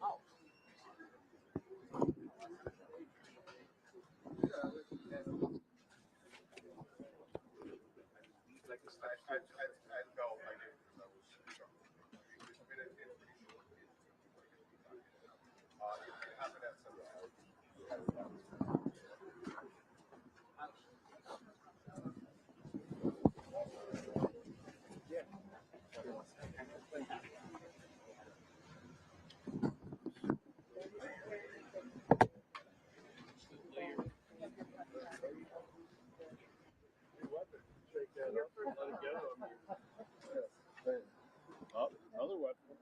Oh, another weapon.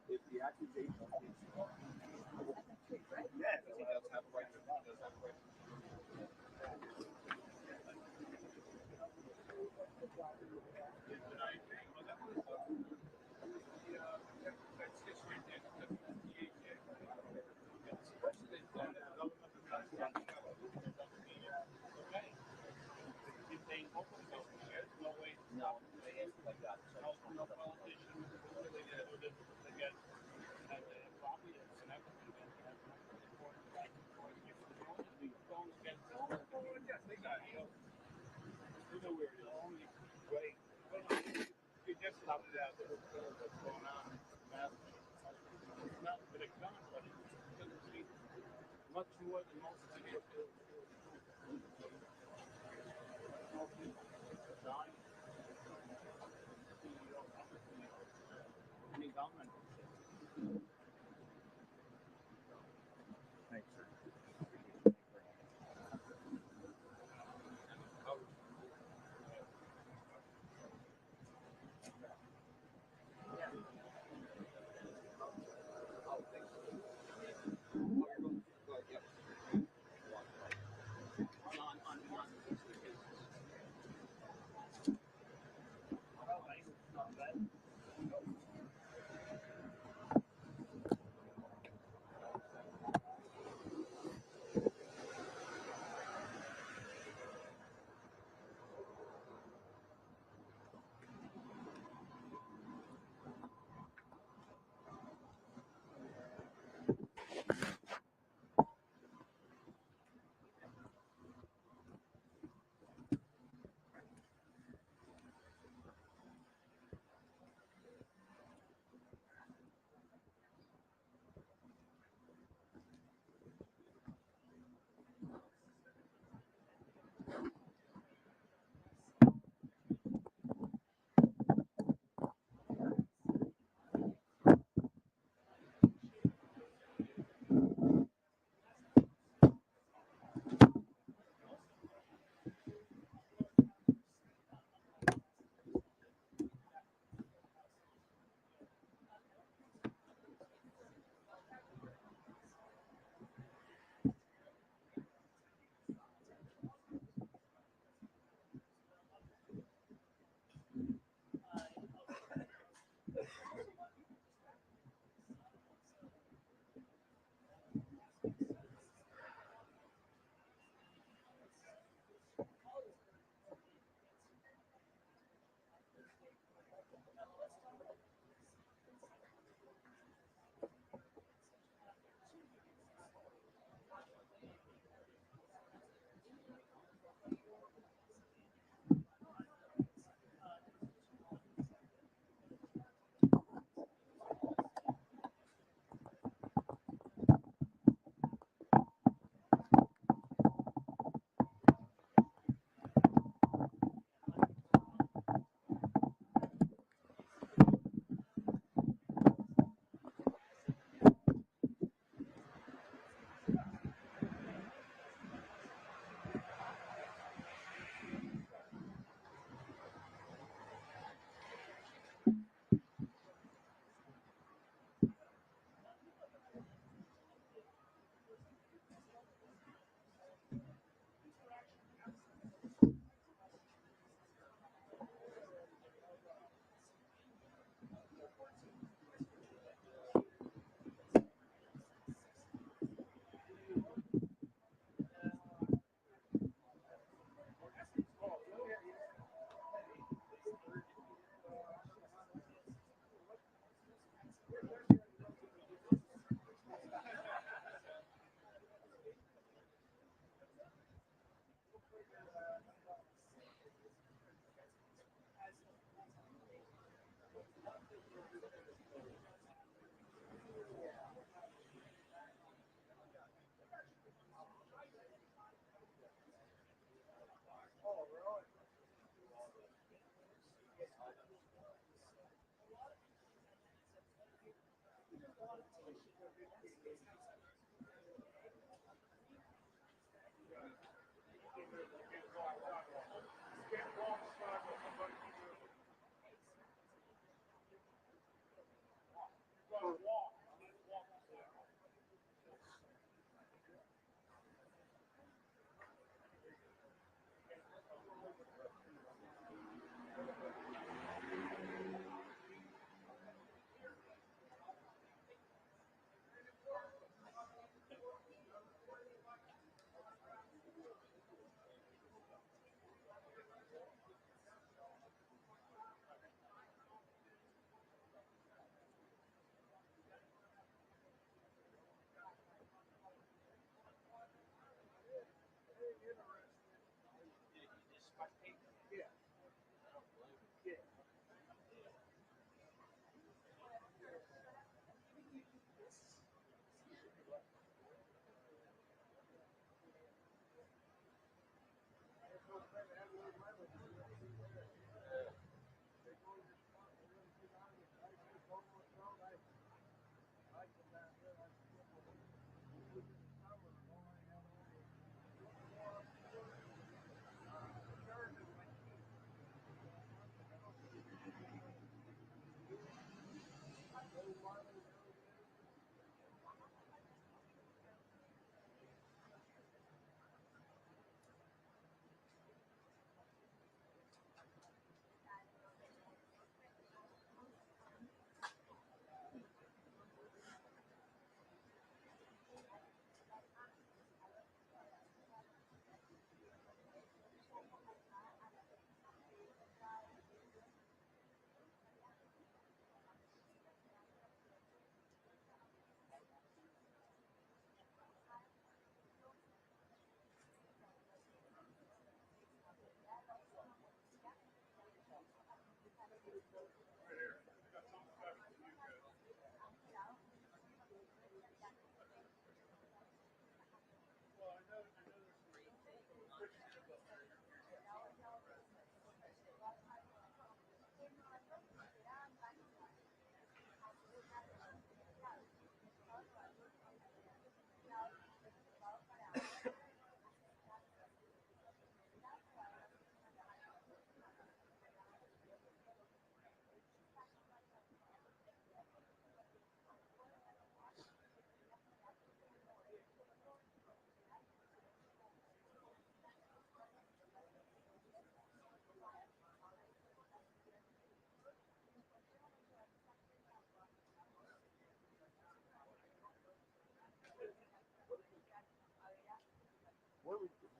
If the accusation much more than most people do. Any government. Thanks, sir.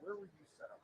Where would you set up?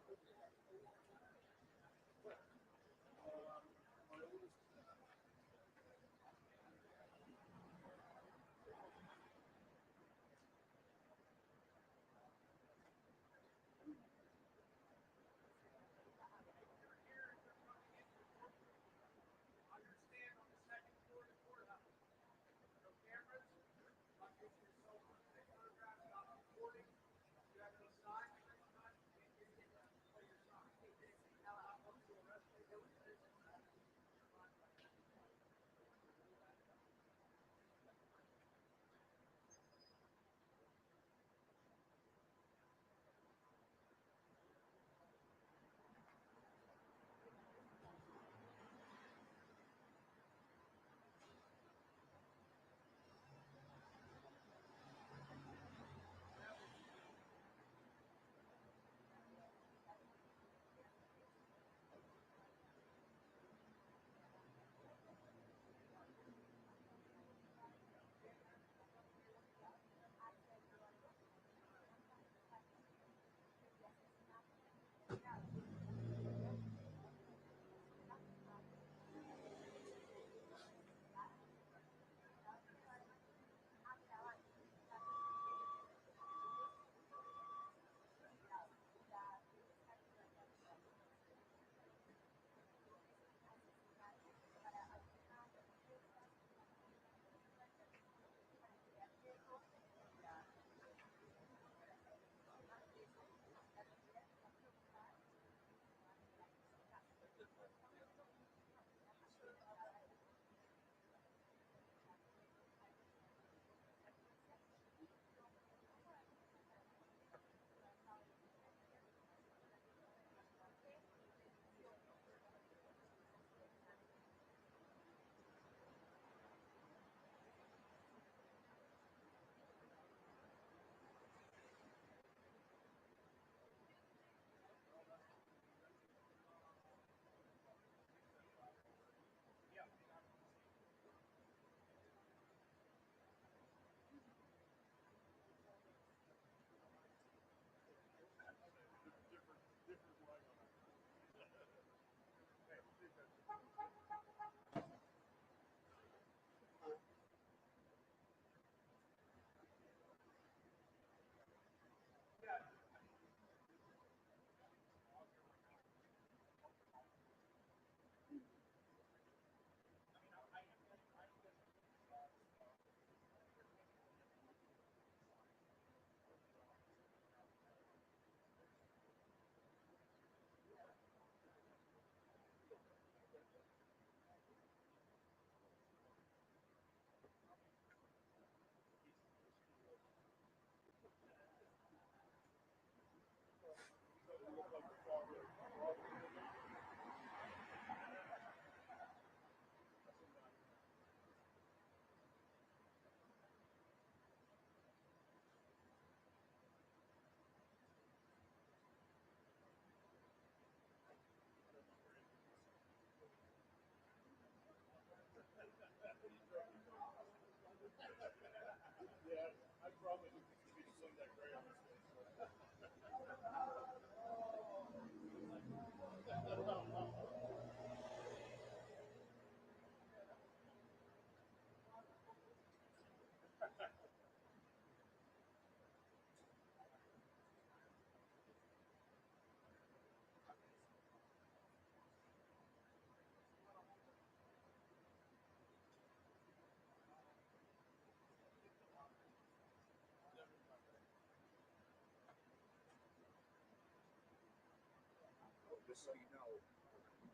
Just so you know,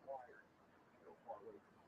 wired, go far away from me.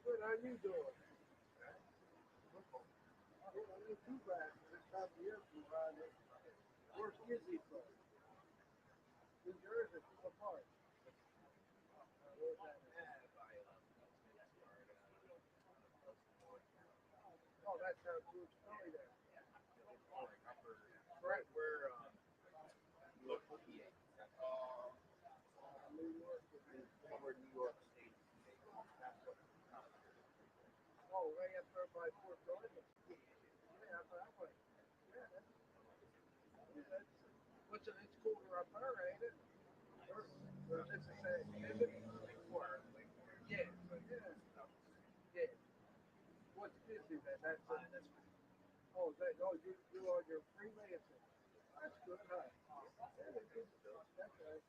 What are you doing? Not too bad. This time of year from Friday. Where's Kizzy from? New Jersey. What part? Where's that? Oh, that sounds good story there. Right where New York is. Where New York State. Oh, way up there by Fort Georgia. Yeah, up that way. Yeah, that's what's it? It's colder up there, ain't it? Or is it the same? Is it? Yeah, yeah, yeah. What's busy then? That's oh, that oh you on your freelancing. That's good, huh? Yeah, that's good stuff. That's right.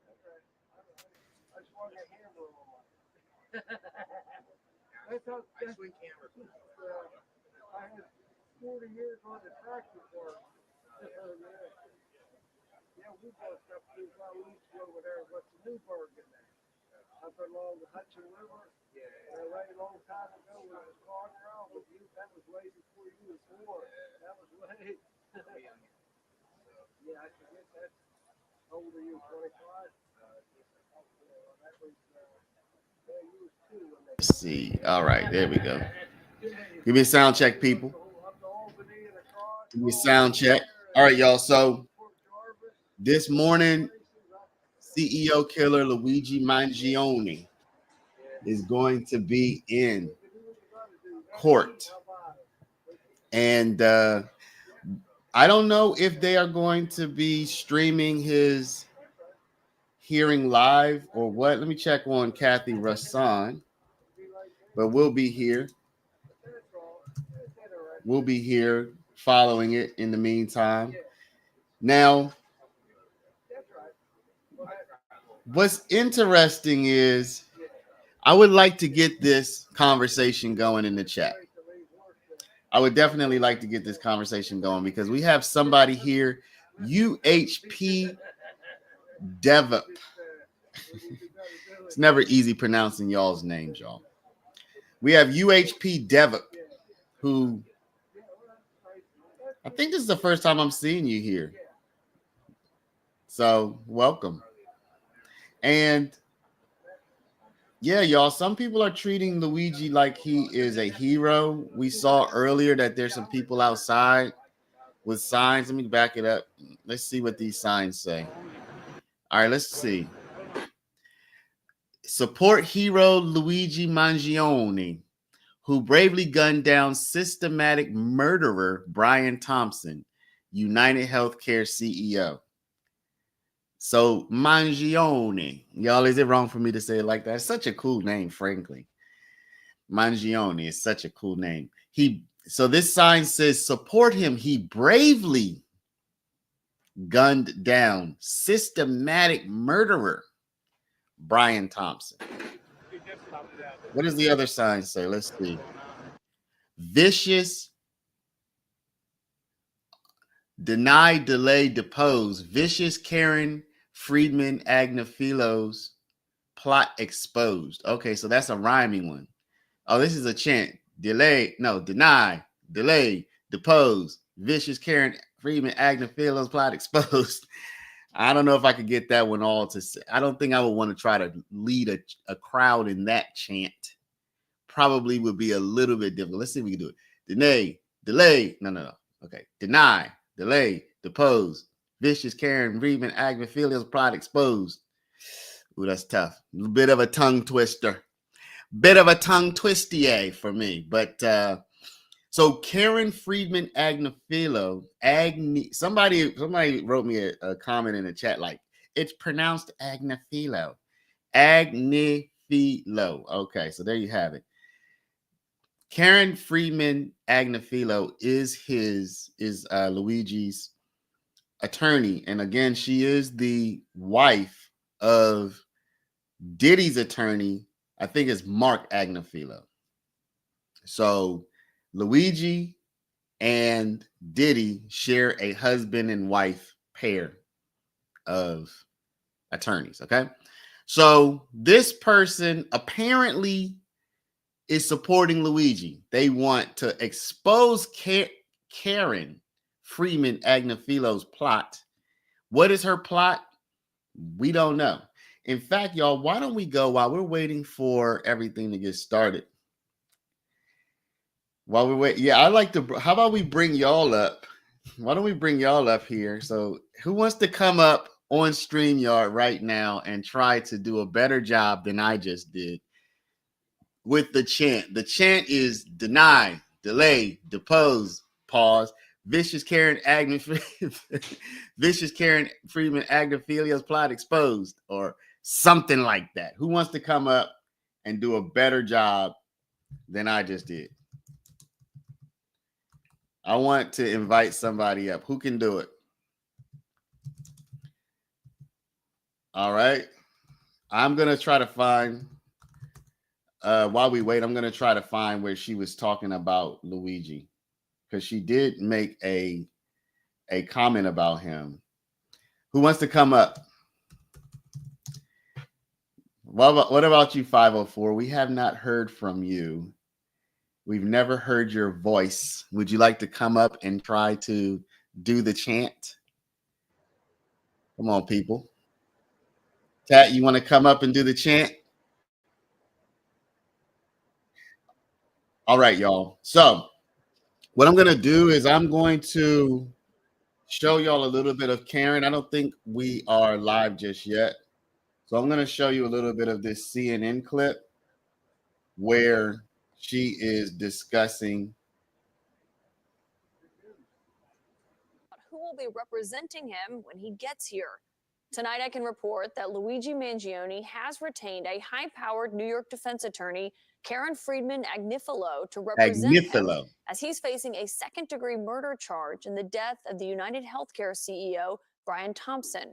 That's right. I swung a hammer on my. That's how I swing hammers. I had 40 years on the tractor farm. Yeah. Yeah, we bought stuff too. Well, we used to go over there. What's the Newburgh in there? Up along the Hudson River. Yeah. Right a long time ago when I was calling around with you, that was way before you was born. Yeah. That was way. Yeah, I forget that. How old are you? 25? Well, that was, yeah, you was 2 when they. Let's see. All right, there we go. Give me a sound check, people. Give me a sound check. All right, y'all. So this morning, CEO killer Luigi Mangione is going to be in court. And I don't know if they are going to be streaming his hearing live or what. Let me check on Kathy Rassan. but we'll be here. That's all. It's We'll interesting. be here following it in the meantime. Now, That's right. Well, what's interesting is yeah. I would like to get this conversation going in the It's chat. great to leave work. I would definitely like to get this conversation going because we have somebody here, UHP Devup. You better do It's it. never easy pronouncing y'all's names, y'all. We have UHP Devup, Yeah. who Yeah. Well, that's great. That's I good. think this is the first time I'm seeing you here. Yeah. So, welcome. And yeah, y'all, some people are treating Luigi like he is a hero. We saw earlier that there's some people outside with signs. Let me back it up. Let's see what these signs say. All right, let's see. Support hero Luigi Mangione, who bravely gunned down systematic murderer Brian Thompson, United Healthcare CEO. So Mangione, y'all, is it wrong for me to say it like that? It's such a cool name, frankly. Mangione is such a cool name. So this sign says support him. He bravely gunned down systematic murderer Brian Thompson. What does the other sign say? Let's see. Vicious, deny, delay, depose. Vicious Karen Friedman Agnafilos plot exposed. Okay, so that's a rhyming one. Oh, this is a chant. Delay, no, deny, delay, depose. Vicious Karen Friedman Agnafilos plot exposed. I don't know if I could get that one all to say. I don't think I would want to try to lead a crowd in that chant. Probably would be a little bit difficult. Let's see if we can do it. Deny, delay. No. Okay. Deny, delay, depose. Vicious Karen Friedman Agnafilos plot exposed. Ooh, that's tough. A bit of a tongue twister. Bit of a tongue twistier for me. But so Karen Friedman Agnafilo, somebody wrote me a comment in the chat like it's pronounced Agnafilo. Agnafilo. Okay, so there you have it. Karen Friedman Agnafilo is Luigi's attorney, and again, she is the wife of Diddy's attorney. I think it's Mark Agnafilo. So Luigi and Diddy share a husband and wife pair of attorneys. Okay. So this person apparently is supporting Luigi. They want to expose Karen Freeman Agnafilo's plot. What is her plot? We don't know. In fact, y'all, why don't we go while we're waiting for everything to get started? While we wait, yeah, I like to. How about we bring y'all up? Why don't we bring y'all up here? So, who wants to come up on StreamYard right now and try to do a better job than I just did with the chant? The chant is deny, delay, depose, pause. Vicious Karen Agnew, Vicious Karen Freeman Agnephilia's plot exposed, or something like that. Who wants to come up and do a better job than I just did? I want to invite somebody up. Who can do it? All right. I'm going to try to find, while we wait, I'm going to try to find where she was talking about Luigi, because she did make a comment about him. Who wants to come up? What about you, 504? We have not heard from you. We've never heard your voice. Would you like to come up and try to do the chant? Come on, people. Tat, you want to come up and do the chant? All right, y'all. So what I'm going to do is I'm going to show y'all a little bit of Karen. I don't think we are live just yet. So I'm going to show you a little bit of this CNN clip where she is discussing. Who will be representing him when he gets here? Tonight, I can report that Luigi Mangione has retained a high-powered New York defense attorney Karen Friedman Agnifilo to represent him Agnifilo. as he's facing a second-degree murder charge in the death of the United Healthcare CEO, Brian Thompson.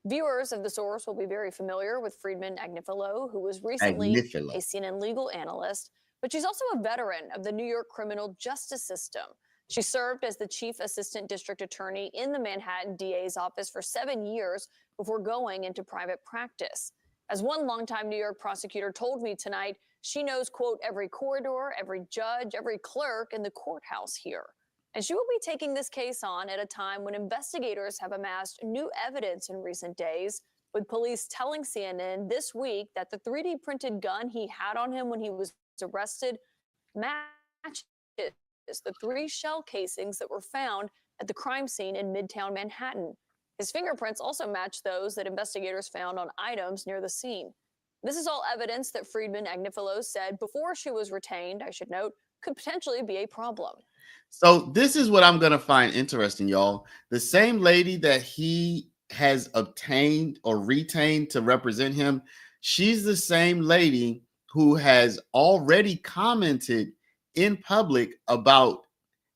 Viewers of The Source will be very familiar with Friedman Agnifilo, who was recently Agnifilo. a CNN legal analyst, but she's also a veteran of the New York criminal justice system. She served as the chief assistant district attorney in the Manhattan DA's office for 7 years before going into private practice. As one longtime New York prosecutor told me tonight, she knows, quote, every corridor, every judge, every clerk in the courthouse here. And she will be taking this case on at a time when investigators have amassed new evidence in recent days, with police telling CNN this week that the 3D printed gun he had on him when he was arrested matches the 3 shell casings that were found at the crime scene in Midtown Manhattan. His fingerprints also match those that investigators found on items near the scene. This is all evidence that Friedman Agnifilo said before she was retained, I should note, could potentially be a problem. So this is what I'm going to find interesting, y'all. The same lady that he has obtained or retained to represent him, she's the same lady who has already commented in public about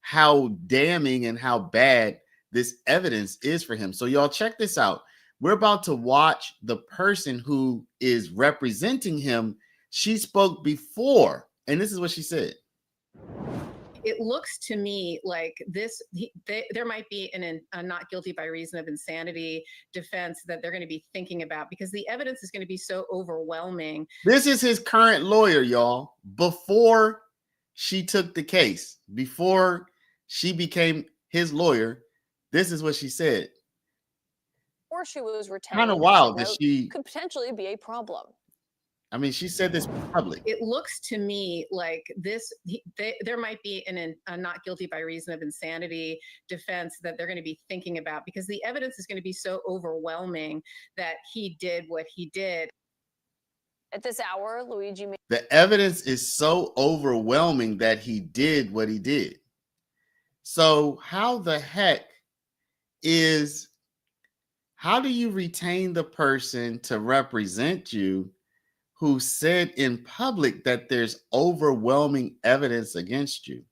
how damning and how bad this evidence is for him. So y'all check this out. We're about to watch the person who is representing him. She spoke before, and this is what she said. It looks to me like there might be a not guilty by reason of insanity defense that they're going to be thinking about, because the evidence is going to be so overwhelming. This is his current lawyer, y'all. Before she took the case, before she became his lawyer, this is what she said. Before she was retained, Kind of wild that she could potentially be a problem. I mean, she said this in public. It looks to me like there might be a not guilty by reason of insanity defense that they're going to be thinking about, because the evidence is going to be so overwhelming that he did what he did. At this hour, Luigi. The evidence is so overwhelming that he did what he did. So how the heck how do you retain the person to represent you who said in public that there's overwhelming evidence against you?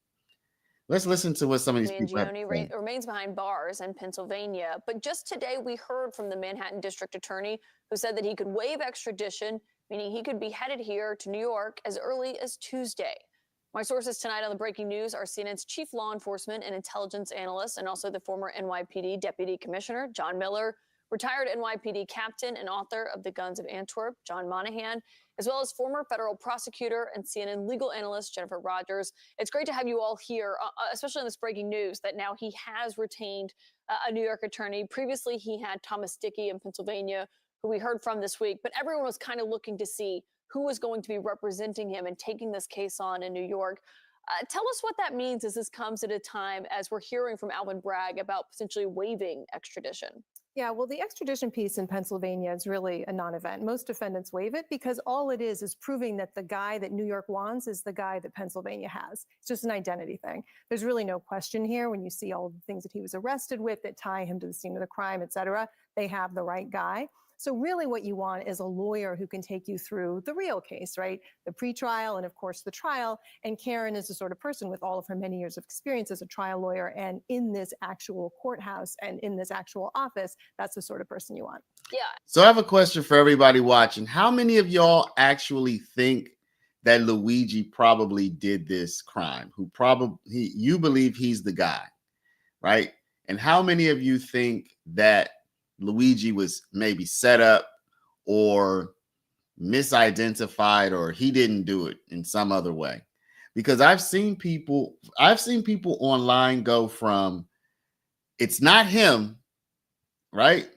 Let's listen to what some of these people have to say. Mangione remains behind bars in Pennsylvania, but just today we heard from the Manhattan District Attorney, who said that he could waive extradition, meaning he could be headed here to New York as early as Tuesday. My sources tonight on the breaking news are CNN's chief law enforcement and intelligence analyst, and also the former NYPD Deputy Commissioner, John Miller, retired NYPD captain and author of The Guns of Antwerp, John Monahan, as well as former federal prosecutor and CNN legal analyst, Jennifer Rogers. It's great to have you all here, especially on this breaking news that now he has retained a New York attorney. Previously, he had Thomas Dickey in Pennsylvania, who we heard from this week, but everyone was kind of looking to see who was going to be representing him and taking this case on in New York. Tell us what that means as this comes at a time as we're hearing from Alvin Bragg about potentially waiving extradition. Yeah, well, the extradition piece in Pennsylvania is really a non-event. Most defendants waive it because all it is proving that the guy that New York wants is the guy that Pennsylvania has. It's just an identity thing. There's really no question here when you see all the things that he was arrested with that tie him to the scene of the crime, et cetera. They have the right guy. So really what you want is a lawyer who can take you through the real case, right? The pretrial and, of course, the trial. And Karen is the sort of person with all of her many years of experience as a trial lawyer and in this actual courthouse and in this actual office, that's the sort of person you want. Yeah. So I have a question for everybody watching. How many of y'all actually think that Luigi probably did this crime? You believe he's the guy, right? And how many of you think that Luigi was maybe set up or misidentified, or he didn't do it in some other way? Because I've seen people online go from it's not him, right?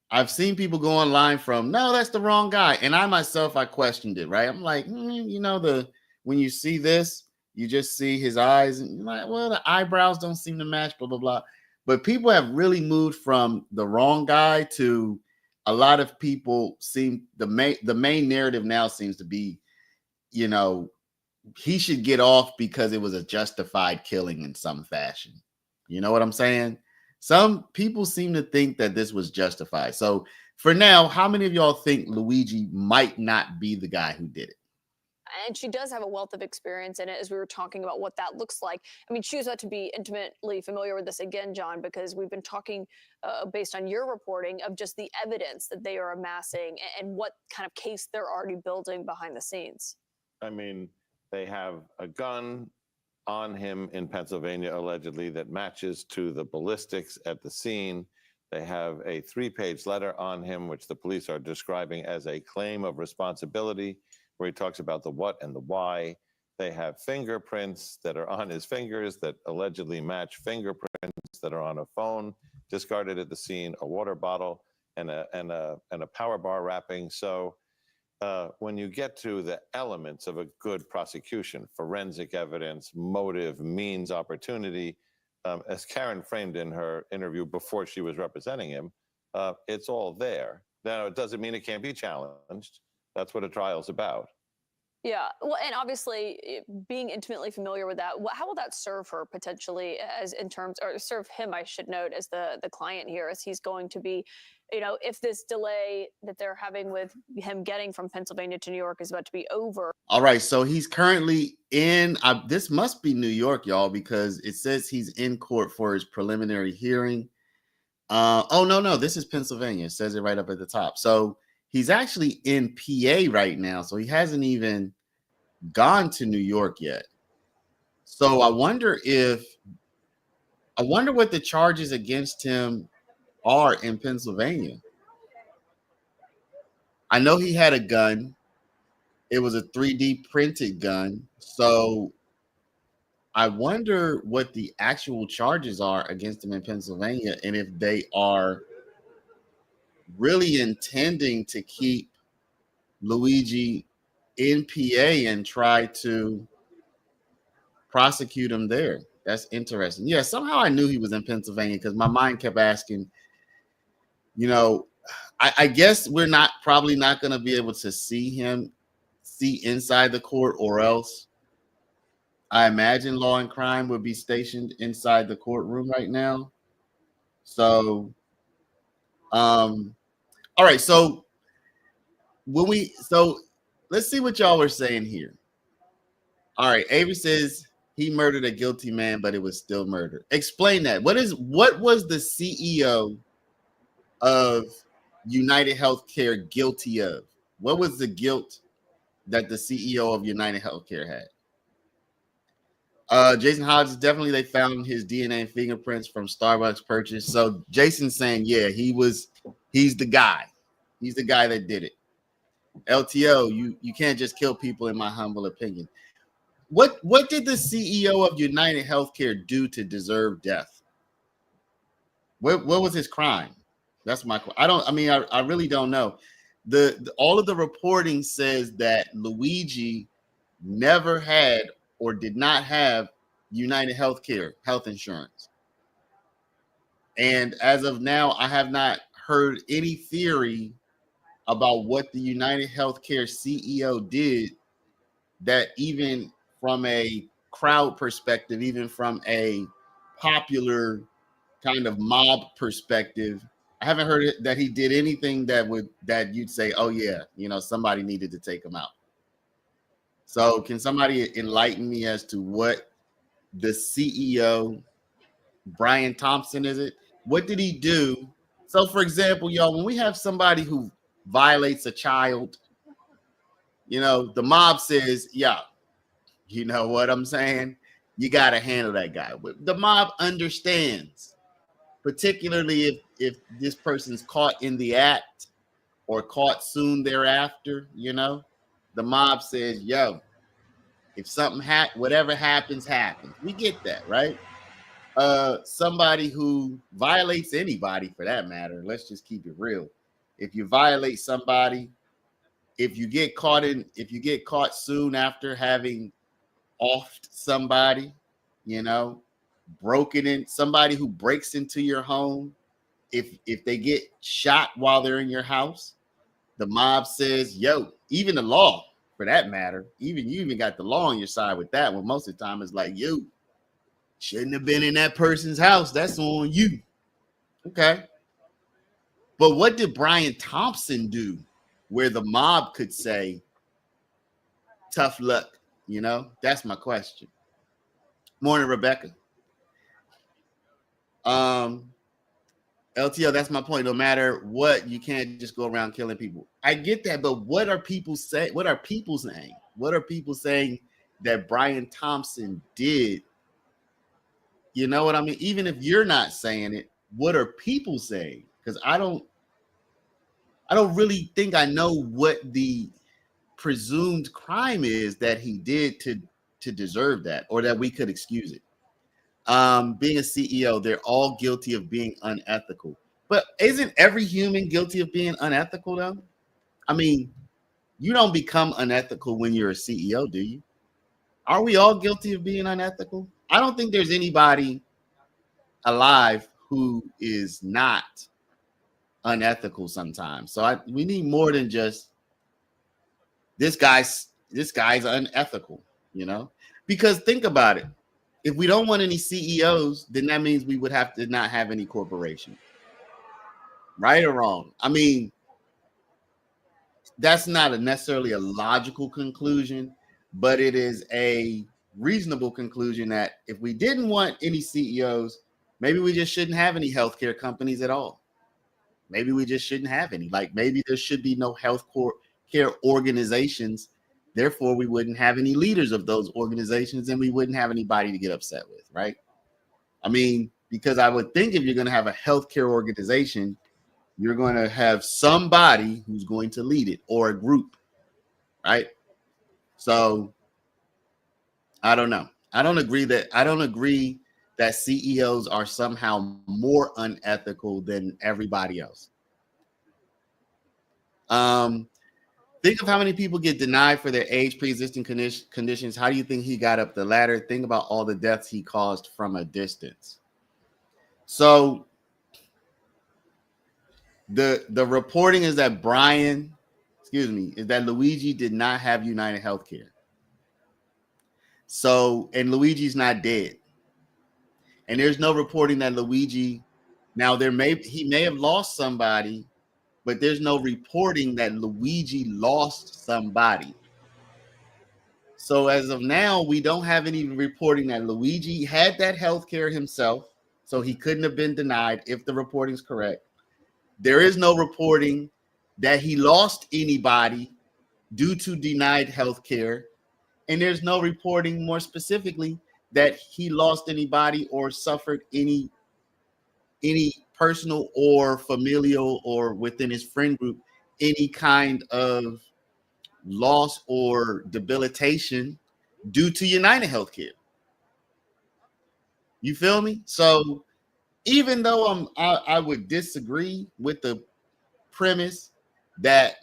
I've seen people go online from no, that's the wrong guy. And I myself, I questioned it, right? I'm like, when you see this, you just see his eyes and you're like, well, the eyebrows don't seem to match, blah, blah, blah. But people have really moved from the wrong guy to a lot of people seem the main narrative now seems to be, he should get off because it was a justified killing in some fashion. You know what I'm saying? Some people seem to think that this was justified. So for now, how many of y'all think Luigi might not be the guy who did it? and she does have a wealth of experience in it, as we were talking about what that looks like. I mean, she was about to be intimately familiar with this again, John, because we've been talking based on your reporting of just the evidence that they are amassing and what kind of case they're already building behind the scenes. I mean, they have a gun on him in Pennsylvania, allegedly, that matches to the ballistics at the scene. They have a 3-page letter on him, which the police are describing as a claim of responsibility, where he talks about the what and the why. They have fingerprints that are on his fingers that allegedly match fingerprints that are on a phone discarded at the scene, a water bottle, and a power bar wrapping. So when you get to the elements of a good prosecution, forensic evidence, motive, means, opportunity, as Karen framed in her interview before she was representing him, it's all there. Now, it doesn't mean it can't be challenged. That's what a trial's about. Yeah, well, and obviously being intimately familiar with that, how will that serve her potentially as in terms, or serve him, I should note, as the client here, as he's going to be, if this delay that they're having with him getting from Pennsylvania to New York is about to be over. All right, so he's currently in, this must be New York, y'all, because it says he's in court for his preliminary hearing. Oh, no, this is Pennsylvania. It says it right up at the top. So he's actually in PA right now, so he hasn't even gone to New York yet. So I wonder what the charges against him are in Pennsylvania. I know he had a gun. It was a 3D printed gun. So I wonder what the actual charges are against him in Pennsylvania, and if they are really intending to keep Luigi in PA and try to prosecute him there. That's interesting. Yeah, somehow I knew he was in Pennsylvania because my mind kept asking, I guess we're probably not going to be able to see inside the court, or else I imagine Law and Crime would be stationed inside the courtroom right now. So, all right. So let's see what y'all were saying here. All right. Avery says he murdered a guilty man, but it was still murder. Explain that. What was the CEO of United Healthcare guilty of? What was the guilt that the CEO of United Healthcare had? Jason Hodges, definitely they found his DNA and fingerprints from Starbucks purchase. So Jason's saying, yeah, he's the guy. He's the guy that did it. LTO, you can't just kill people, in my humble opinion. What did the CEO of United Healthcare do to deserve death? What was his crime? That's my question. I really don't know. All of the reporting says that Luigi never had or did not have United Healthcare health insurance. And as of now, I have not heard any theory about what the United Healthcare CEO did that, even from a crowd perspective, even from a popular kind of mob perspective, I haven't heard that he did anything that you'd say, oh yeah, somebody needed to take him out. So can somebody enlighten me as to what the CEO, Brian Thompson, is it? What did he do? So for example, y'all, when we have somebody who violates a child, the mob says, yeah, you know what I'm saying? You got to handle that guy. The mob understands, particularly if this person's caught in the act or caught soon thereafter, the mob says, yo, if something whatever happens. We get that, right? Somebody who violates anybody, for that matter, let's just keep it real. If you violate somebody, if you get caught soon after having offed somebody, broken in, somebody who breaks into your home, if they get shot while they're in your house, the mob says, yo, even the law, for that matter, you even got the law on your side with that one. Most of the time it's like, you shouldn't have been in that person's house. That's on you. Okay. But what did Brian Thompson do where the mob could say, tough luck? You know, that's my question. Morning, Rebecca. LTO, that's my point. No matter what, you can't just go around killing people. I get that, but what are people saying? What are people saying? What are people saying that Brian Thompson did? You know what I mean? Even if you're not saying it, what are people saying? Because I don't really think I know what the presumed crime is that he did to deserve that, or that we could excuse it. Being a CEO, they're all guilty of being unethical. But isn't every human guilty of being unethical, though? I mean, you don't become unethical when you're a CEO, do you? Are we all guilty of being unethical? I don't think there's anybody alive who is not unethical sometimes. So we need more than just this guy's unethical, you know? Because think about it. If we don't want any CEOs, then that means we would have to not have any corporation. Right or wrong? I mean, that's not necessarily a logical conclusion, but it is a reasonable conclusion that if we didn't want any CEOs, maybe we just shouldn't have any healthcare companies at all. Maybe we just shouldn't have any. Like maybe there should be no care organizations. Therefore, we wouldn't have any leaders of those organizations and we wouldn't have anybody to get upset with, right? I mean, because I would think if you're going to have a healthcare organization, you're going to have somebody who's going to lead it or a group, right? So I don't know. I don't agree that CEOs are somehow more unethical than everybody else. Think of how many people get denied for their age, pre-existing conditions. How do you think he got up the ladder? Think about all the deaths he caused from a distance. So the reporting is that Luigi did not have United Healthcare. So, and Luigi's not dead. And there's no reporting that Luigi, now he may have lost somebody, but there's no reporting that Luigi lost somebody. So as of now, we don't have any reporting that Luigi had that healthcare himself, so he couldn't have been denied if the reporting's correct. There is no reporting that he lost anybody due to denied healthcare, and there's no reporting more specifically that he lost anybody or suffered any personal or familial or within his friend group any kind of loss or debilitation due to United Healthcare. You feel me? So even though I would disagree with the premise that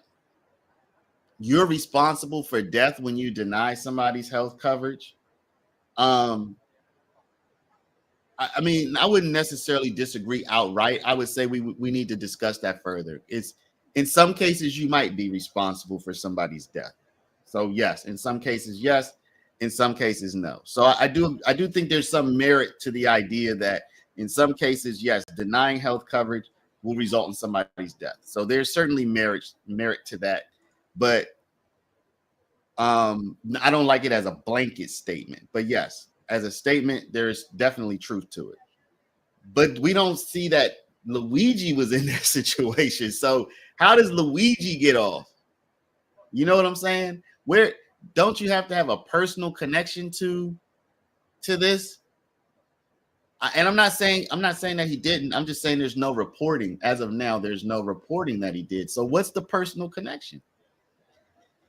you're responsible for death when you deny somebody's health coverage, I mean, I wouldn't necessarily disagree outright. I would say we need to discuss that further. It's in some cases you might be responsible for somebody's death. So yes, in some cases yes, in some cases no. So I do think there's some merit to the idea that in some cases yes, denying health coverage will result in somebody's death. So there's certainly merit to that, but I don't like it as a blanket statement. But yes, as a statement, there's definitely truth to it. But we don't see that Luigi was in that situation. So how does Luigi get off? You know what I'm saying? Where don't you have to have a personal connection to this? And I'm not saying that he didn't. I'm just saying there's no reporting. As of now, there's no reporting that he did. So what's the personal connection?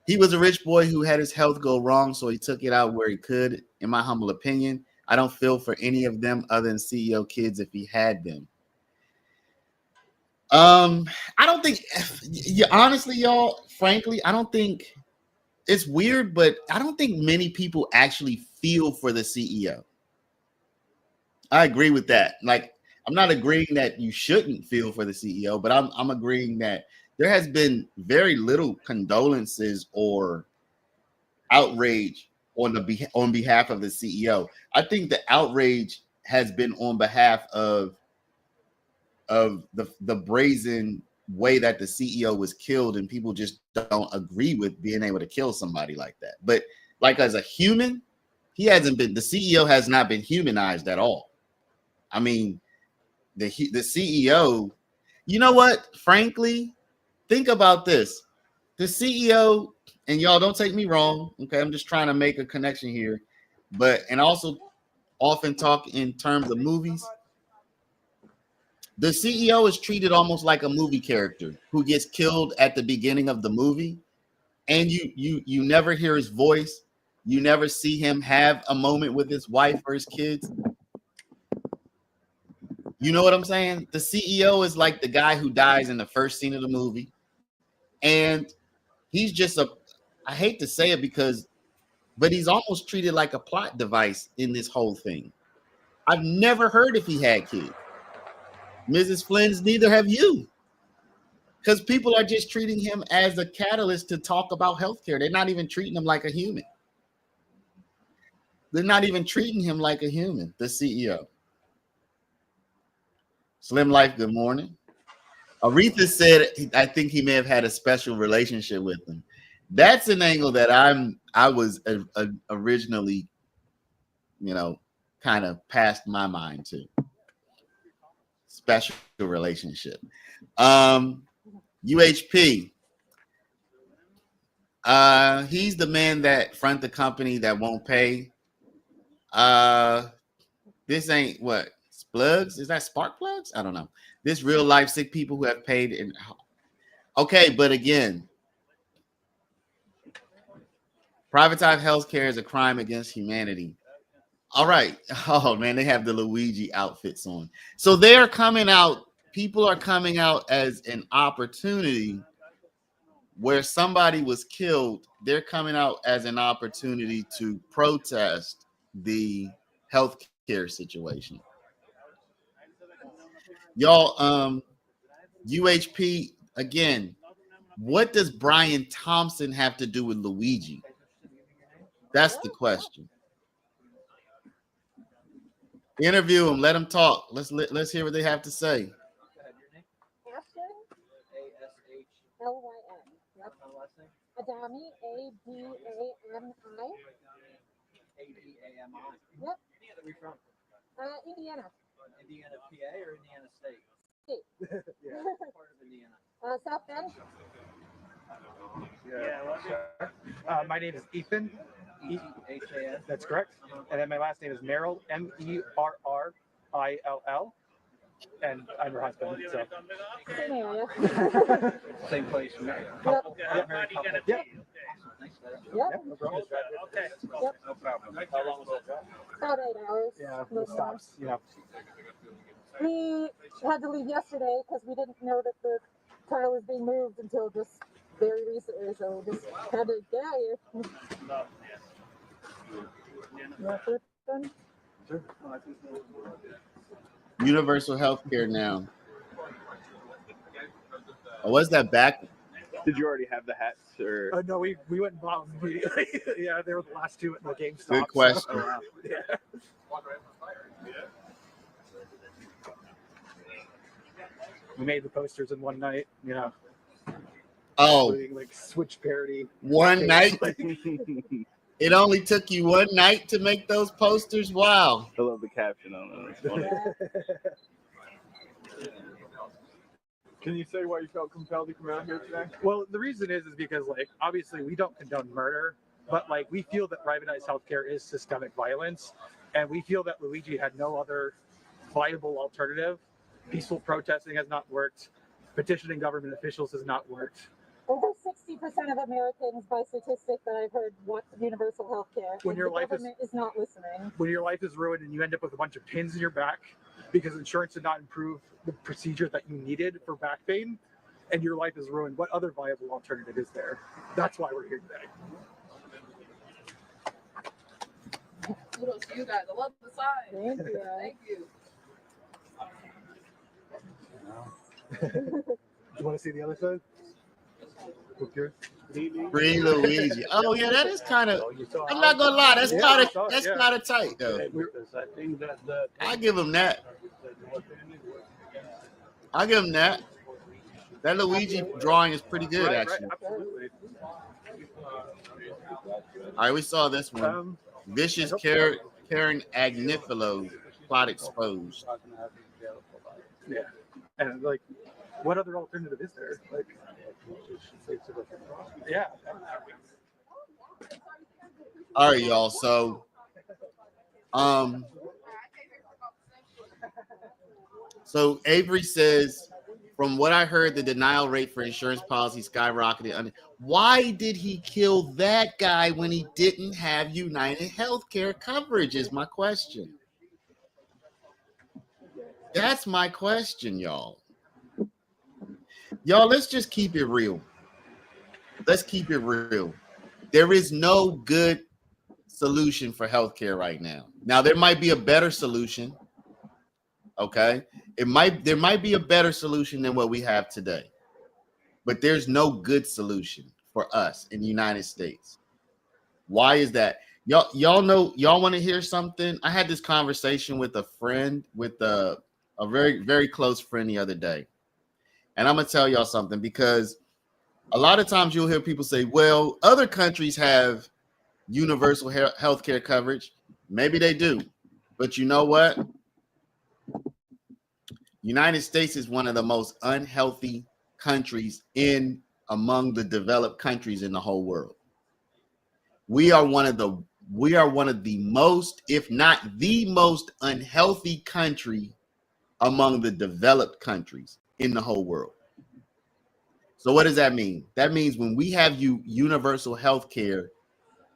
He was a rich boy who had his health go wrong, so he took it out where he could. In my humble opinion, I don't feel for any of them other than CEO kids if he had them. I don't think, honestly, y'all, frankly, I don't think it's weird, but I don't think many people actually feel for the CEO. I agree with that. Like, I'm not agreeing that you shouldn't feel for the CEO, but I'm agreeing that there has been very little condolences or outrage on behalf of the CEO. I think the outrage has been on behalf of the brazen way that the CEO was killed, and people just don't agree with being able to kill somebody like that. But like as a human, the CEO has not been humanized at all. I mean, the CEO, you know what? Frankly, think about this. The CEO, and y'all don't take me wrong, okay? I'm just trying to make a connection here, and also often talk in terms of movies. The CEO is treated almost like a movie character who gets killed at the beginning of the movie, and you never hear his voice. You never see him have a moment with his wife or his kids. You know what I'm saying? The CEO is like the guy who dies in the first scene of the movie, and he's just I hate to say it but he's almost treated like a plot device in this whole thing. I've never heard if he had kids. Mrs. Flynn's, neither have you. Because people are just treating him as a catalyst to talk about healthcare. They're not even treating him like a human. They're not even treating him like a human, the CEO. Slim Life, good morning. Aretha said, I think he may have had a special relationship with him. That's an angle that I was originally, kind of passed my mind to. Special relationship. UHP. He's the man that front the company that won't pay. This ain't what? Plugs? Is that spark plugs? I don't know. This real life sick people who have paid. Okay, but again, privatized healthcare is a crime against humanity. All right. Oh man, they have the Luigi outfits on. So they're coming out. People are coming out as an opportunity where somebody was killed. They're coming out as an opportunity to protest the healthcare situation. Y'all, UHP again. What does Brian Thompson have to do with Luigi? That's the question. Interview him. Let him talk. Let's hear what they have to say. L-Y-N. Yep. Adami, A-D-A-M-I. A-D-A-M-I. Yep. Where are we from? Indiana. Indiana, PA or Indiana State? State. Yeah, part of Indiana. South Bend. My name is Ethan. H-A-N. That's correct. And then my last name is Merrill, M-E-R-R-I-L-L. And I'm her husband. So. Same area. Same place. Yep. Yep. Yep. Thanks for that. Yep. No problem. Yep. No problem. How long was that drive? About 8 hours. Yeah, No it stops. You know. We had to leave yesterday because we didn't know that the trial was being moved until just very recently, so we just had to get out of here. Sure. Universal health care now. Oh, what's that back? Did you already have the hats, or? No, we went and bought them immediately. Yeah, they were the last two at the GameStop. Good question. So, yeah. We made the posters in one night, you know. Oh, Including, like Switch parody. one night? It only took you one night to make those posters? Wow. I love the caption on it. It's funny. Can you say why you felt compelled to come out here today? Well, the reason is because, like, obviously we don't condone murder, but, like, we feel that privatized healthcare is systemic violence, and we feel that Luigi had no other viable alternative. Peaceful protesting has not worked. Petitioning government officials has not worked. Over 60% of Americans, by statistic that I've heard, want universal health care. When your life government is not listening. When your life is ruined and you end up with a bunch of pins in your back because insurance did not improve the procedure that you needed for back pain, and your life is ruined, what other viable alternative is there? That's why we're here today. Kudos to you guys. I love the sign. Thank you. Thank you. Do you want to see the other side? Okay. Free Luigi. Oh yeah, that is kind of. I'm not gonna lie, that's kind of tight though. I give him that. I give him that. That Luigi drawing is pretty good, Right, actually. absolutely. All right, we saw this one. Vicious Karen Agnifilo plot exposed. Yeah, and like, what other alternative is there? Like, yeah. All right, y'all. So, so Avery says, from what I heard, the denial rate for insurance policy skyrocketed. Why did he kill that guy when he didn't have United Healthcare coverage? Is my question. That's my question, y'all. Y'all, let's just keep it real. Let's keep it real. There is no good solution for healthcare right now. Now, there might be a better solution. Okay. There might be a better solution than what we have today. But there's no good solution for us in the United States. Why is that? Y'all know, y'all want to hear something? I had this conversation with a friend, with a very, very close friend the other day. And I'm going to tell y'all something, because a lot of times you'll hear people say, well, other countries have universal health care coverage. Maybe they do. But you know what? United States is one of the most unhealthy countries among the developed countries in the whole world. We are one of the most, if not the most unhealthy country among the developed countries in the whole world. So what does that mean? That means when we have universal health care,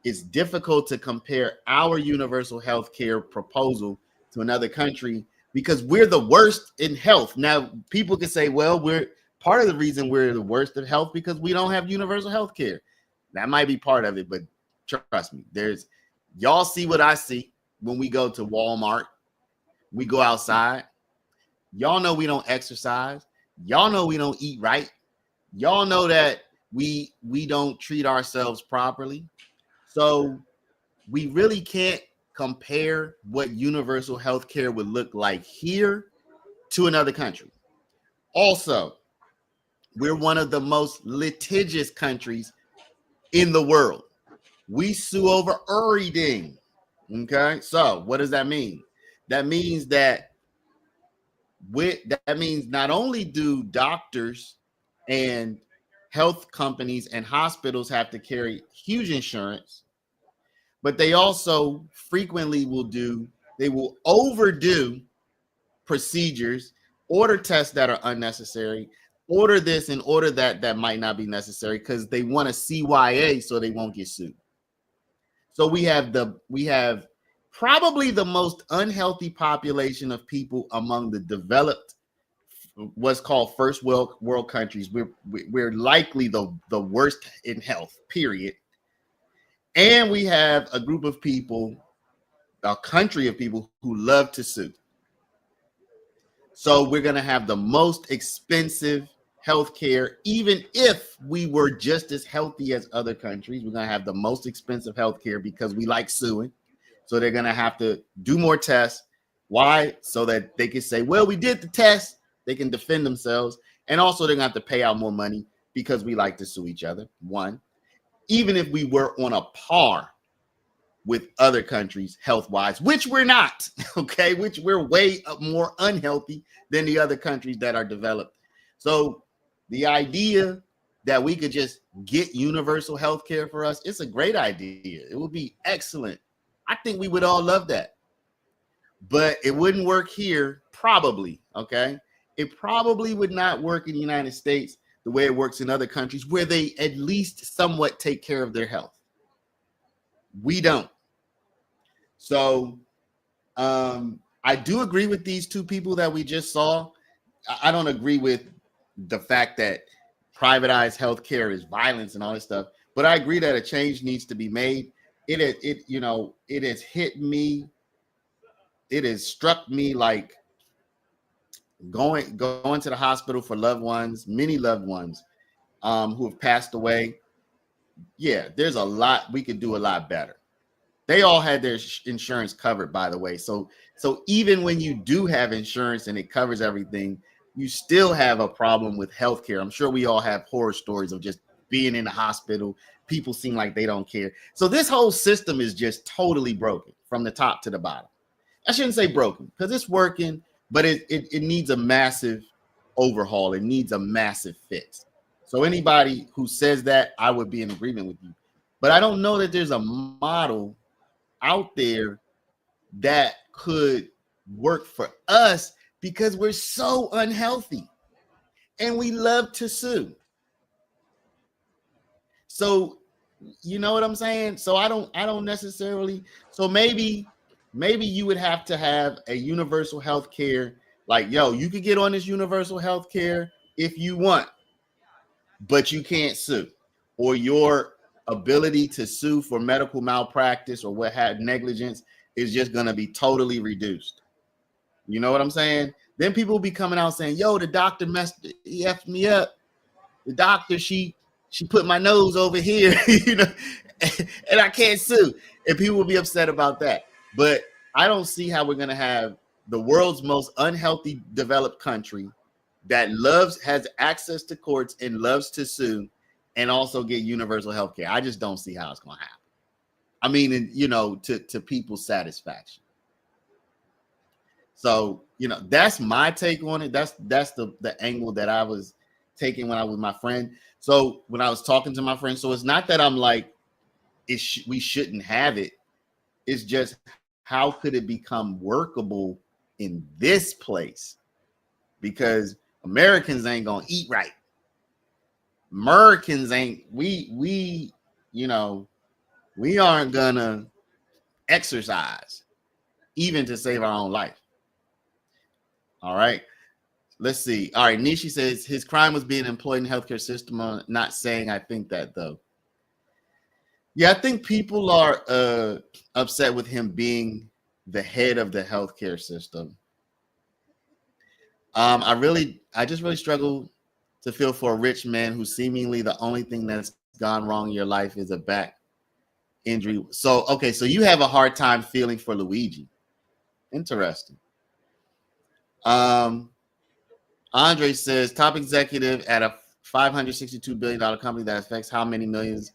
it's difficult to compare our universal health care proposal to another country because we're the worst in health. Now, people can say, well, we're part of the reason we're the worst in health because we don't have universal health care. That might be part of it, but trust me, y'all see what I see when we go to Walmart. We go outside. Y'all know we don't exercise. Y'all know we don't eat right. Y'all know that we don't treat ourselves properly. So we really can't compare what universal health care would look like here to another country. Also, we're one of the most litigious countries in the world. We sue over everything. Okay, so what does that mean? That means that not only do doctors and health companies and hospitals have to carry huge insurance, but they also frequently will overdo procedures, order tests that are unnecessary, order this and order that might not be necessary because they want a CYA so they won't get sued. So we have probably the most unhealthy population of people among the developed, what's called first world countries. We're likely the worst in health, period. And we have a group of people, a country of people who love to sue. So we're going to have the most expensive healthcare, even if we were just as healthy as other countries. We're going to have the most expensive healthcare because we like suing. So they're going to have to do more tests. Why? So that they can say, well, we did the test. They can defend themselves. And also they're going to have to pay out more money because we like to sue each other. One, even if we were on a par with other countries health-wise, which we're not, okay, which we're way more unhealthy than the other countries that are developed. So the idea that we could just get universal health care for us, it's a great idea. It would be excellent. I think we would all love that. But it wouldn't work here, probably, okay? It probably would not work in the United States the way it works in other countries where they at least somewhat take care of their health. We don't. So I do agree with these two people that we just saw. I don't agree with the fact that privatized healthcare is violence and all this stuff, but I agree that a change needs to be made. It has hit me. It has struck me like going to the hospital for loved ones, many loved ones who have passed away. Yeah, there's a lot we could do a lot better. They all had their insurance covered, by the way. So even when you do have insurance and it covers everything, you still have a problem with healthcare. I'm sure we all have horror stories of just being in the hospital. People seem like they don't care. So this whole system is just totally broken from the top to the bottom. I shouldn't say broken because it's working, but it needs a massive overhaul. It needs a massive fix. So anybody who says that, I would be in agreement with you. But I don't know that there's a model out there that could work for us because we're so unhealthy and we love to sue. So you know what I'm saying? So I don't necessarily. So maybe you would have to have a universal health care. Like, yo, you could get on this universal health care if you want, but you can't sue, or your ability to sue for medical malpractice or what had negligence is just going to be totally reduced. You know what I'm saying? Then people will be coming out saying, yo, the doctor he effed me up. The doctor, she put my nose over here, you know, and I can't sue. And people will be upset about that. But I don't see how we're going to have the world's most unhealthy developed country that has access to courts and loves to sue and also get universal health care. I just don't see how it's going to happen. I mean, you know, to people's satisfaction. So, you know, that's my take on it. That's the angle that I was taking when I was with my friend. So when I was talking to my friend, so it's not that I'm like, we shouldn't have it. It's just, how could it become workable in this place? Because Americans ain't gonna eat right. Americans ain't, we you know, we aren't gonna exercise even to save our own life. All right. Let's see. All right. Nishi says his crime was being employed in the healthcare system. I'm not saying I think that, though. Yeah, I think people are upset with him being the head of the healthcare system. I just really struggle to feel for a rich man who seemingly the only thing that's gone wrong in your life is a back injury. So, okay, so you have a hard time feeling for Luigi. Interesting. Andre says top executive at a $562 billion company that affects how many millions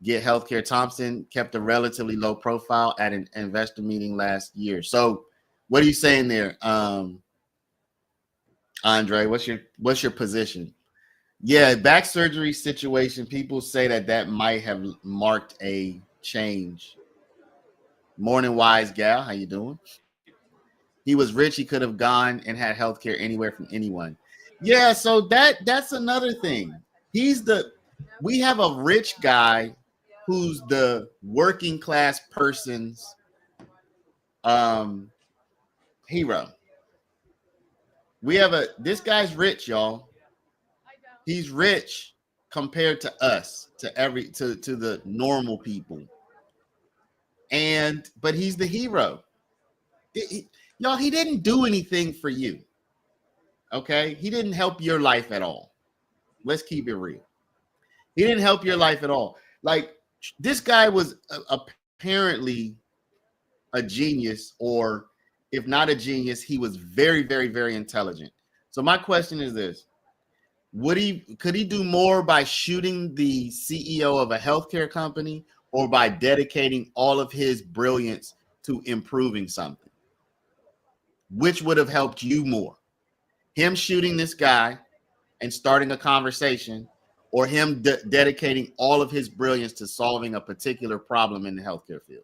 get healthcare. Thompson kept a relatively low profile at an investor meeting last year. So what are you saying there, Andre? What's your position? Yeah, back surgery situation. People say that might have marked a change. Morning, wise gal. How you doing? He was rich. He could have gone and had healthcare anywhere from anyone. Yeah, so that's another thing. We have a rich guy who's the working class person's hero. This guy's rich, y'all. He's rich compared to us, to the normal people. But he's the hero. Y'all, he didn't do anything for you. Okay? He didn't help your life at all. Let's keep it real. He didn't help your life at all. Like, this guy was apparently a genius, or if not a genius, he was very, very, very intelligent. So my question is this: could he do more by shooting the CEO of a healthcare company, or by dedicating all of his brilliance to improving something? Which would have helped you more? Him shooting this guy and starting a conversation, or him dedicating all of his brilliance to solving a particular problem in the healthcare field?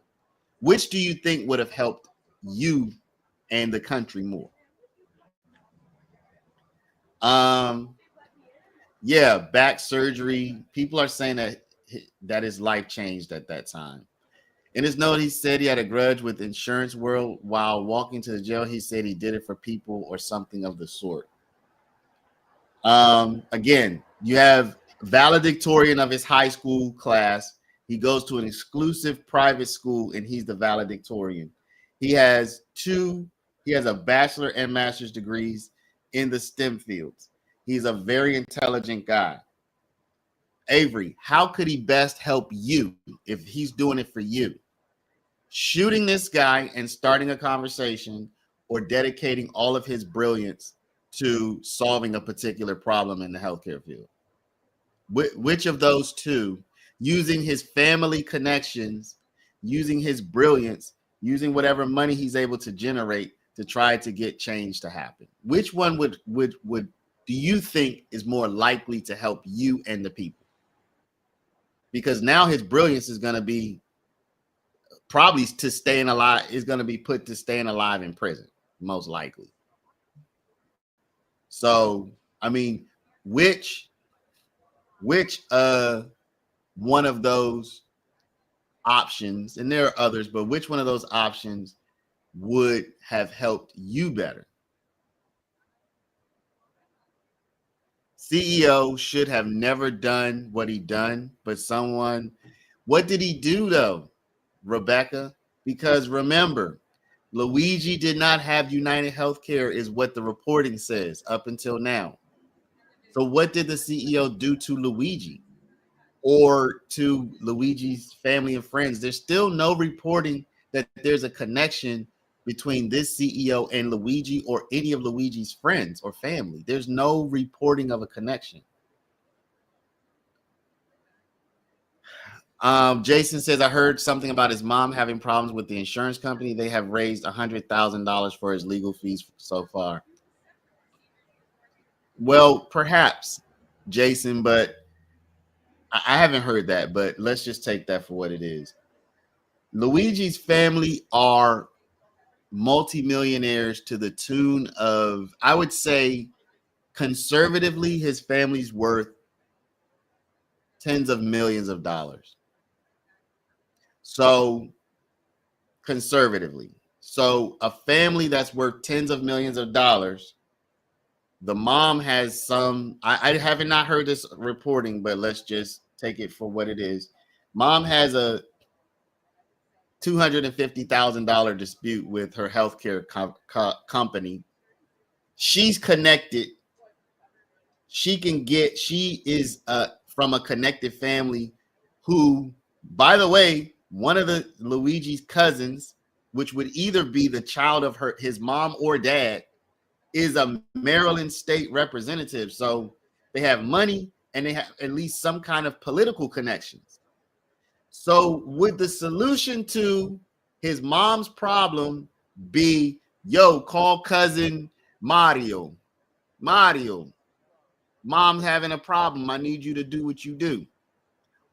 Which do you think would have helped you and the country more? Yeah, back surgery. People are saying that his life changed at that time. In his note, he said he had a grudge with insurance world. While walking to the jail, he said he did it for people or something of the sort. Again, you have valedictorian of his high school class. He goes to an exclusive private school, and he's the valedictorian. He has a bachelor and master's degrees in the STEM fields. He's a very intelligent guy. Avery, how could he best help you if he's doing it for you? Shooting this guy and starting a conversation, or dedicating all of his brilliance to solving a particular problem in the healthcare field? Which of those two, using his family connections, using his brilliance, using whatever money he's able to generate to try to get change to happen, which one would do you think is more likely to help you and the people? Because now his brilliance is going to be probably to staying alive, is going to be put to staying alive in prison, most likely. So, I mean, which one of those options, and there are others, but which one of those options would have helped you better? CEO should have never done what he done, but what did he do though, Rebecca? Because remember, Luigi did not have United Healthcare is what the reporting says up until now. So what did the CEO do to Luigi or to Luigi's family and friends? There's still no reporting that there's a connection between this CEO and Luigi or any of Luigi's friends or family. There's no reporting of a connection. Jason says, I heard something about his mom having problems with the insurance company. They have raised $100,000 for his legal fees so far. Well, perhaps, Jason, but I haven't heard that, but let's just take that for what it is. Luigi's family are multimillionaires to the tune of, I would say, conservatively, his family's worth tens of millions of dollars. So, conservatively. So, a family that's worth tens of millions of dollars, the mom has some, I haven't not heard this reporting, but let's just take it for what it is. Mom has a $250,000 dispute with her healthcare company. She's connected. She is from a connected family who, by the way, one of the Luigi's cousins, which would either be the child of his mom or dad, is a Maryland state representative. So they have money and they have at least some kind of political connections. So would the solution to his mom's problem be, yo, call cousin Mario? Mom's having a problem. I need you to do what you do.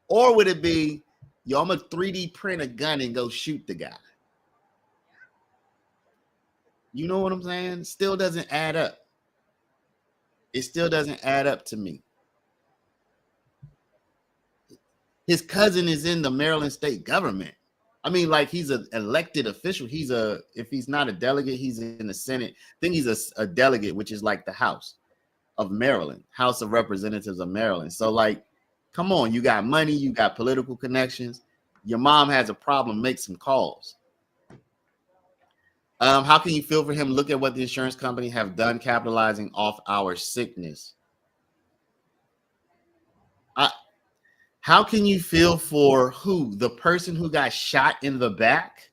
Or would it be, yo, I'm going to 3D print a gun and go shoot the guy? You know what I'm saying? Still doesn't add up. It still doesn't add up to me. His cousin is in the Maryland state government. I mean, like, he's an elected official. If he's not a delegate, he's in the Senate. I think he's a delegate, which is like the House of Maryland, House of Representatives of Maryland. So, like, come on, you got money, you got political connections. Your mom has a problem, make some calls. How can you feel for him? Look at what the insurance company have done capitalizing off our sickness. How can you feel for who? The person who got shot in the back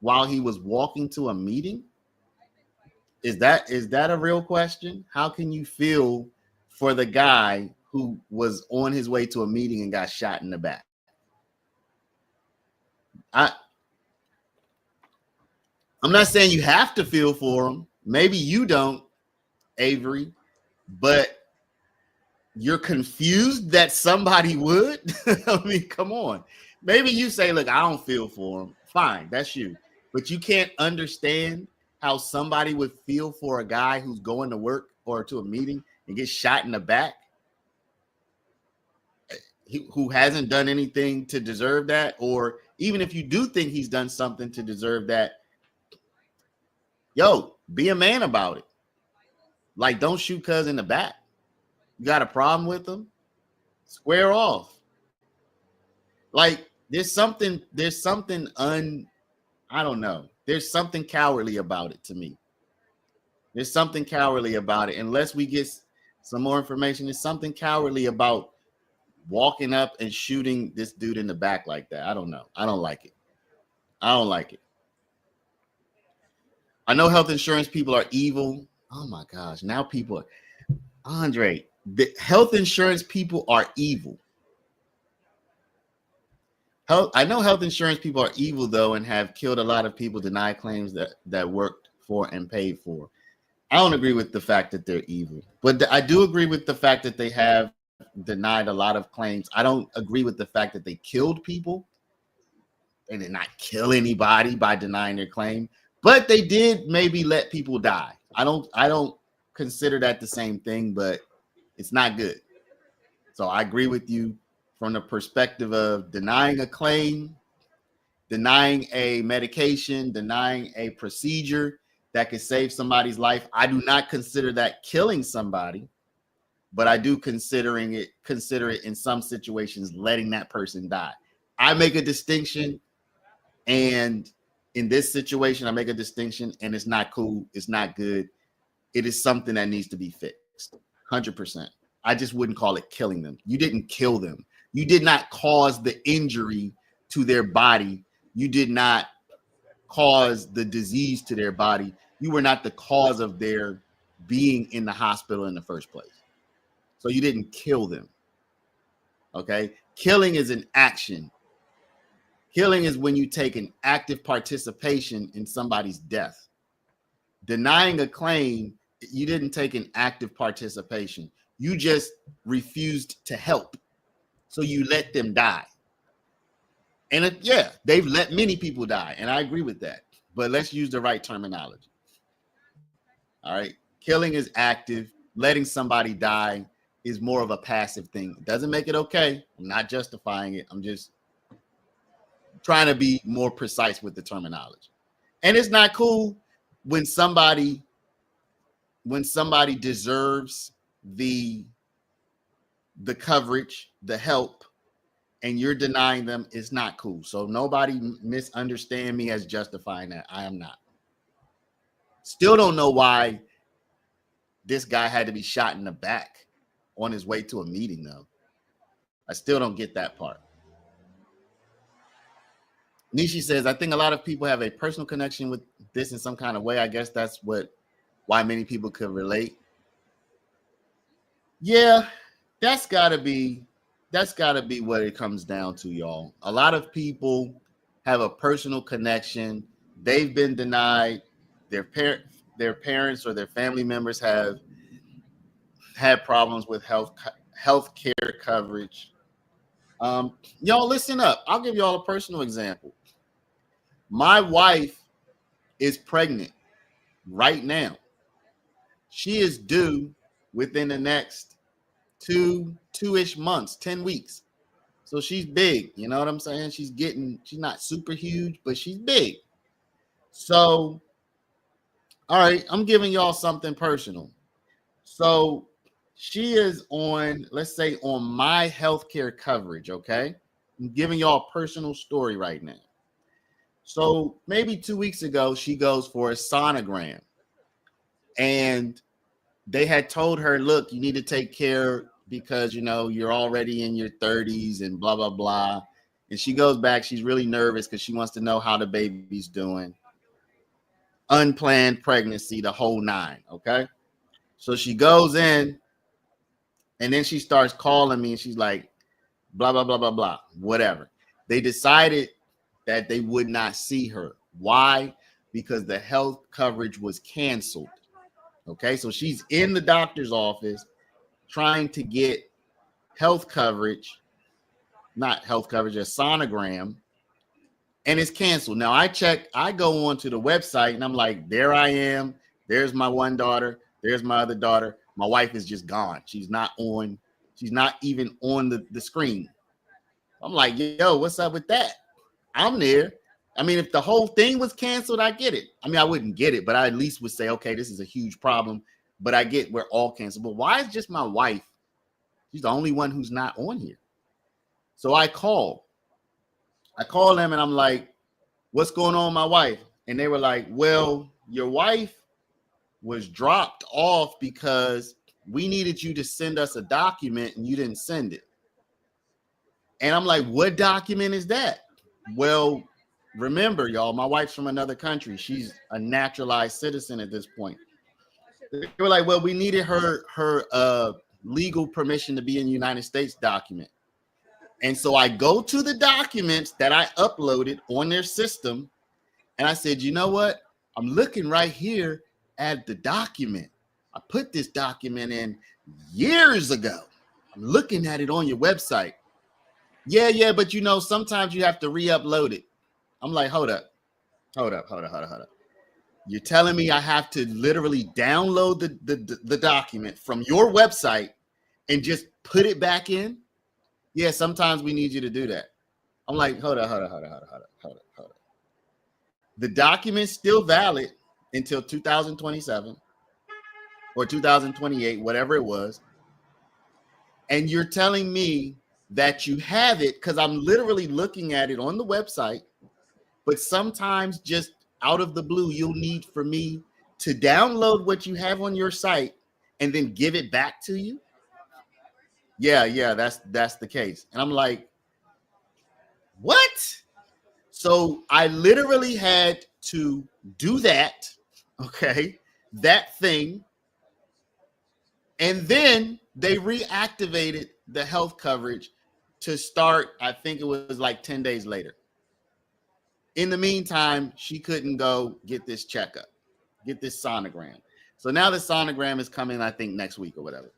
while he was walking to a meeting? Is that a real question? How can you feel for the guy who was on his way to a meeting and got shot in the back? I'm not saying you have to feel for him. Maybe you don't, Avery, but you're confused that somebody would. I mean, come on. Maybe you say, look, I don't feel for him. Fine, that's you. But you can't understand how somebody would feel for a guy who's going to work or to a meeting and get shot in the back, who hasn't done anything to deserve that. Or even if you do think he's done something to deserve that, yo, be a man about it. Like, don't shoot cuz in the back. You got a problem with them? Square off. Like, there's something I don't know. There's something cowardly about it to me. There's something cowardly about it. Unless we get some more information, there's something cowardly about walking up and shooting this dude in the back like that. I don't know. I don't like it. I know health insurance people are evil. Oh my gosh. Now people, Andre, the health insurance people are evil. I know health insurance people are evil though, and have killed a lot of people, denied claims that worked for and paid for. I don't agree with the fact that they're evil, but I do agree with the fact that they have denied a lot of claims. I don't agree with the fact that they killed people. They did not kill anybody by denying their claim, but they did maybe let people die. I don't consider that the same thing, but it's not good. So I agree with you from the perspective of denying a claim, denying a medication, denying a procedure that could save somebody's life. I do not consider that killing somebody, but I do consider it in some situations letting that person die. I make a distinction, and in this situation, I make a distinction, and it's not cool. It's not good. It is something that needs to be fixed. 100%. I just wouldn't call it killing them. You didn't kill them. You did not cause the injury to their body. You did not cause the disease to their body. You were not the cause of their being in the hospital in the first place. So you didn't kill them. Okay? Killing is an action. Killing is when you take an active participation in somebody's death. Denying a claim, you didn't take an active participation. You just refused to help. So you let them die. And yeah, they've let many people die. And I agree with that. But let's use the right terminology. All right. Killing is active. Letting somebody die is more of a passive thing. It doesn't make it okay. I'm not justifying it. I'm just trying to be more precise with the terminology. And it's not cool when somebody deserves the coverage, the help, and you're denying them. It's not cool. So nobody misunderstand me as justifying that. I am not. Still don't know why this guy had to be shot in the back on his way to a meeting, though. I still don't get that part. Nishi says, I think a lot of people have a personal connection with this in some kind of way. I guess that's why many people could relate. Yeah, that's gotta be what it comes down to, y'all. A lot of people have a personal connection. They've been denied. Their parents or their family members have had problems with health care coverage. Y'all listen up. I'll give y'all a personal example. My wife is pregnant right now. She is due within the next two-ish months, 10 weeks. So she's big. You know what I'm saying? She's not super huge, but she's big. So, all right, I'm giving y'all something personal. So she is on, let's say, on my healthcare coverage, okay? I'm giving y'all a personal story right now. So maybe 2 weeks ago, she goes for a sonogram. And they had told her, look, you need to take care because, you're already in your 30s and blah, blah, blah. And she goes back. She's really nervous because she wants to know how the baby's doing. Unplanned pregnancy, the whole nine, okay? So she goes in, and then she starts calling me, and she's like, blah, blah, blah, blah, blah, whatever. They decided that they would not see her. Why? Because the health coverage was canceled. Okay, so she's in the doctor's office trying to get health coverage, not health coverage, a sonogram, and it's canceled. Now I go onto the website and I'm like, there I am. There's my one daughter. There's my other daughter. My wife is just gone. She's not even on the screen. I'm like, yo, what's up with that? I'm there. I mean, if the whole thing was canceled, I get it. I mean, I wouldn't get it, but I at least would say, okay, this is a huge problem. But I get we're all canceled. But why is just my wife? She's the only one who's not on here. So I call them and I'm like, what's going on with my wife? And they were like, well, your wife was dropped off because we needed you to send us a document and you didn't send it. And I'm like, what document is that? Well, remember, y'all, my wife's from another country. She's a naturalized citizen at this point. They were like, well, we needed her legal permission to be in the United States document. And so I go to the documents that I uploaded on their system, and I said, you know what? I'm looking right here at the document. I put this document in years ago. I'm looking at it on your website. Yeah, but you know, sometimes you have to re-upload it. I'm like, hold up. You're telling me I have to literally download the document from your website and just put it back in? Yeah, sometimes we need you to do that. I'm like, hold up. The document's still valid until 2027 or 2028, whatever it was. And you're telling me that you have it because I'm literally looking at it on the website, but sometimes just out of the blue, you'll need for me to download what you have on your site and then give it back to you. Yeah, that's the case. And I'm like, what? So I literally had to do that, okay, that thing. And then they reactivated the health coverage to start, I think it was like 10 days later. In the meantime, she couldn't go get this checkup, get this sonogram. So now the sonogram is coming, I think, next week or whatever.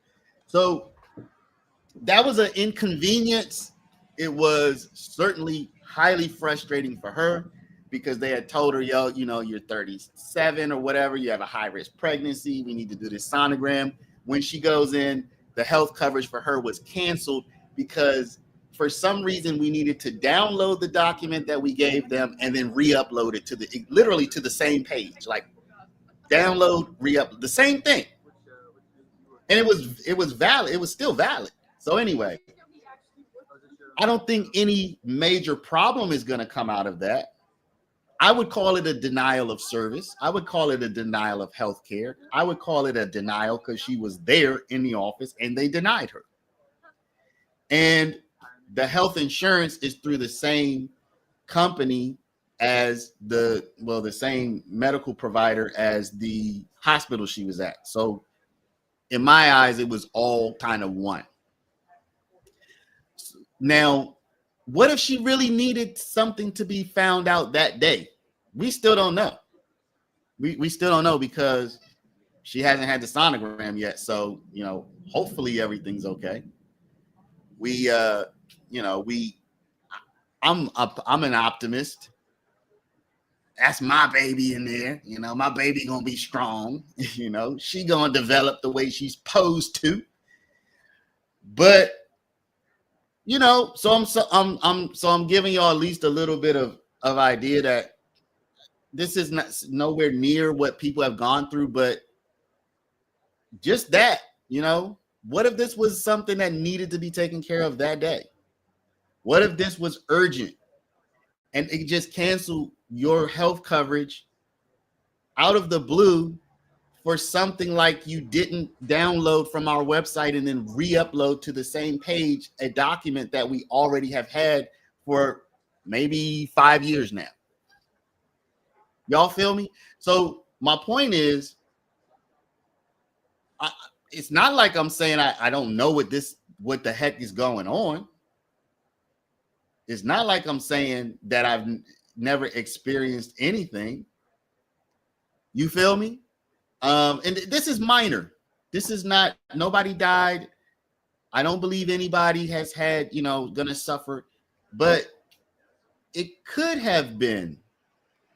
So that was an inconvenience. It was certainly highly frustrating for her because they had told her, yo, you know, you're 37 or whatever. You have a high risk pregnancy. We need to do this sonogram. When she goes in, the health coverage for her was canceled because for some reason we needed to download the document that we gave them and then re-upload it to literally to the same page, like download, re-upload, the same thing. And it was valid. It was still valid. So anyway, I don't think any major problem is going to come out of that. I would call it a denial of service. I would call it a denial of health care. I would call it a denial because she was there in the office and they denied her. And the health insurance is through the same company as the same medical provider as the hospital she was at. So in my eyes, it was all kind of one. Now, what if she really needed something to be found out that day? We still don't know. We still don't know because she hasn't had the sonogram yet. So, you know, hopefully everything's okay. I'm an optimist. That's my baby in there. You know, my baby gonna be strong. You know, she gonna develop the way she's supposed to. But you know, so I'm giving y'all at least a little bit of idea that this is not nowhere near what people have gone through, but just that, you know, what if this was something that needed to be taken care of that day? What if this was urgent and it just canceled your health coverage out of the blue for something like you didn't download from our website and then re-upload to the same page a document that we already have had for maybe 5 years now? Y'all feel me? So my point is, it's not like I'm saying I don't know what the heck is going on. It's not like I'm saying that I've never experienced anything. You feel me? And this is minor. This is not, nobody died. I don't believe anybody has had, you know, gonna suffer, but it could have been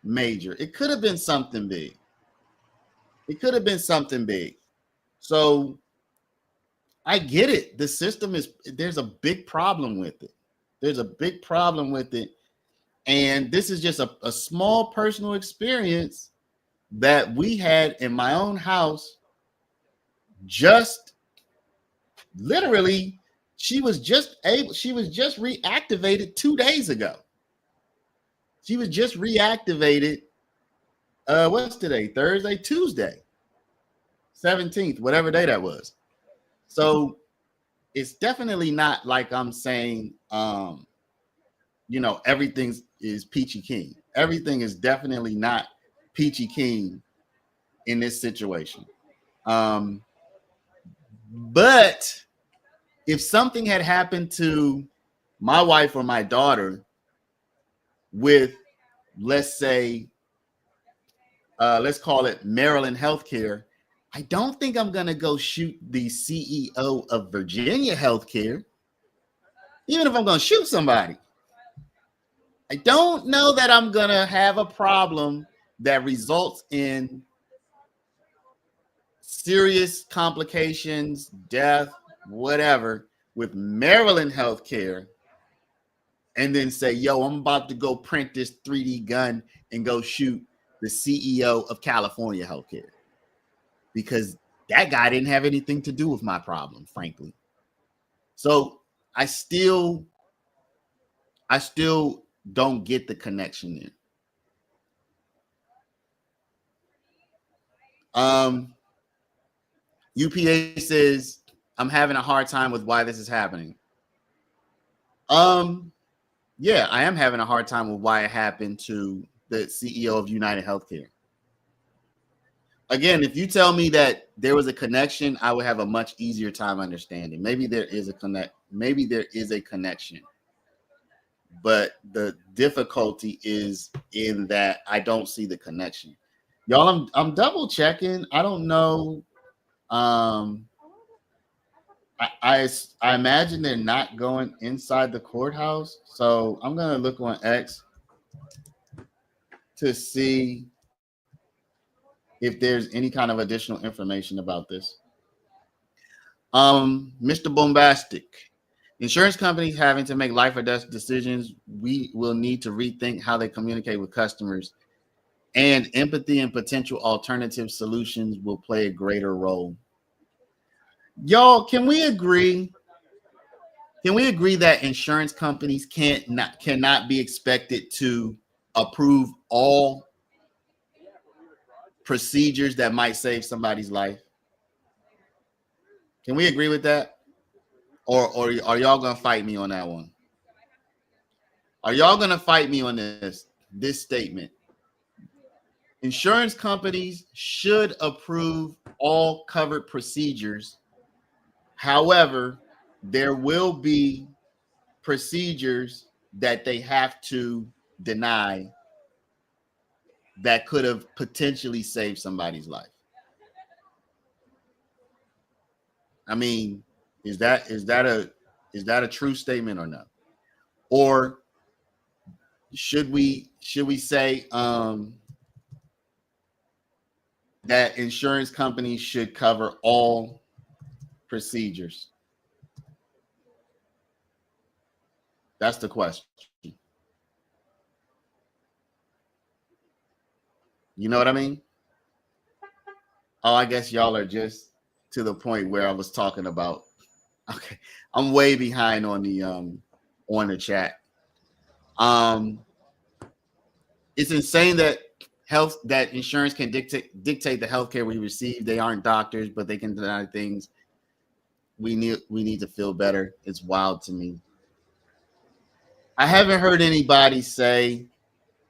major. It could have been something big. So I get it. The system there's a big problem with it. And this is just a small personal experience that we had in my own house. Just literally, she was just reactivated 2 days ago. She was just reactivated. What's today? Thursday, Tuesday, 17th, whatever day that was. So it's definitely not like I'm saying, you know, everything is peachy keen. Everything is definitely not peachy keen in this situation. But if something had happened to my wife or my daughter with, let's say, let's call it Maryland Healthcare, I don't think I'm going to go shoot the CEO of Virginia Healthcare, even if I'm going to shoot somebody. I don't know that I'm going to have a problem that results in serious complications, death, whatever, with Maryland Healthcare, and then say, yo, I'm about to go print this 3D gun and go shoot the CEO of California Healthcare. Because that guy didn't have anything to do with my problem, frankly. So I still don't get the connection there. UPA says, I'm having a hard time with why this is happening. Yeah, I am having a hard time with why it happened to the CEO of United Healthcare. Again, if you tell me that there was a connection, I would have a much easier time understanding. Maybe there is a connection. But the difficulty is in that I don't see the connection. Y'all, I'm double checking. I don't know. I imagine they're not going inside the courthouse. So I'm gonna look on X to see if there's any kind of additional information about this. Mr. Bombastic. Insurance companies having to make life or death decisions, we will need to rethink how they communicate with customers, and empathy and potential alternative solutions will play a greater role. Y'all, can we agree? Can we agree that insurance companies cannot be expected to approve all procedures that might save somebody's life? Can we agree with that? Or are y'all gonna fight me on that one? Are y'all gonna fight me on this statement? Insurance companies should approve all covered procedures. However, there will be procedures that they have to deny that could have potentially saved somebody's life. I mean, is that a true statement or no? Or should we say that insurance companies should cover all procedures? That's the question. You know what I mean? Oh, I guess y'all are just to the point where I was talking about. Okay, I'm way behind on the chat. It's insane that insurance can dictate the healthcare we receive. They aren't doctors, but they can deny things. We need to feel better. It's wild to me. I haven't heard anybody say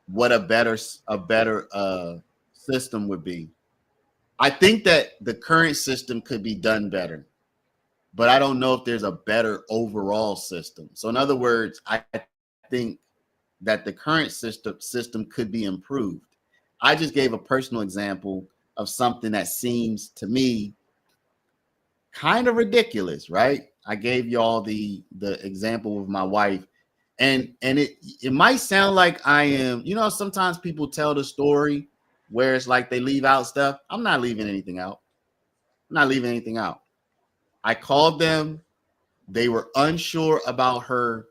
what a better system would be. I think that the current system could be done better, but I don't know if there's a better overall system. So in other words, I think that the current system could be improved. I just gave a personal example of something that seems to me kind of ridiculous, right? I gave y'all the example of my wife, and it might sound like I am, sometimes people tell the story where it's like they leave out stuff. I'm not leaving anything out. I called them. They were unsure about her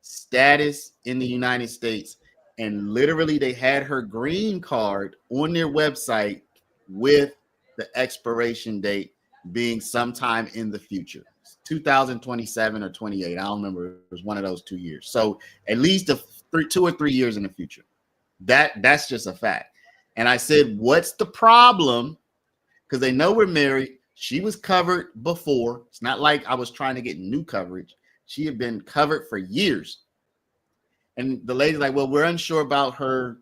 status in the United States, and literally they had her green card on their website with the expiration date being sometime in the future, 2027 or 28. I don't remember. It was one of those 2 years. So at least 2 or 3 years in the future. That's just a fact. And I said, what's the problem? Because they know we're married. She was covered before. It's not like I was trying to get new coverage. She had been covered for years. And the lady's like, well, we're unsure about her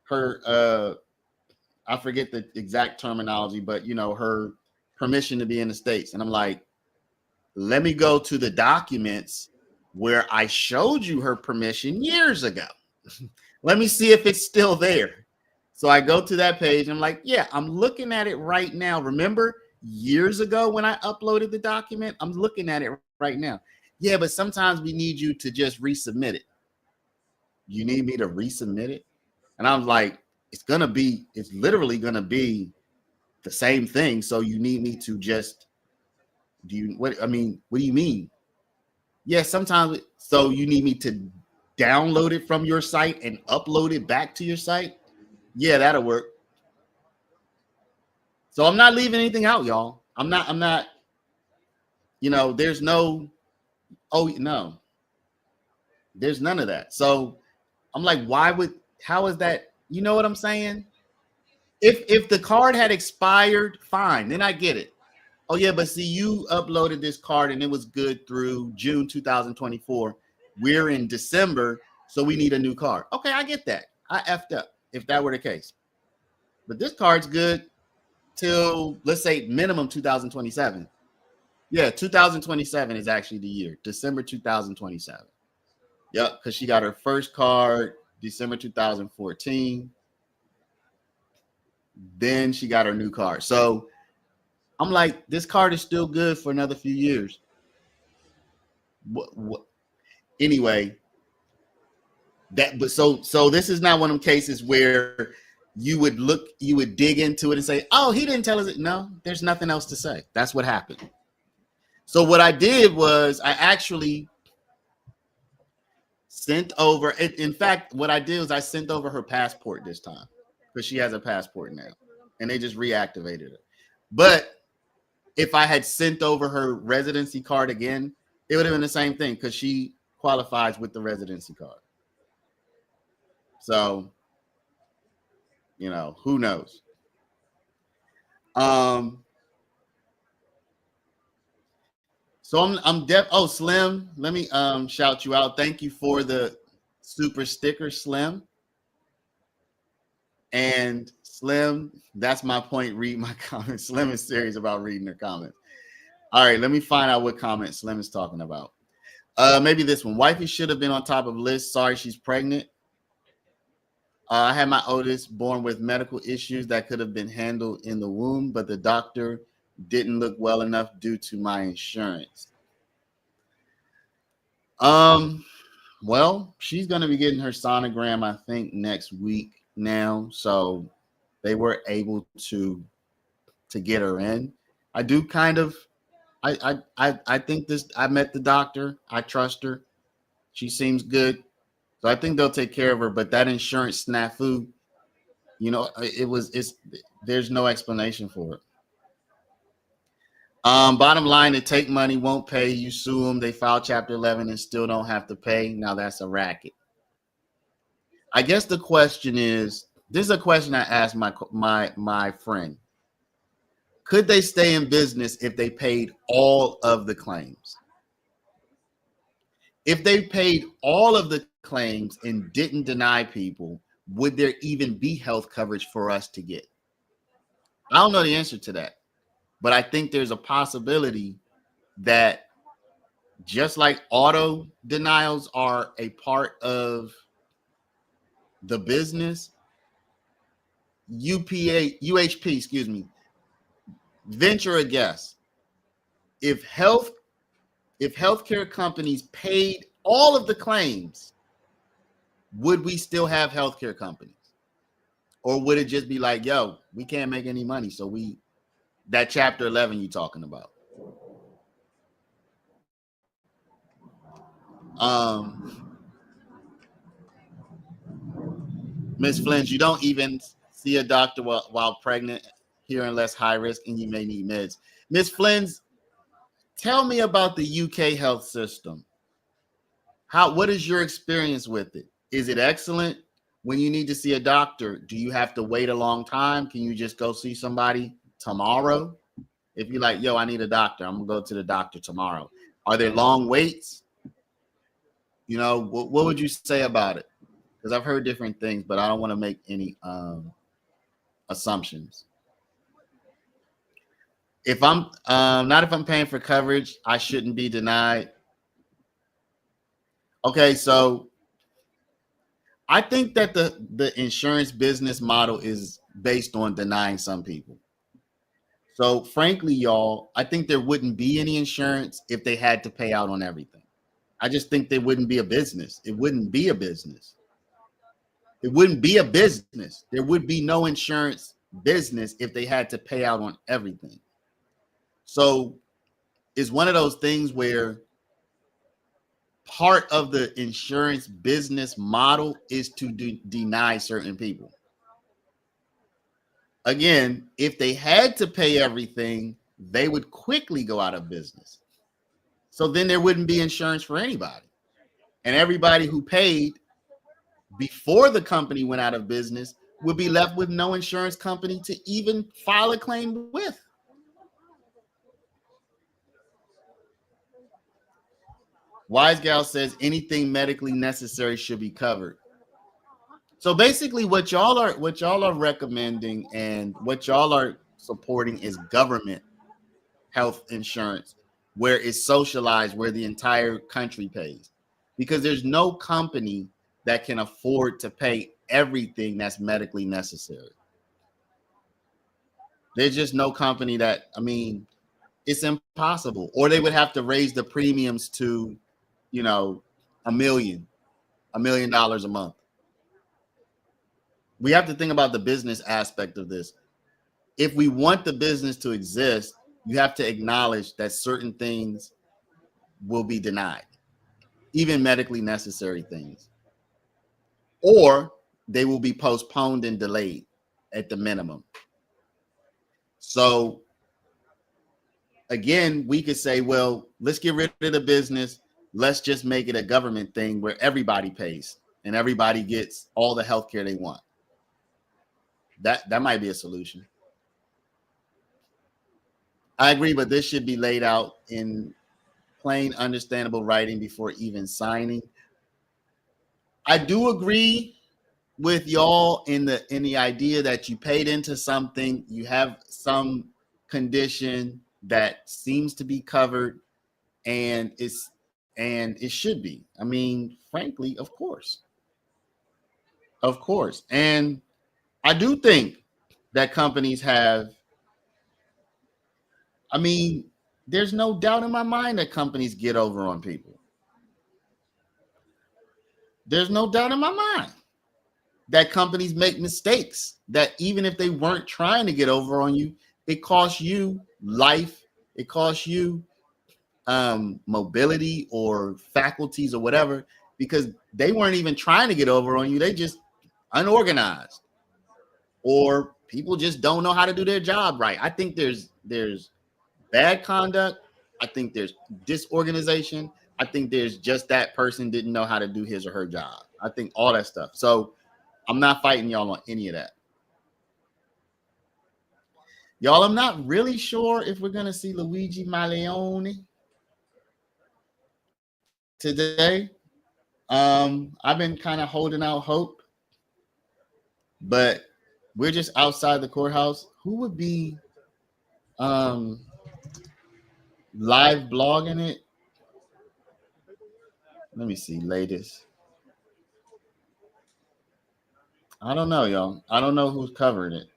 I forget the exact terminology, but her permission to be in the States. And I'm like, let me go to the documents where I showed you her permission years ago. Let me see if it's still there. So I go to that page. I'm like, yeah, I'm looking at it right now. Remember years ago when I uploaded the document? I'm looking at it right now. Yeah, but sometimes we need you to just resubmit it. You need me to resubmit it? And I was like, it's literally going to be the same thing. So you need me to just, what do you mean? Yeah, sometimes, so you need me to download it from your site and upload it back to your site? Yeah, that'll work. So I'm not leaving anything out, y'all. I'm not, there's no, there's none of that. So I'm like, how is that? You know what I'm saying? If the card had expired, fine, then I get it. Oh yeah, but see, you uploaded this card and it was good through June 2024. We're in December, so we need a new card. Okay, I get that. I effed up if that were the case. But this card's good till, let's say, minimum 2027. Yeah, 2027 is actually the year, December 2027. Yep, because she got her first card December 2014. Then she got her new card. So I'm like, this card is still good for another few years. Anyway, so this is not one of them cases where you would dig into it and say, oh, he didn't tell us it. No, there's nothing else to say. That's what happened. So what I did was I actually sent over, in fact, what I did was I sent over her passport this time because she has a passport now and they just reactivated it. But if I had sent over her residency card again, it would have been the same thing because she qualifies with the residency card. So, who knows? So I'm deaf. Oh, Slim, let me shout you out. Thank you for the super sticker, Slim. And Slim, that's my point. Read my comments. Slim is serious about reading her comments. All right, let me find out what comment Slim is talking about. Maybe this one. Wifey should have been on top of list. Sorry, she's pregnant. I had my oldest born with medical issues that could have been handled in the womb, but the doctor didn't look well enough due to my insurance. Well, she's going to be getting her sonogram, I think, next week now. So they were able to get her in. I do kind of, I think this, I met the doctor. I trust her. She seems good. So I think they'll take care of her. But that insurance snafu, there's no explanation for it. Bottom line, they take money, won't pay. You sue them. They file Chapter 11 and still don't have to pay. Now that's a racket. I guess the question is, this is a question I asked my friend. Could they stay in business if they paid all of the claims? If they paid all of the claims and didn't deny people, would there even be health coverage for us to get? I don't know the answer to that. But I think there's a possibility that just like auto denials are a part of the business, UHP, venture a guess. If healthcare companies paid all of the claims, would we still have healthcare companies? Or would it just be like, yo, we can't make any money, so that Chapter 11 you talking about? Ms. Flynn, you don't even see a doctor while pregnant here unless high risk and you may need meds. Ms. Flynn, tell me about the UK health system. What is your experience with it? Is it excellent? When you need to see a doctor, do you have to wait a long time? Can you just go see somebody tomorrow? If you're like, yo, I need a doctor, I'm gonna go to the doctor tomorrow. Are there long waits? What would you say about it? Because I've heard different things, but I don't want to make any assumptions. If I'm not if I'm paying for coverage, I shouldn't be denied. Okay, so I think that the insurance business model is based on denying some people. So frankly, y'all, I think there wouldn't be any insurance if they had to pay out on everything. I just think there wouldn't be a business. It wouldn't be a business. It wouldn't be a business. There would be no insurance business if they had to pay out on everything. So it's one of those things where part of the insurance business model is to deny certain people. Again, if they had to pay everything, they would quickly go out of business. So then there wouldn't be insurance for anybody. And everybody who paid before the company went out of business would be left with no insurance company to even file a claim with. Wise Gal says anything medically necessary should be covered. So basically what y'all are recommending and what y'all are supporting is government health insurance where it's socialized, where the entire country pays. Because there's no company that can afford to pay everything that's medically necessary. There's just no company that, I mean, it's impossible. Or they would have to raise the premiums to, you know, $1 million a month. We have to think about the business aspect of this. If we want the business to exist, you have to acknowledge that certain things will be denied, even medically necessary things, or they will be postponed and delayed at the minimum. So again, we could say, well, let's get rid of the business. Let's just make it a government thing where everybody pays and everybody gets all the health care they want. That might be a solution. I agree, but this should be laid out in plain, understandable writing before even signing. I do agree with y'all in the idea that you paid into something, you have some condition that seems to be covered, and it should be. I mean, frankly, of course. And I do think that companies have, I mean, there's no doubt in my mind that companies get over on people. There's no doubt in my mind that companies make mistakes, that even if they weren't trying to get over on you, it costs you life, it costs you mobility or faculties or whatever, because they weren't even trying to get over on you. They just unorganized, or people just don't know how to do their job right. I think there's bad conduct. I think there's disorganization. I think there's just that person didn't know how to do his or her job. I think all that stuff. So I'm not fighting y'all on any of that. Y'all, I'm not really sure if we're going to see Luigi Mangione today. I've been kind of holding out hope, but we're just outside the courthouse. Who would be live blogging it? Let me see, latest. I don't know, y'all. I don't know who's covering it.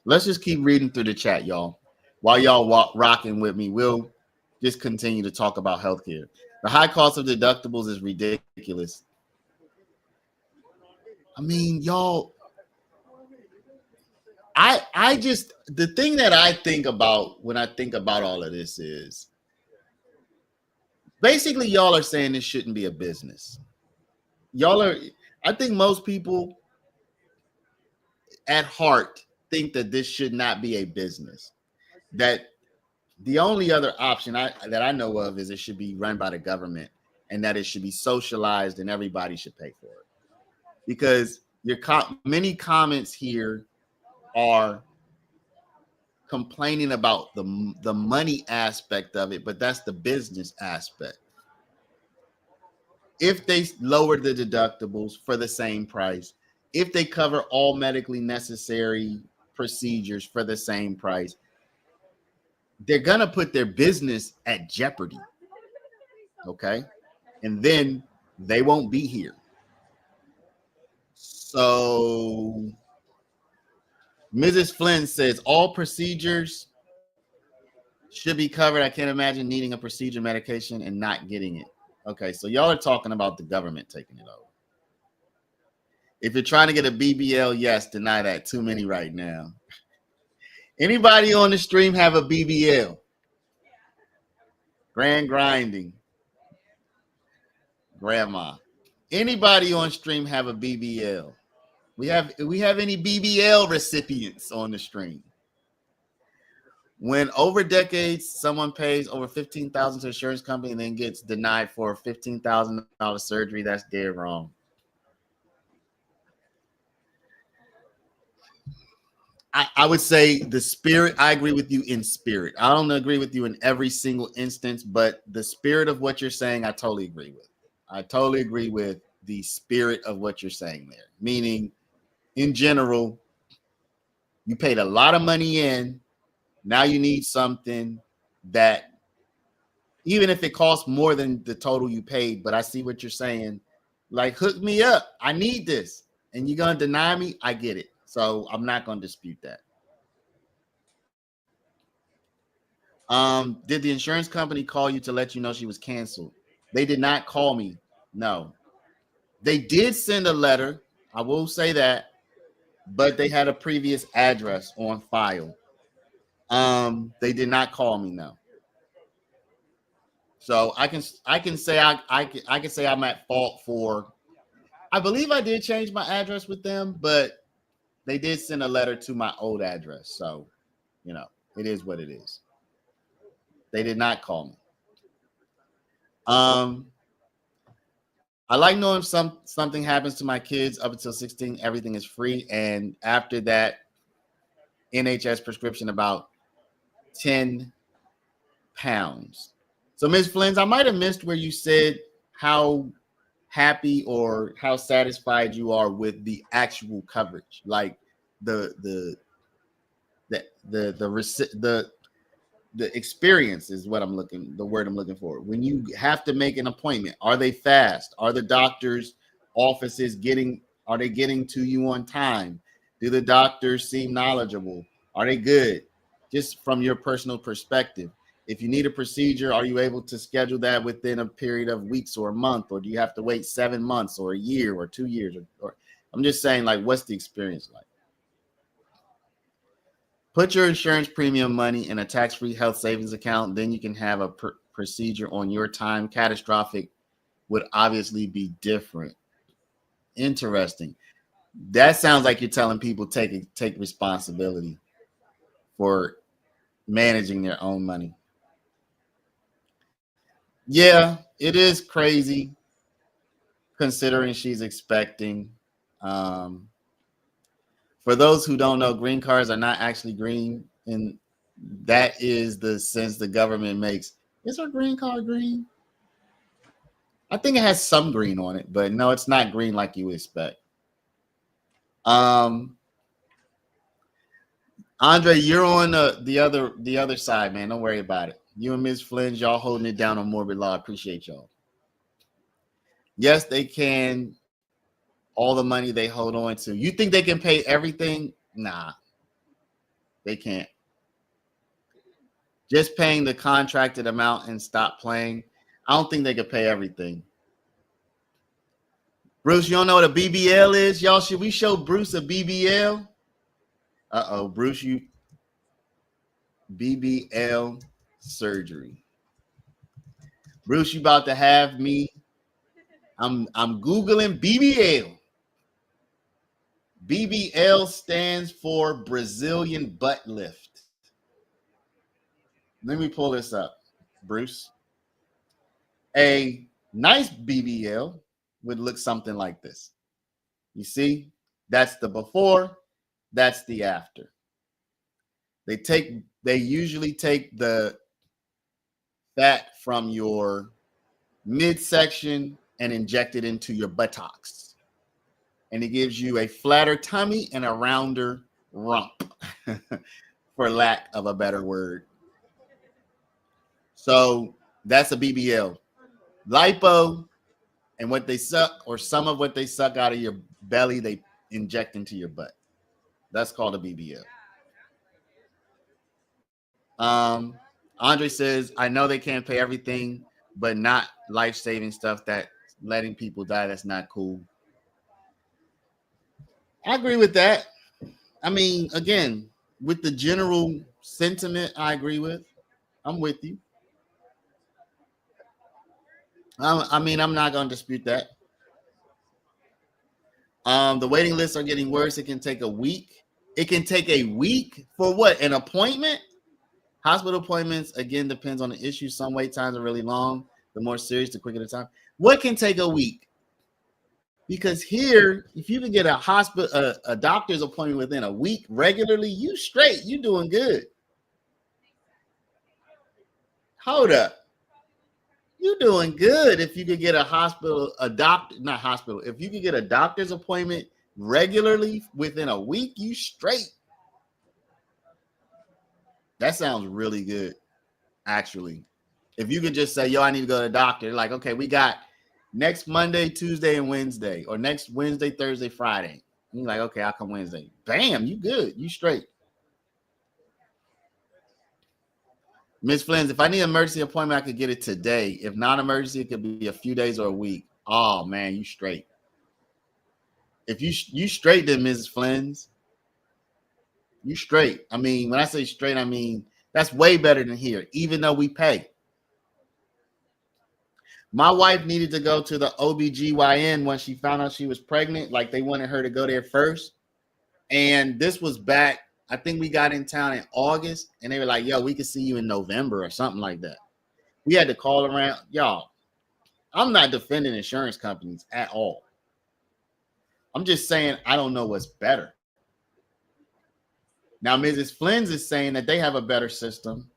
Let's just keep reading through the chat, y'all. While y'all rocking with me, we'll just continue to talk about healthcare. The high cost of deductibles is ridiculous. I mean, y'all, I just, the thing that I think about when I think about all of this is basically y'all are saying this shouldn't be a business. I think most people at heart think that this should not be a business. That the only other option that I know of is it should be run by the government, and that it should be socialized and everybody should pay for it. Because many comments here are complaining about the money aspect of it, but that's the business aspect. If they lower the deductibles for the same price, if they cover all medically necessary procedures for the same price, they're gonna put their business at jeopardy. Okay, and then they won't be here. So Mrs. Flynn says all procedures should be covered. I can't imagine needing a procedure medication and not getting it. Okay, so y'all are talking about the government taking it over. If you're trying to get a BBL, yes, deny that. Too many right now. Anybody on the stream have a BBL? Grand grinding. Grandma. Anybody on stream have a BBL? We have any BBL recipients on the stream? When over decades, someone pays over $15,000 to an insurance company and then gets denied for $15,000 surgery, that's dead wrong. I would say the spirit, I agree with you in spirit. I don't agree with you in every single instance, but the spirit of what you're saying, I totally agree with. I totally agree with the spirit of what you're saying there. Meaning, in general, you paid a lot of money in. Now you need something that, even if it costs more than the total you paid, but I see what you're saying. Like, hook me up. I need this. And you're going to deny me? I get it. So I'm not going to dispute that. Did the insurance company call you to let you know she was canceled? They did not call me. No. They did send a letter. I will say that. But they had a previous address on file. They did not call me, no. So I can say I can say I'm at fault for. I believe I did change my address with them, but they did send a letter to my old address. So, you know, it is what it is. They did not call me. I like knowing if something happens to my kids up until 16, everything is free, and after that, NHS prescription about 10 pounds. So, Ms. Flins, I might have missed where you said how happy or how satisfied you are with the actual coverage, like the experience is what the word I'm looking for. When you have to make an appointment, are they fast? Are the doctors' offices getting to you on time? Do the doctors seem knowledgeable? Are they good? Just from your personal perspective. If you need a procedure, are you able to schedule that within a period of weeks or a month, or do you have to wait 7 months or a year or 2 years? Or I'm just saying, like, what's the experience like? Put your insurance premium money in a tax-free health savings account. Then you can have a procedure on your time. Catastrophic would obviously be different. Interesting. That sounds like you're telling people take responsibility for managing their own money. Yeah, it is crazy considering she's expecting. For those who don't know, green cards are not actually green, and that is the sense the government makes. Is her green card green? I think it has some green on it, but no, it's not green like you would expect. Andre, you're on the other side, man. Don't worry about it. You and Ms. Flynn, y'all holding it down on Morbid Law. I appreciate y'all. Yes, they can. All the money they hold on to. You think they can pay everything? Nah, they can't. Just paying the contracted amount and stop playing. I don't think they could pay everything. Bruce, you don't know what a BBL is? Y'all, should we show Bruce a BBL? Uh-oh, Bruce, you BBL surgery. Bruce, you about to have me. I'm Googling BBL. BBL stands for Brazilian butt lift. Let me pull this up, Bruce. A nice BBL would look something like this. You see, that's the before, that's the after. They usually take the fat from your midsection and inject it into your buttocks. And it gives you a flatter tummy and a rounder rump, for lack of a better word. So that's a BBL. Lipo and what they suck, or some of what they suck out of your belly, they inject into your butt. That's called a BBL. Andre says, I know they can't pay everything, but not life-saving stuff that letting people die. That's not cool. I agree with that. I mean, again, with the general sentiment, I agree with. I'm with you. I mean, I'm not going to dispute that. The waiting lists are getting worse. It can take a week. It can take a week for what? An appointment? Hospital appointments, again, depends on the issue. Some wait times are really long. The more serious, the quicker the time. What can take a week? Because here, if you can get a hospital, a doctor's appointment within a week regularly, you straight. You doing good. Hold up. You doing good if you could get a hospital, a doctor, not hospital. If you could get a doctor's appointment regularly within a week, you straight. That sounds really good, actually. If you could just say, yo, I need to go to the doctor. Like, okay, we got next Monday, Tuesday, and Wednesday, or next Wednesday, Thursday, Friday. And you're like, okay, I'll come Wednesday. Bam, you good. You straight. Miss Flins, if I need an emergency appointment, I could get it today. If not emergency, it could be a few days or a week. Oh, man, you straight. If you straight, then Mrs. Flins, you straight. I mean, when I say straight, I mean that's way better than here, even though we pay. My wife needed to go to the OBGYN when she found out she was pregnant. Like, they wanted her to go there first. And this was back, I think we got in town in August, and they were like, yo, we can see you in November or something like that. We had to call around. Y'all, I'm not defending insurance companies at all. I'm just saying I don't know what's better. Now, Mrs. Flins is saying that they have a better system.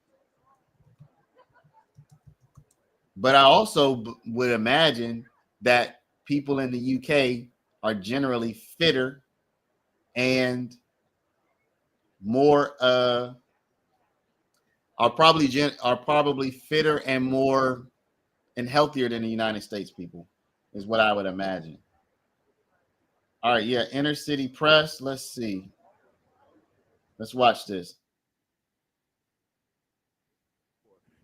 But I also would imagine that people in the UK are generally fitter and more are probably fitter and more and healthier than the United States people, is what I would imagine. All right, yeah, inner city press. Let's see. Let's watch this.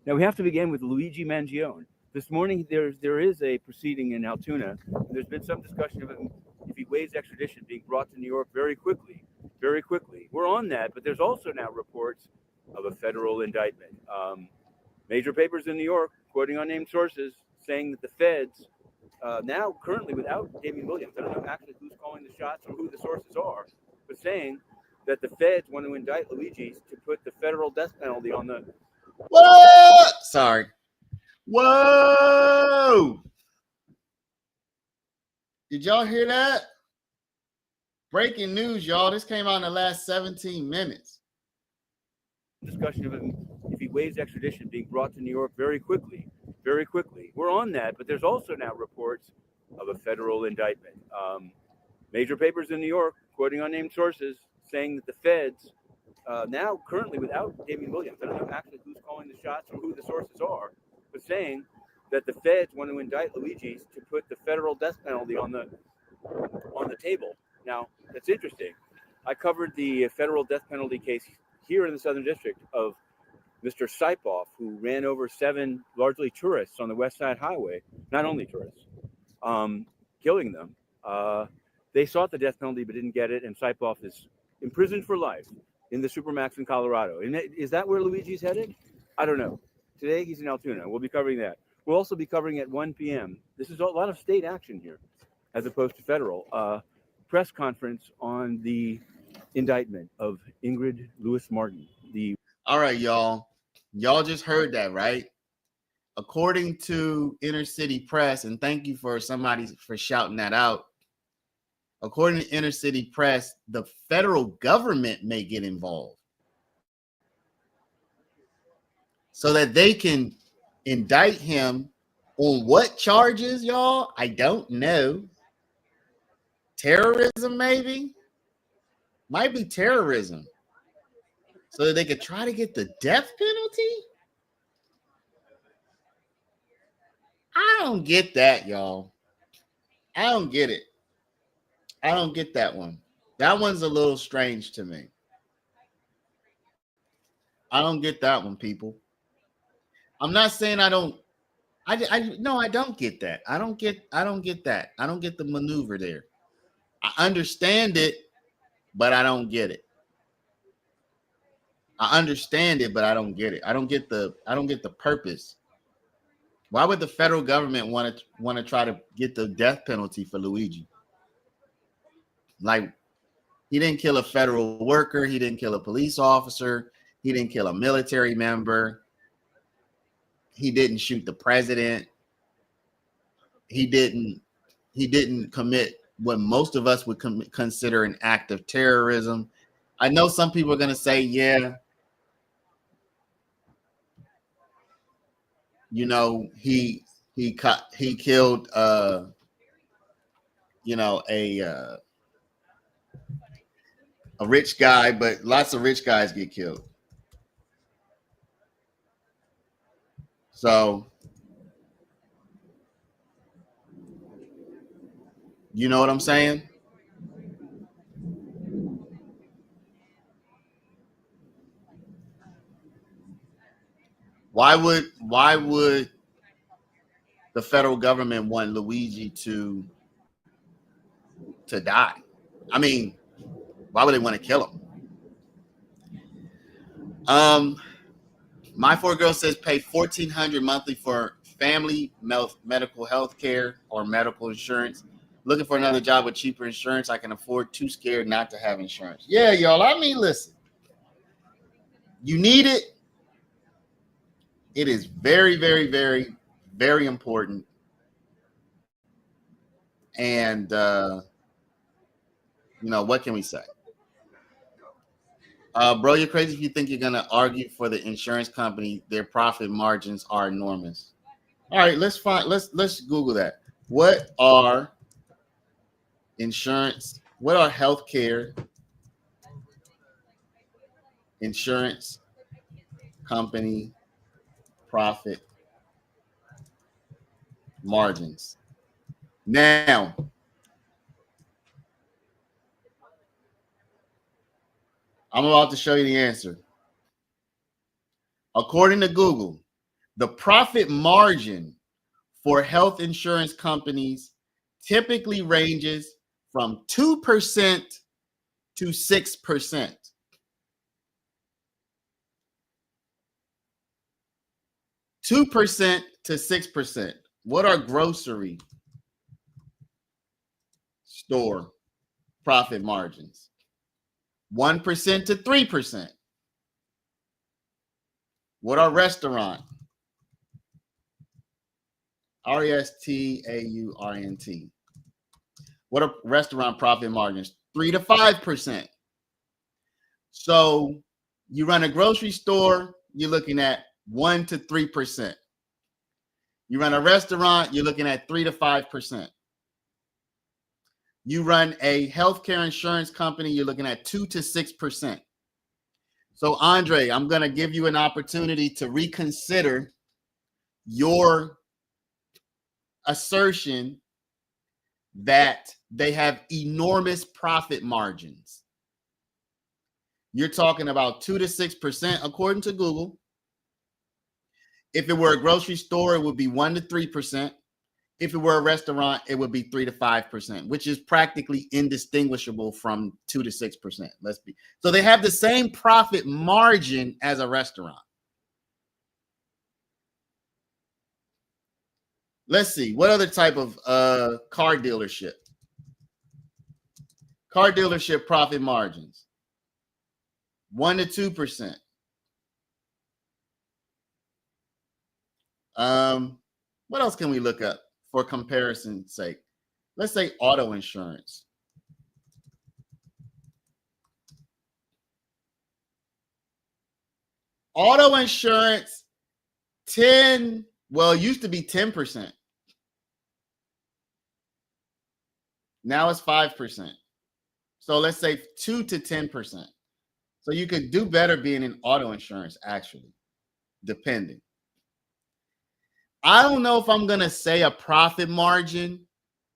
Now we have to begin with Luigi Mangione. This morning there is a proceeding in Altoona. There's been some discussion of if he waives extradition being brought to New York very quickly. Very quickly. We're on that, but there's also now reports of a federal indictment. Major papers in New York, quoting unnamed sources, saying that the feds, now currently without Damian Williams, I don't know actually who's calling the shots or who the sources are, but saying that the feds want to indict Luigi to put the federal death penalty on the... What? Sorry. Whoa! Did y'all hear that? Breaking news, y'all. This came out in the last 17 minutes. Discussion of if he waives extradition being brought to New York very quickly. Very quickly. We're on that, but there's also now reports of a federal indictment. Major papers in New York, quoting unnamed sources, saying that the feds, now currently without Damian Williams, I don't know actually who's calling the shots or who the sources are, but saying that the feds want to indict Luigi to put the federal death penalty on the table. Now, that's interesting. I covered the federal death penalty case here in the Southern District of Mr. Saipoff, who ran over 7 largely tourists on the West Side Highway, not only tourists, killing them. They sought the death penalty but didn't get it, and Saipoff is imprisoned for life in the Supermax in Colorado. And is that where Luigi's headed? I don't know. Today he's in Altoona. We'll be covering that. We'll also be covering at 1 p.m. This is a lot of state action here, as opposed to federal. Press conference on the indictment of Ingrid Lewis Martin. All right, y'all. Y'all just heard that, right? According to Inner City Press, and thank you for somebody for shouting that out. According to Inner City Press, the federal government may get involved so that they can indict him on what charges, y'all? I don't know. Terrorism, maybe? Might be terrorism. So that they could try to get the death penalty? I don't get that, y'all. I don't get it. I don't get that one. That one's a little strange to me. I don't get that one, people. I'm not saying I don't. No, I don't get that. I don't get that. I don't get the maneuver there. I understand it, but I don't get it. I understand it, but I don't get it. I don't get the purpose. Why would the federal government want to try to get the death penalty for Luigi? Like, he didn't kill a federal worker, he didn't kill a police officer, he didn't kill a military member, he didn't shoot the president, he didn't commit what most of us would consider an act of terrorism. I know some people are going to say, yeah, you know, he killed you know, a rich guy, but lots of rich guys get killed. So, you know what I'm saying? Why would the federal government want Luigi to die? I mean, why would they want to kill him? My four girl says pay $1,400 monthly for family medical health care or medical insurance. Looking for another job with cheaper insurance I can afford. Too scared not to have insurance. Yeah, y'all. I mean, listen, you need it. It is very, very, very, very important. And you know, what can we say? Bro, you're crazy if you think you're gonna argue for the insurance company. Their profit margins are enormous. All right, let's Google that. What are healthcare insurance company profit margins? Now, I'm about to show you the answer. According to Google, the profit margin for health insurance companies typically ranges from 2% to 6%. 2% to 6%. What are grocery store profit margins? 1% to 3%. What are restaurant? restaurant. What are restaurant profit margins? 3 to 5%. So you run a grocery store, you're looking at 1 to 3%. You run a restaurant, you're looking at 3 to 5%. You run a healthcare insurance company, you're looking at 2 to 6%. So, Andre, I'm going to give you an opportunity to reconsider your assertion that they have enormous profit margins. You're talking about 2 to 6%, according to Google. If it were a grocery store, it would be 1 to 3%. If it were a restaurant, it would be 3 to 5%, which is practically indistinguishable from 2 to 6%. So they have the same profit margin as a restaurant. Let's see. What other type of car dealership? Car dealership profit margins. 1 to 2%. What else can we look up for comparison's sake? Let's say auto insurance. Auto insurance, it used to be 10%. Now it's 5%. So let's say 2 to 10%. So you could do better being in auto insurance, actually, depending. I don't know if I'm going to say a profit margin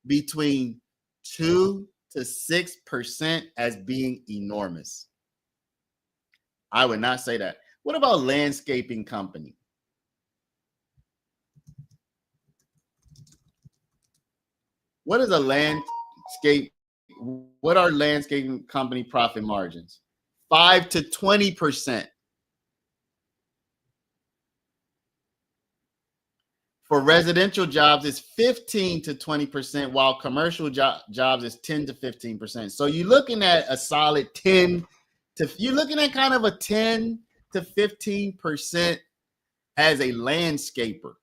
between 2 to 6% as being enormous. I would not say that. What about landscaping company? What is a landscape? What are landscaping company profit margins? 5 to 20%. For residential jobs, it's 15 to 20%, while commercial jobs is 10 to 15%. So you're looking at a solid 10 to, you're looking at kind of a 10 to 15% as a landscaper.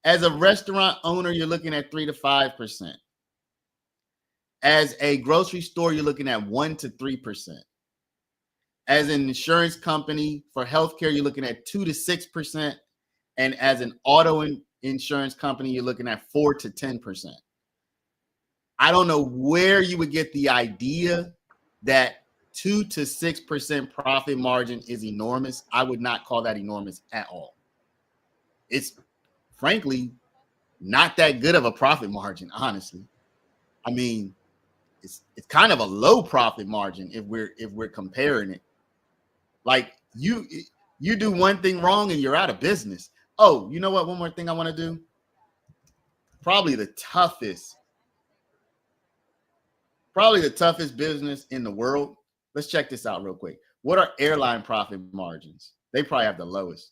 As a restaurant owner, you're looking at 3 to 5%. As a grocery store, you're looking at 1 to 3%. As an insurance company for healthcare, you're looking at 2 to 6%. And as an auto insurance company, you're looking at 4 to 10%. I don't know where you would get the idea that 2 to 6% profit margin is enormous. I would not call that enormous at all. It's frankly not that good of a profit margin, honestly. I mean, it's kind of a low profit margin if we're comparing it. Like you do one thing wrong and you're out of business. Oh, you know what? One more thing I want to do. Probably the toughest business in the world. Let's check this out real quick. What are airline profit margins? They probably have the lowest.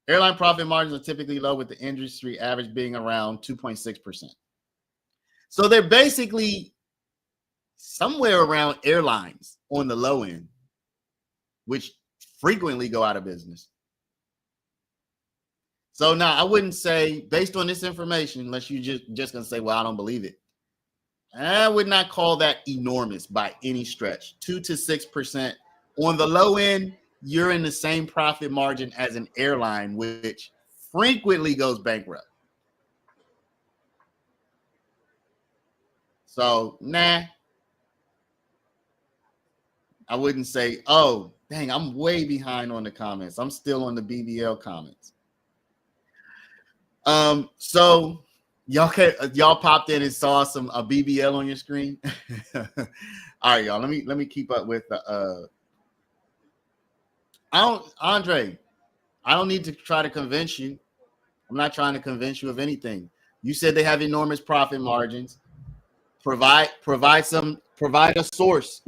Airline profit margins are typically low, with the industry average being around 2.6%. So they're basically somewhere around airlines on the low end, which frequently go out of business. So now I wouldn't say, based on this information, unless you just gonna say, well, I don't believe it. I would not call that enormous by any stretch. 2 to 6%. On the low end, you're in the same profit margin as an airline, which frequently goes bankrupt. So, nah. I wouldn't say, oh, dang, I'm way behind on the comments. I'm still on the BBL comments. So y'all popped in and saw a BBL on your screen. All right, y'all. Let me keep up with the Andre, I don't need to try to convince you. I'm not trying to convince you of anything. You said they have enormous profit margins. Provide a source,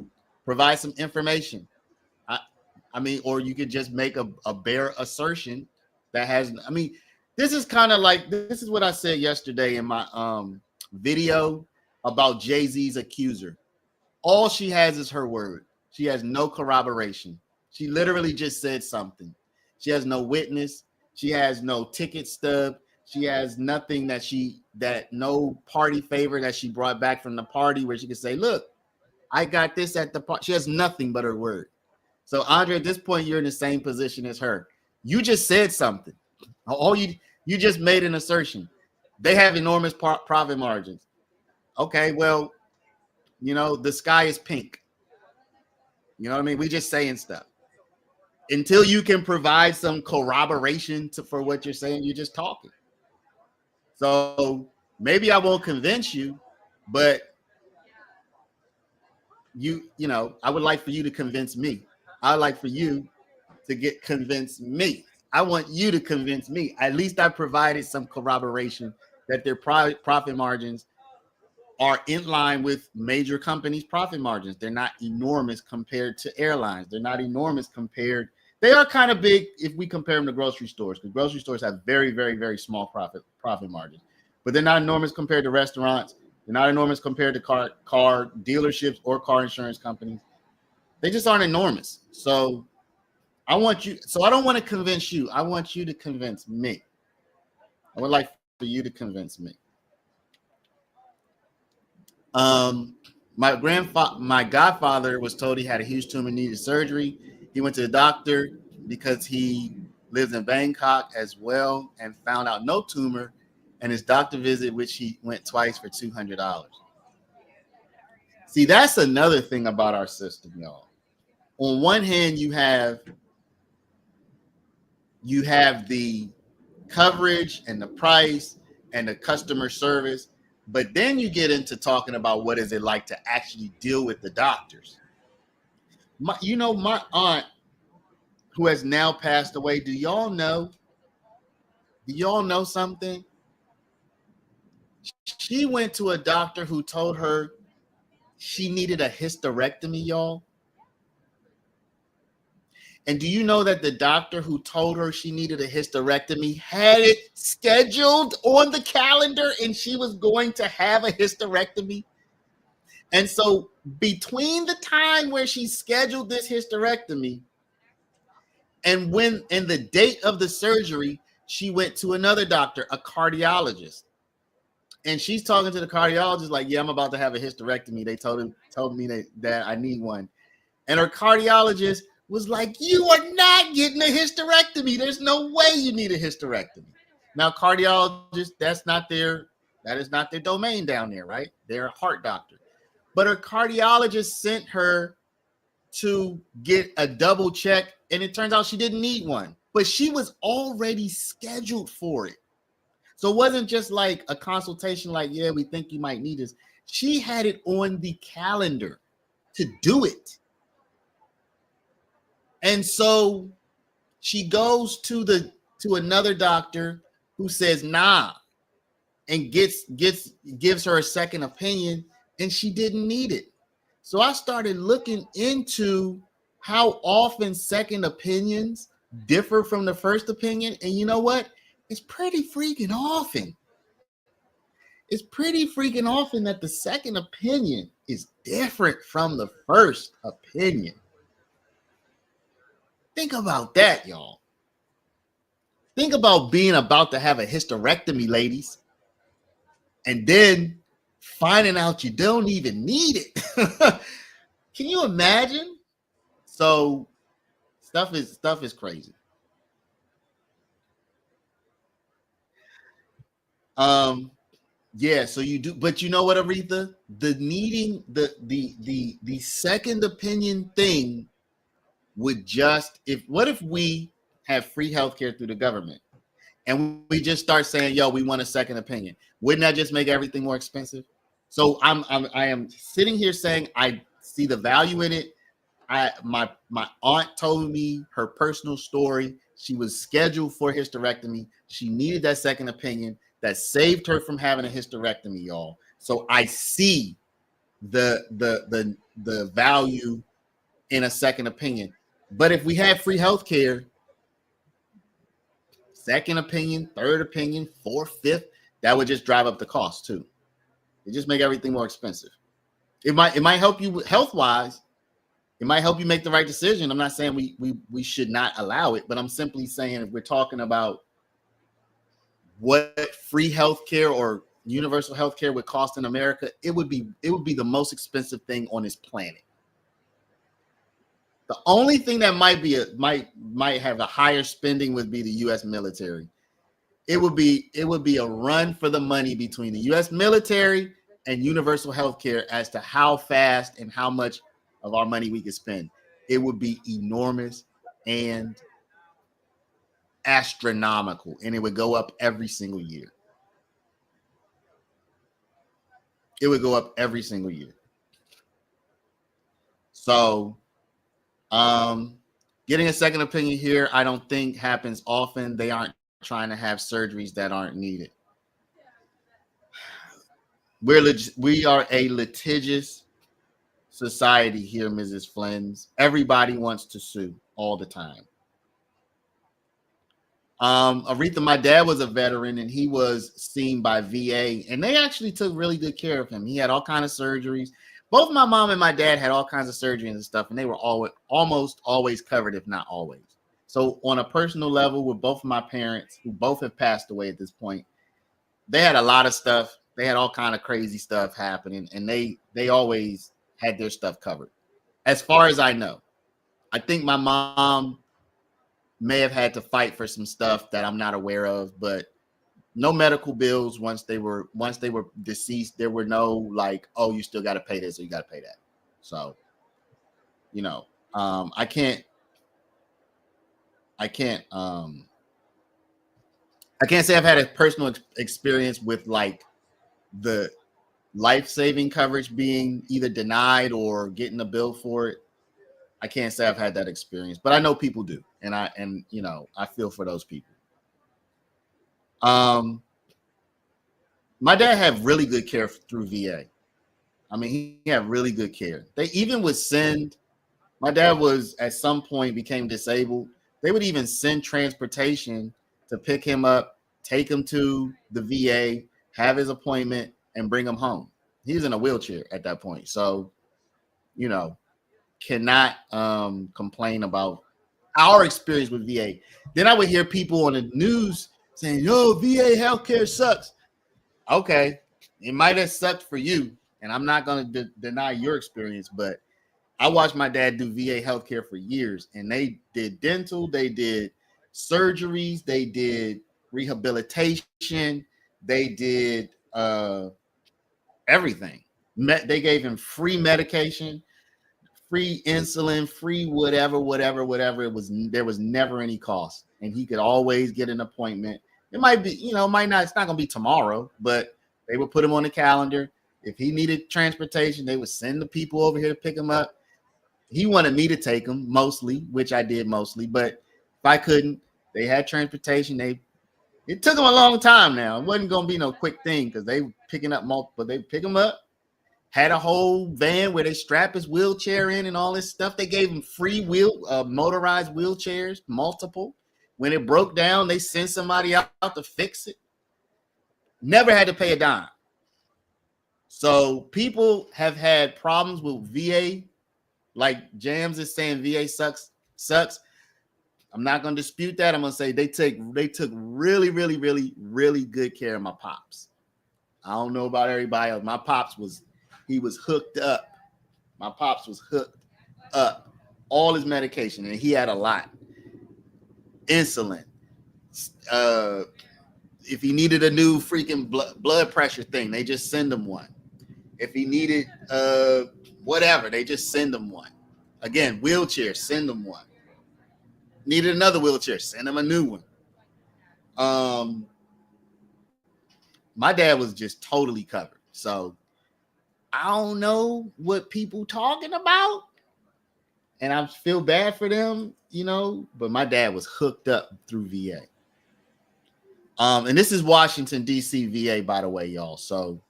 provide some information. I mean, or you could just make a bare assertion that has, I mean, this is kind of like, this is what I said yesterday in my video about Jay-Z's accuser. All she has is her word. She has no corroboration. She literally just said something. She has no witness. She has no ticket stub. She has nothing that no party favor that she brought back from the party where she could say, look, I got this at the party. She has nothing but her word. So Andre, at this point, you're in the same position as her. You just said something. All you just made an assertion. They have enormous profit margins. Okay, well, you know, the sky is pink. You know what I mean? We just saying stuff. Until you can provide some corroboration for what you're saying, you're just talking. So maybe I won't convince you, but you know, I would like for you to convince me. I'd like for you to convince me. I want you to convince me. At least I provided some corroboration that their profit margins are in line with major companies' profit margins. They're not enormous compared to airlines. They're not enormous compared. They are kind of big if we compare them to grocery stores, because grocery stores have very, very, very small profit margins. But they're not enormous compared to restaurants. They're not enormous compared to car dealerships or car insurance companies. They just aren't enormous. So I don't want to convince you. I want you to convince me. I would like for you to convince me. My godfather was told he had a huge tumor, needed surgery. He went to the doctor because he lives in Bangkok as well, and found out no tumor. And his doctor visit, which he went twice, for $200. See, that's another thing about our system, y'all. On one hand, you have the coverage and the price and the customer service. But then you get into talking about what is it like to actually deal with the doctors. My aunt, who has now passed away, do y'all know something? She went to a doctor who told her she needed a hysterectomy, y'all. And do you know that the doctor who told her she needed a hysterectomy had it scheduled on the calendar and she was going to have a hysterectomy? And so between the time where she scheduled this hysterectomy and the date of the surgery, she went to another doctor, a cardiologist. And she's talking to the cardiologist like, yeah, I'm about to have a hysterectomy. They told me that I need one. And her cardiologist was like, you are not getting a hysterectomy. There's no way you need a hysterectomy. Now, cardiologists, that is not their domain down there, right? They're a heart doctor. But her cardiologist sent her to get a double check, and it turns out she didn't need one. But she was already scheduled for it. So it wasn't just like a consultation like, yeah, we think you might need this. She had it on the calendar to do it. And so she goes to another doctor who says nah, and gives her a second opinion, and she didn't need it. So I started looking into how often second opinions differ from the first opinion, and you know what? It's pretty freaking often. It's pretty freaking often that the second opinion is different from the first opinion. Think about that, y'all. Think about being about to have a hysterectomy, ladies, and then finding out you don't even need it. Can you imagine? So stuff is crazy. Yeah, so you do, but you know what, Aretha? The needing the second opinion thing would just what if we have free healthcare through the government and we just start saying, yo, we want a second opinion? Wouldn't that just make everything more expensive? So I am sitting here saying I see the value in it. My aunt told me her personal story. She was scheduled for hysterectomy. She needed that second opinion that saved her from having a hysterectomy, y'all. So I see the value in a second opinion. But if we had free healthcare, second opinion, third opinion, fourth, fifth, that would just drive up the cost too. It just make everything more expensive. It might help you health wise. It might help you make the right decision. I'm not saying we should not allow it, but I'm simply saying if we're talking about what free healthcare or universal healthcare would cost in America, it would be the most expensive thing on this planet. The only thing that might have a higher spending would be the U.S. military. It would be a run for the money between the U.S. military and universal healthcare as to how fast and how much of our money we could spend. It would be enormous and astronomical, and it would go up every single year. It would go up every single year. So, getting a second opinion here, I don't think happens often. They aren't trying to have surgeries that aren't needed. We are a litigious society here, Mrs. Flins. Everybody wants to sue all the time. Aretha, my dad was a veteran and he was seen by VA, and they actually took really good care of him. He had all kinds of surgeries. Both my mom and my dad had all kinds of surgeries and stuff, and they were almost always covered, if not always. So on a personal level, with both of my parents, who both have passed away at this point, they had a lot of stuff. They had all kind of crazy stuff happening, and they always had their stuff covered. As far as I know, I think my mom may have had to fight for some stuff that I'm not aware of, but no medical bills once they were deceased. There were no like, oh, you still got to pay this or you got to pay that. So, I can't I can't say I've had a personal experience with like the life-saving coverage being either denied or getting a bill for it. I can't say I've had that experience, but I know people do, and I feel for those people. My dad had really good care through VA. I mean, he had really good care. They even would send. My dad was at some point became disabled. They would even send transportation to pick him up, take him to the VA, have his appointment, and bring him home. He was in a wheelchair at that point, so cannot complain about our experience with VA. Then I would hear people on the news saying, "Yo, VA healthcare sucks." Okay, it might have sucked for you, and I'm not going to deny your experience, but I watched my dad do VA healthcare for years, and they did dental, they did surgeries, they did rehabilitation, they did everything. They gave him free medication, free insulin, free whatever. It was, there was never any cost, and he could always get an appointment. It might be, might not. It's not going to be tomorrow, but they would put him on the calendar. If he needed transportation, they would send the people over here to pick him up. He wanted me to take him mostly, which I did mostly, but if I couldn't, they had transportation. It took them a long time. Now it wasn't going to be no quick thing because they were picking up multiple. They pick him up. Had a whole van where they strap his wheelchair in and all this stuff. They gave him free motorized wheelchairs, multiple. When it broke down, they sent somebody out to fix it. Never had to pay a dime. So people have had problems with VA, like Jams is saying VA sucks. I'm not going to dispute that. I'm going to say they took really, really, really, really good care of my pops. I don't know about everybody else. My pops was hooked up. My pops was hooked up. All his medication, and he had a lot. Insulin. If he needed a new freaking blood pressure thing, they just send him one. If he needed whatever, they just send him one. Again, wheelchair, send him one. Needed another wheelchair, send him a new one. My dad was just totally covered. So I don't know what people talking about, and I feel bad for them, but my dad was hooked up through VA. And this is Washington, D.C. VA, by the way, y'all. So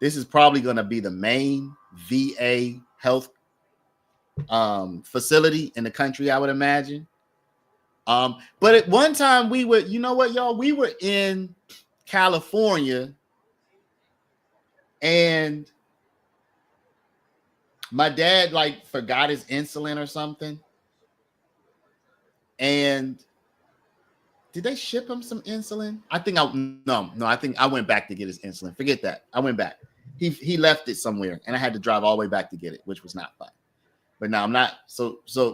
this is probably going to be the main VA health facility in the country, I would imagine. But at one time we were, y'all, we were in California, and my dad forgot his insulin or something. And did they ship him some insulin? I think I went back to get his insulin. Forget that. I went back. He left it somewhere, and I had to drive all the way back to get it, which was not fun. But now I'm not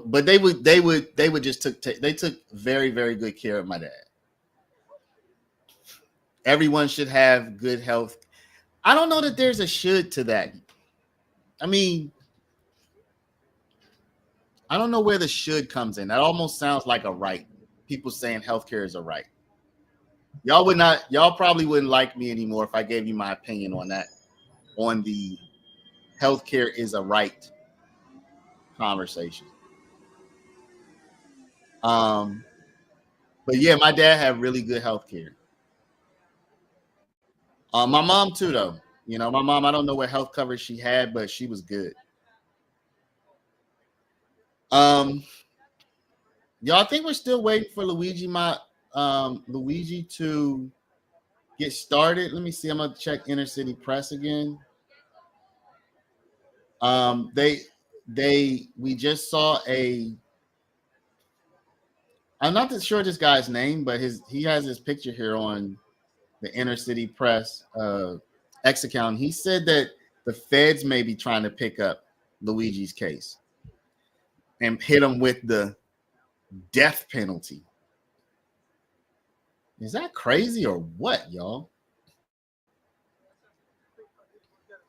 but they took very, very good care of my dad. Everyone should have good health. I don't know that there's a should to that. I mean, I don't know where the should comes in. That almost sounds like a right. People saying healthcare is a right. Y'all probably wouldn't like me anymore if I gave you my opinion on that, on the healthcare is a right conversation. But yeah, my dad had really good healthcare. My mom too, though. My mom, I don't know what health coverage she had, but she was good. Y'all think we're still waiting for Luigi to get started? Let me see. I'm gonna check Inner City Press again. We just saw I'm not sure this guy's name, but he has his picture here on the Inner City Press X account. He said that the feds may be trying to pick up Luigi's case and hit him with the death penalty. Is that crazy or what, y'all?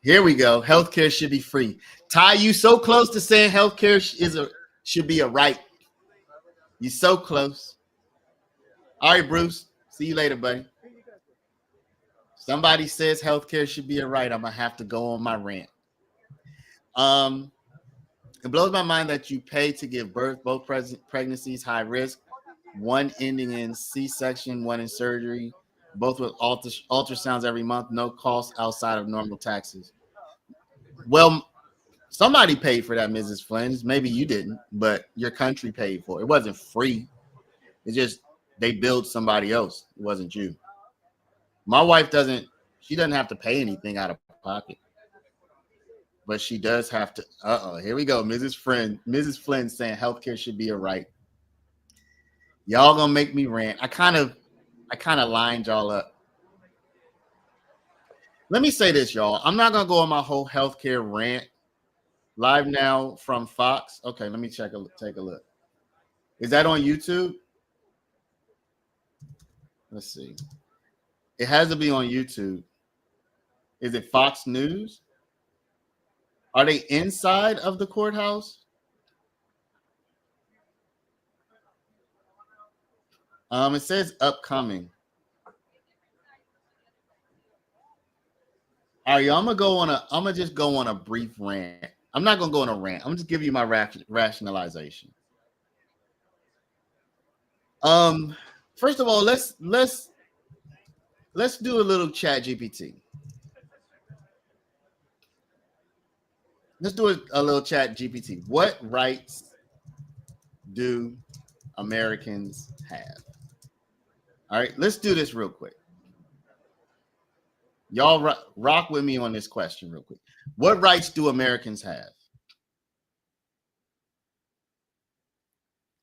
Here we go. Healthcare should be free. Ty, you so close to saying healthcare should be a right. You're so close. All right, Bruce. See you later, buddy. Somebody says healthcare should be a right. I'm gonna have to go on my rant. It blows my mind that you pay to give birth, both pregnancies high risk, one ending in C-section, one in surgery, both with ultrasounds every month, no cost outside of normal taxes. Well, somebody paid for that, Mrs. Flynn. Maybe you didn't, but your country paid for it. It wasn't free. It's just they billed somebody else. It wasn't you. My wife doesn't have to pay anything out of pocket. But she does have to. Here we go. Mrs. Flynn saying healthcare should be a right. Y'all gonna make me rant. I kind of lined y'all up. Let me say this, y'all. I'm not gonna go on my whole healthcare rant. Live now from Fox. Okay, let me take a look. Is that on YouTube? Let's see. It has to be on YouTube. Is it Fox News? Are they inside of the courthouse? It says upcoming. All right, y'all, I'm gonna just go on a brief rant. I'm not gonna go on a rant. I'm gonna just give you my rationalization. First of all, let's do a little chat GPT. Let's do a little chat GPT. What rights do Americans have? All right, let's do this real quick. Y'all rock with me on this question real quick. What rights do Americans have?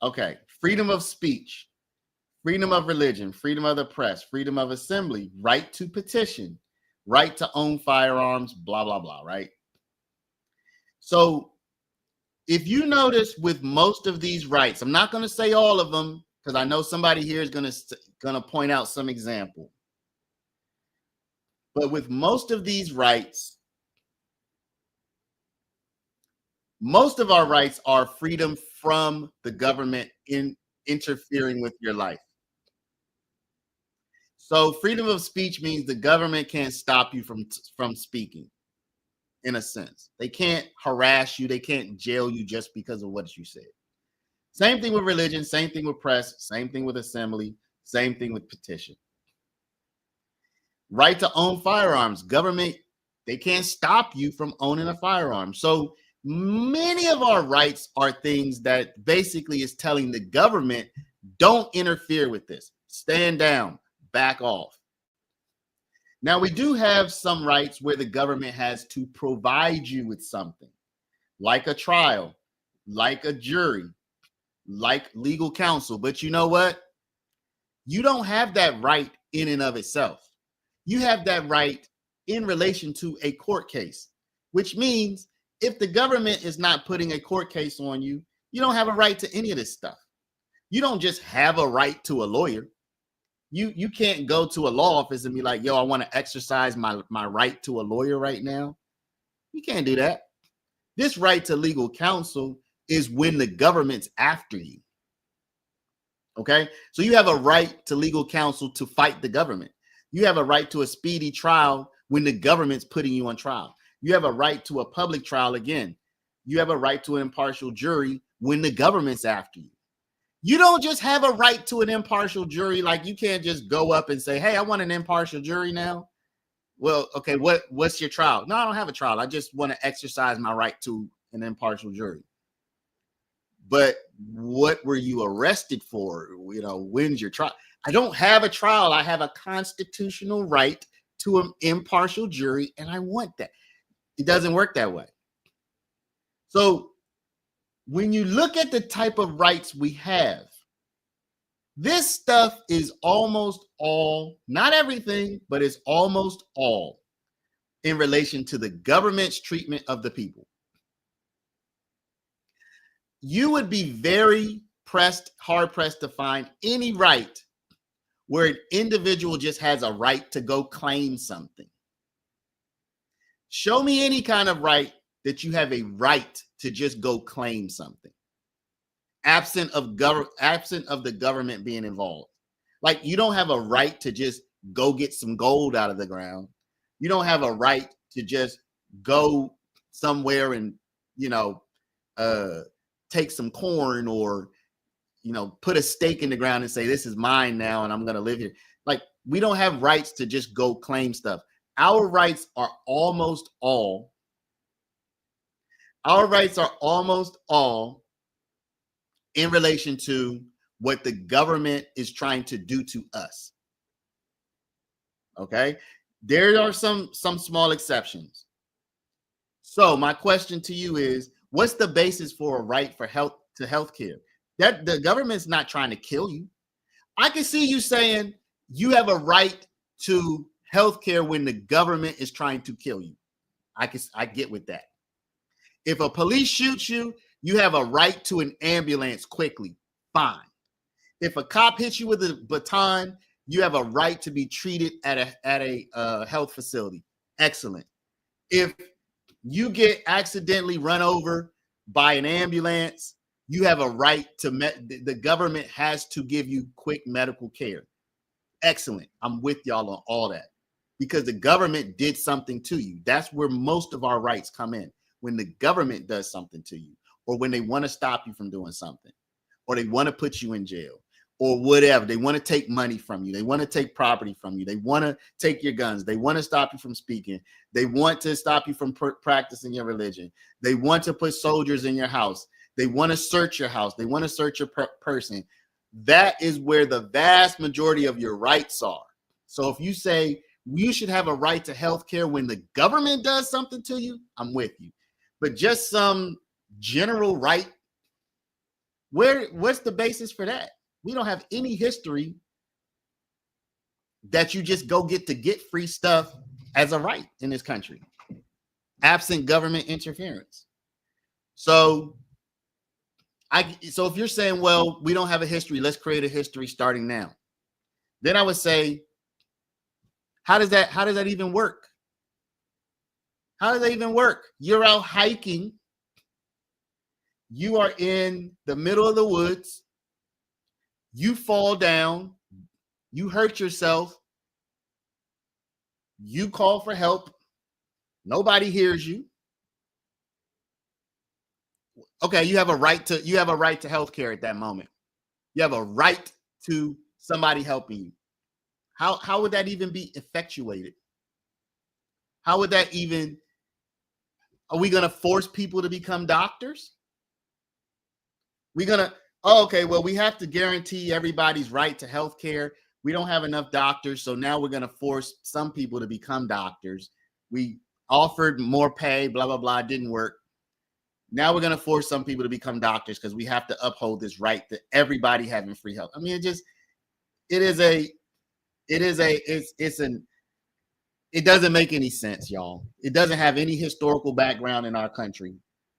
Okay, freedom of speech, freedom of religion, freedom of the press, freedom of assembly, right to petition, right to own firearms, blah, blah, blah, right? So if you notice with most of these rights, I'm not going to say all of them because I know somebody here is going to point out some example. But with most of these rights, most of our rights are freedom from the government interfering with your life. So freedom of speech means the government can't stop you from speaking. In a sense, they can't harass you. They can't jail you just because of what you said. Same thing with religion, same thing with press, same thing with assembly, same thing with petition. Right to own firearms. Government, they can't stop you from owning a firearm. So many of our rights are things that basically is telling the government, don't interfere with this. Stand down, back off. Now, we do have some rights where the government has to provide you with something, like a trial, like a jury, like legal counsel. But you know what? You don't have that right in and of itself. You have that right in relation to a court case, which means if the government is not putting a court case on you, you don't have a right to any of this stuff. You don't just have a right to a lawyer. You can't go to a law office and be like, yo, I want to exercise my right to a lawyer right now. You can't do that. This right to legal counsel is when the government's after you. Okay? So you have a right to legal counsel to fight the government. You have a right to a speedy trial when the government's putting you on trial. You have a right to a public trial again. You have a right to an impartial jury when the government's after you. You don't just have a right to an impartial jury. Like you can't just go up and say, hey, I want an impartial jury now. Well, okay, what's your trial? No, I don't have a trial. I just want to exercise my right to an impartial jury. But what were you arrested for? You know, when's your trial? I don't have a trial. I have a constitutional right to an impartial jury, and I want that. It doesn't work that way. So when you look at the type of rights we have, this stuff is almost all, not everything, but it's almost all in relation to the government's treatment of the people. You would be very hard pressed to find any right where an individual just has a right to go claim something. Show me any kind of right that you have a right to just go claim something, absent of the government being involved. Like you don't have a right to just go get some gold out of the ground. You don't have a right to just go somewhere and, you know, take some corn or, you know, put a stake in the ground and say, this is mine now and I'm going to live here. Like, we don't have rights to just go claim stuff. Our rights are almost all in relation to what the government is trying to do to us. Okay? There are some small exceptions. So my question to you is, what's the basis for a right for health care? That the government's not trying to kill you. I can see you saying you have a right to health care when the government is trying to kill you. I get with that. If a police shoots you, you have a right to an ambulance quickly. Fine. If a cop hits you with a baton, you have a right to be treated at a health facility. Excellent. If you get accidentally run over by an ambulance, you have a right to the government has to give you quick medical care. Excellent. I'm with y'all on all that because the government did something to you. That's where most of our rights come in. When the government does something to you, or when they want to stop you from doing something, or they want to put you in jail, or whatever. They want to take money from you. They want to take property from you. They want to take your guns. They want to stop you from speaking. They want to stop you from practicing your religion. They want to put soldiers in your house. They want to search your house. They want to search your person. That is where the vast majority of your rights are. So if you say you should have a right to health care when the government does something to you, I'm with you. But just some general right, what's the basis for that? We don't have any history that you just go get free stuff as a right in this country, absent government interference. So if you're saying, well, we don't have a history, let's create a history starting now. Then I would say, how does that even work? How does that even work? You're out hiking. You are in the middle of the woods. You fall down. You hurt yourself. You call for help. Nobody hears you. Okay, you have a right to health care at that moment. You have a right to somebody helping you. How would that even be effectuated? How would that even, are we going to force people to become doctors? We're going to, okay, well, we have to guarantee everybody's right to health care. We don't have enough doctors, so now we're going to force some people to become doctors. We offered more pay, blah, blah, blah, it didn't work. Now we're going to force some people to become doctors because we have to uphold this right to everybody having free health. I mean, it doesn't make any sense, y'all. It doesn't have any historical background in our country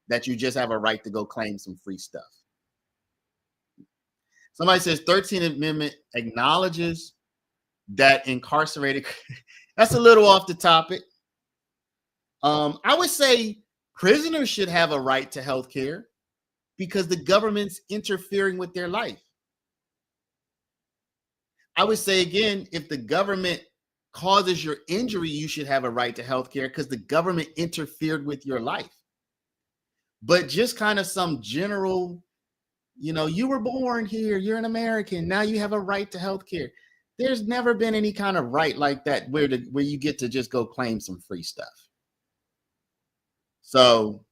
that you just have a right to go claim some free stuff. Somebody says 13th Amendment acknowledges that incarcerated. That's a little off the topic. I would say prisoners should have a right to health care because the government's interfering with their life. I would say, again, if the government causes your injury, you should have a right to health care because the government interfered with your life. But just kind of some general, you were born here, you're an American, now you have a right to health care. There's never been any kind of right like that where you get to just go claim some free stuff. So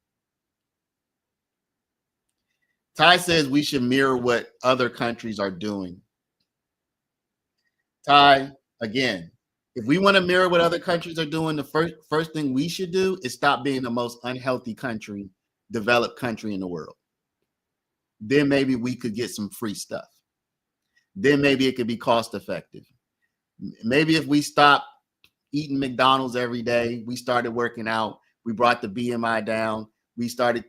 Ty says we should mirror what other countries are doing. Ty, again, if we want to mirror what other countries are doing, the first thing we should do is stop being the most unhealthy developed country in the world. Then maybe we could get some free stuff. Then maybe it could be cost effective. Maybe if we stop eating McDonald's every day, we started working out, we brought the BMI down, we started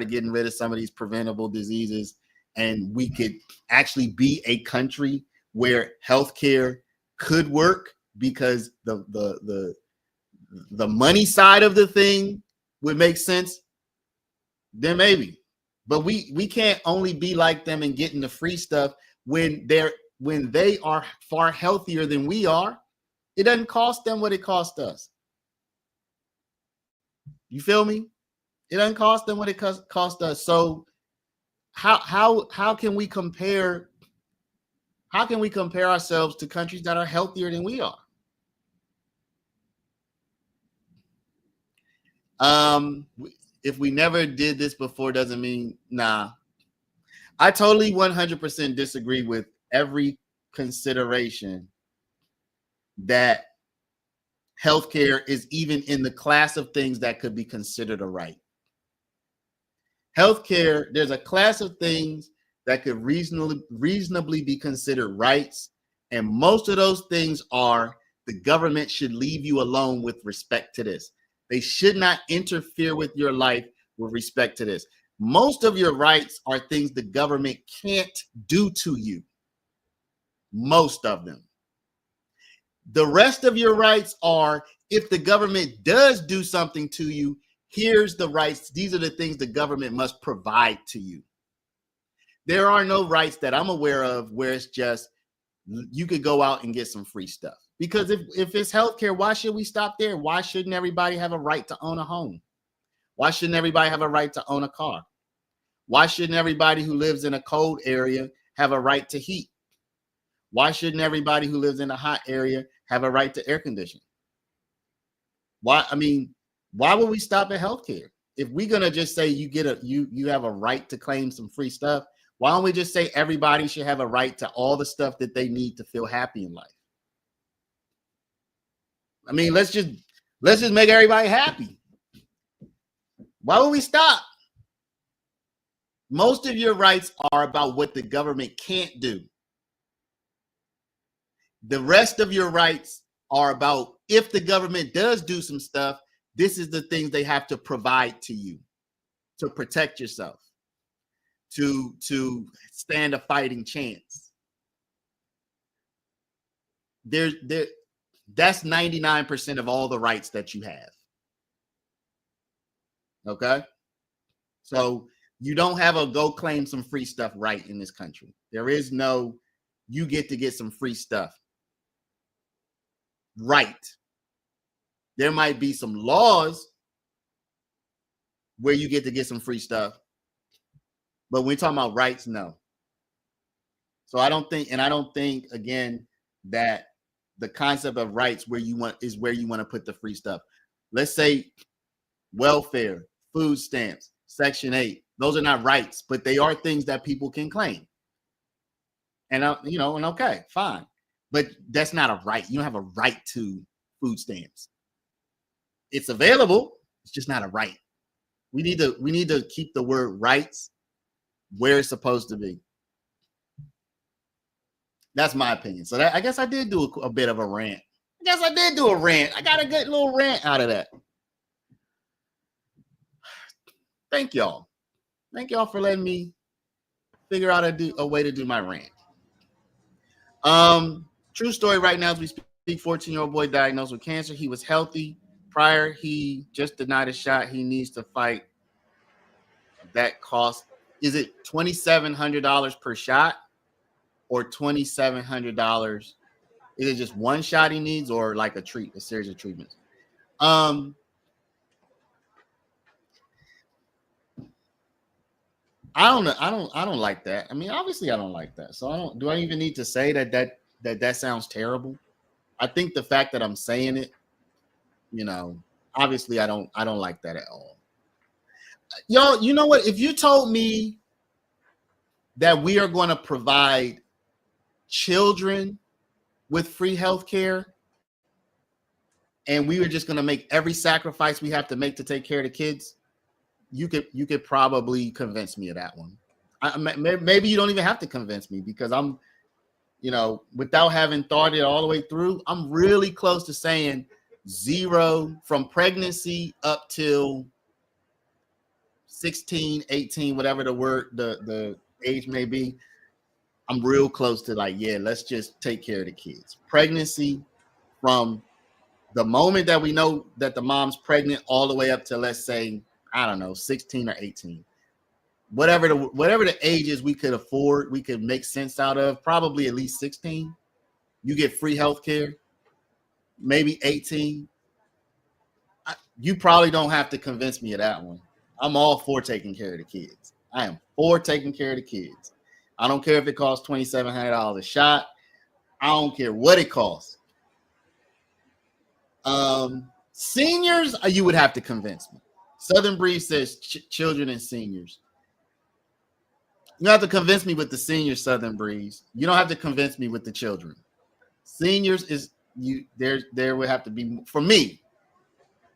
getting rid of some of these preventable diseases, and we could actually be a country where healthcare could work because the money side of the thing would make sense, then maybe. But we can't only be like them and getting the free stuff when they are far healthier than we are. It doesn't cost them what it cost us. You feel me? It doesn't cost them what it cost us. So how can we compare? How can we compare ourselves to countries that are healthier than we are? If we never did this before, doesn't mean nah. I totally 100% disagree with every consideration that healthcare is even in the class of things that could be considered a right. Healthcare, there's a class of things that could reasonably be considered rights, and most of those things are the government should leave you alone with respect to this. They should not interfere with your life with respect to this. Most of your rights are things the government can't do to you. Most of them. The rest of your rights are, if the government does do something to you, here's the rights. These are the things the government must provide to you. There are no rights that I'm aware of where it's just you could go out and get some free stuff. Because if it's healthcare, why should we stop there? Why shouldn't everybody have a right to own a home? Why shouldn't everybody have a right to own a car? Why shouldn't everybody who lives in a cold area have a right to heat? Why shouldn't everybody who lives in a hot area have a right to air conditioning? Why would we stop at healthcare? If we're gonna just say you have a right to claim some free stuff, why don't we just say everybody should have a right to all the stuff that they need to feel happy in life? I mean, let's just make everybody happy. Why would we stop? Most of your rights are about what the government can't do. The rest of your rights are about if the government does do some stuff, this is the things they have to provide to you to protect yourself, to stand a fighting chance. That's 99% of all the rights that you have. Okay? So you don't have a go claim some free stuff right in this country. There is no you get to get some free stuff. Right. There might be some laws where you get to get some free stuff. But when we're talking about rights, no. So I don't think again that the concept of rights where you want to put the free stuff. Let's say welfare, food stamps, Section 8. Those are not rights, but they are things that people can claim. And and okay, fine. But that's not a right. You don't have a right to food stamps. It's available. It's just not a right. We need to keep the word rights where it's supposed to be. That's my opinion. So I guess I did do a bit of a rant. I got a good little rant out of that. Thank y'all. Thank y'all for letting me figure out a way to do my rant. True story right now as we speak, 14-year-old boy diagnosed with cancer. He was healthy prior. He just denied a shot. He needs to fight. That cost, is it $2,700 per shot or $2,700? Is it just one shot he needs or like a series of treatments? I don't know. I don't like that. I mean, obviously I don't like that. So do I even need to say that sounds terrible? I think the fact that I'm saying it, obviously I don't like that at all. Yo, you know what? If you told me that we are going to provide children with free health care and we were just going to make every sacrifice we have to make to take care of the kids, you could probably convince me of that one. Maybe you don't even have to convince me because I'm, without having thought it all the way through, I'm really close to saying 0 from pregnancy up till 16, 18, whatever the age may be. I'm real close to let's just take care of the kids. Pregnancy from the moment that we know that the mom's pregnant all the way up to, let's say, I don't know, 16 or 18. Whatever the ages we could afford, we could make sense out of, probably at least 16. You get free health care. maybe 18. You probably don't have to convince me of that one. I'm all for taking care of the kids. I am for taking care of the kids. I don't care if it costs $2,700 a shot. I don't care what it costs. Seniors, you would have to convince me. Southern Breeze says children and seniors. You don't have to convince me with the senior Southern Breeze. You don't have to convince me with the children. Seniors is you. There would have to be, for me,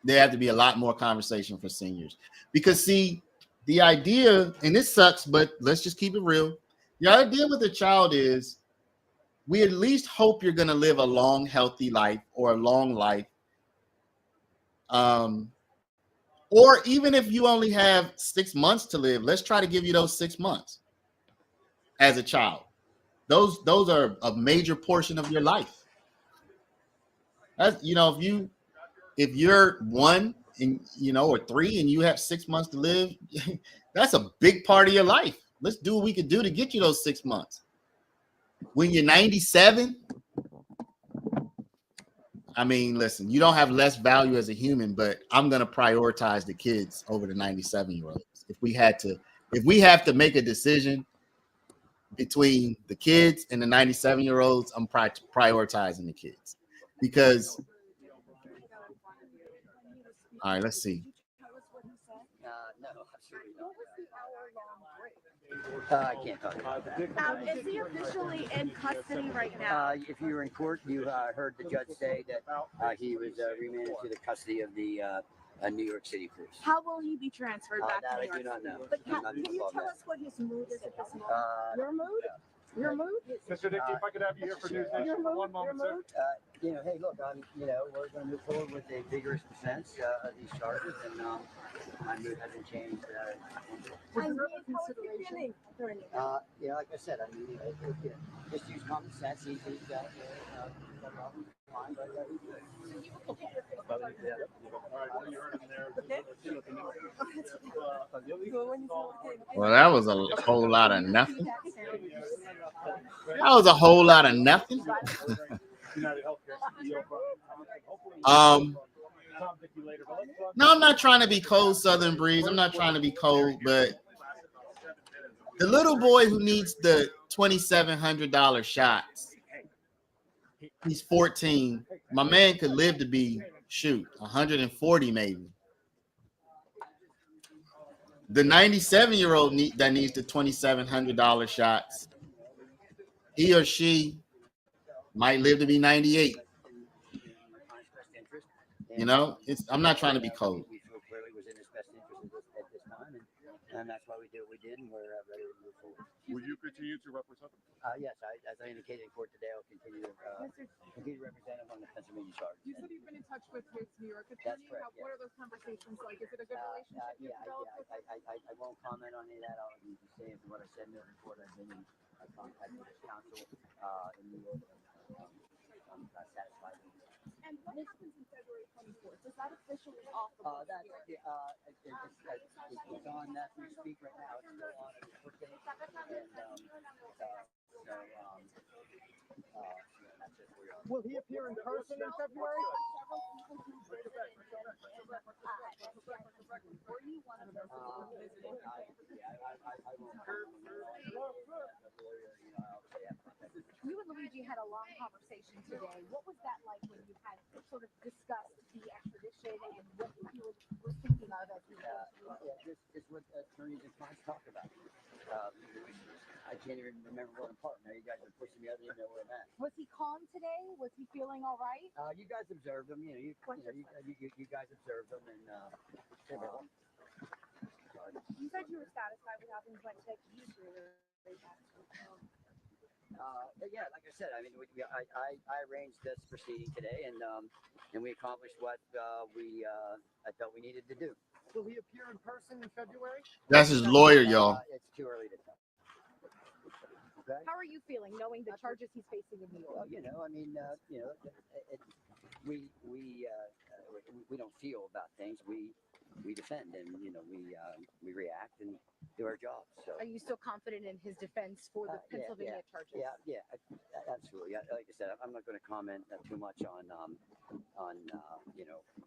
there have to be a lot more conversation for seniors, because see, the idea, and this sucks, but let's just keep it real. The idea with a child is we at least hope you're going to live a long, healthy life, or a long life. Or even if you only have 6 months to live, let's try to give you those 6 months as a child. Those are a major portion of your life. That's, if you're 1 and or 3 and you have 6 months to live, that's a big part of your life. Let's do what we can do to get you those 6 months. When you're 97, I mean, listen, you don't have less value as a human, but I'm going to prioritize the kids over the 97-year-olds. If we have to make a decision between the kids and the 97-year-olds, I'm prioritizing the kids. Because, all right, let's see. No, absolutely not. I can't talk about that. Is he officially in custody right now? If you were in court, you heard the judge say that he was remanded to the custody of the New York City police. How will he be transferred back to New York? I do not know. But can you tell us what his mood is at this moment? Your mood? Your mood? Mr. Dickey, if I could have you here for News Nation for 1 moment, sir. Hey, look, we're going to move forward with a vigorous defense of these charges, and my mood hasn't changed. Like I said, just use common sense. He's got line, but he's good. Well, that was a whole lot of nothing. That was a whole lot of nothing. No, I'm not trying to be cold, Southern Breeze. I'm not trying to be cold, but the little boy who needs the $2,700 shots, he's 14. My man could live to be, 140 maybe. The 97-year-old that needs the $2,700 shots, he or she might live to be 98. I'm not trying to be cold. We feel clearly was in his best interest at this time, and that's why we did what we did, and we're ready to move forward. Will you continue to represent him? Yes, as I indicated in court today, I'll continue to represent him on the Pennsylvania charge. You said you've been in touch with his New York attorney. That's correct. What are those conversations like? Is it a good relationship? I won't comment on any of that. I'll just say what I said in the report. I've been in contact with his counsel in New York. I'm satisfied with it. And what happens in February 24th? Is that officially off the books? It's on that we speak right now. It's still on the court date. Will he appear in person in February? You and Luigi had a long conversation today. What was that like when you had sort of discussed the extradition and what you were thinking of as you this is what attorneys and clients talk about. I can't even remember what part. Now you guys are pushing me out. I didn't know where I'm at. Was he calm today? Was he feeling all right? You guys observed him. You guys observed him, and you said you were satisfied with how things went today. Could you just reiterate that? Yeah, like I said, I mean, I arranged this proceeding today, and we accomplished what I felt we needed to do. Will he appear in person in February? That's his lawyer, y'all. It's too early to tell. Okay. How are you feeling knowing the charges he's facing in New York? Well, we don't feel about things. We defend, and we react, and do our job. So. Are you still confident in his defense for the Pennsylvania charges? Yeah, absolutely. Like I said, I'm not going to comment too much on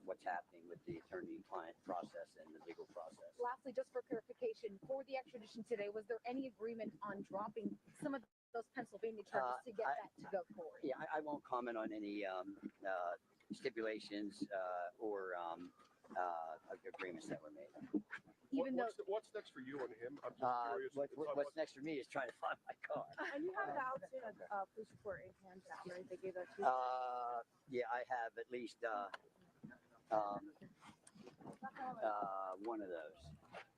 what's happening with the attorney-client process and the legal process. Lastly, just for clarification, for the extradition today, was there any agreement on dropping some of those Pennsylvania charges to get that to go forward? Yeah, I won't comment on any stipulations or agreements that were made. What's next for you and him? I'm just curious. What's next for me is trying to find my car. And you have the outstanding police report in hand now, right? They gave that to you? Yeah, I have at least one of those.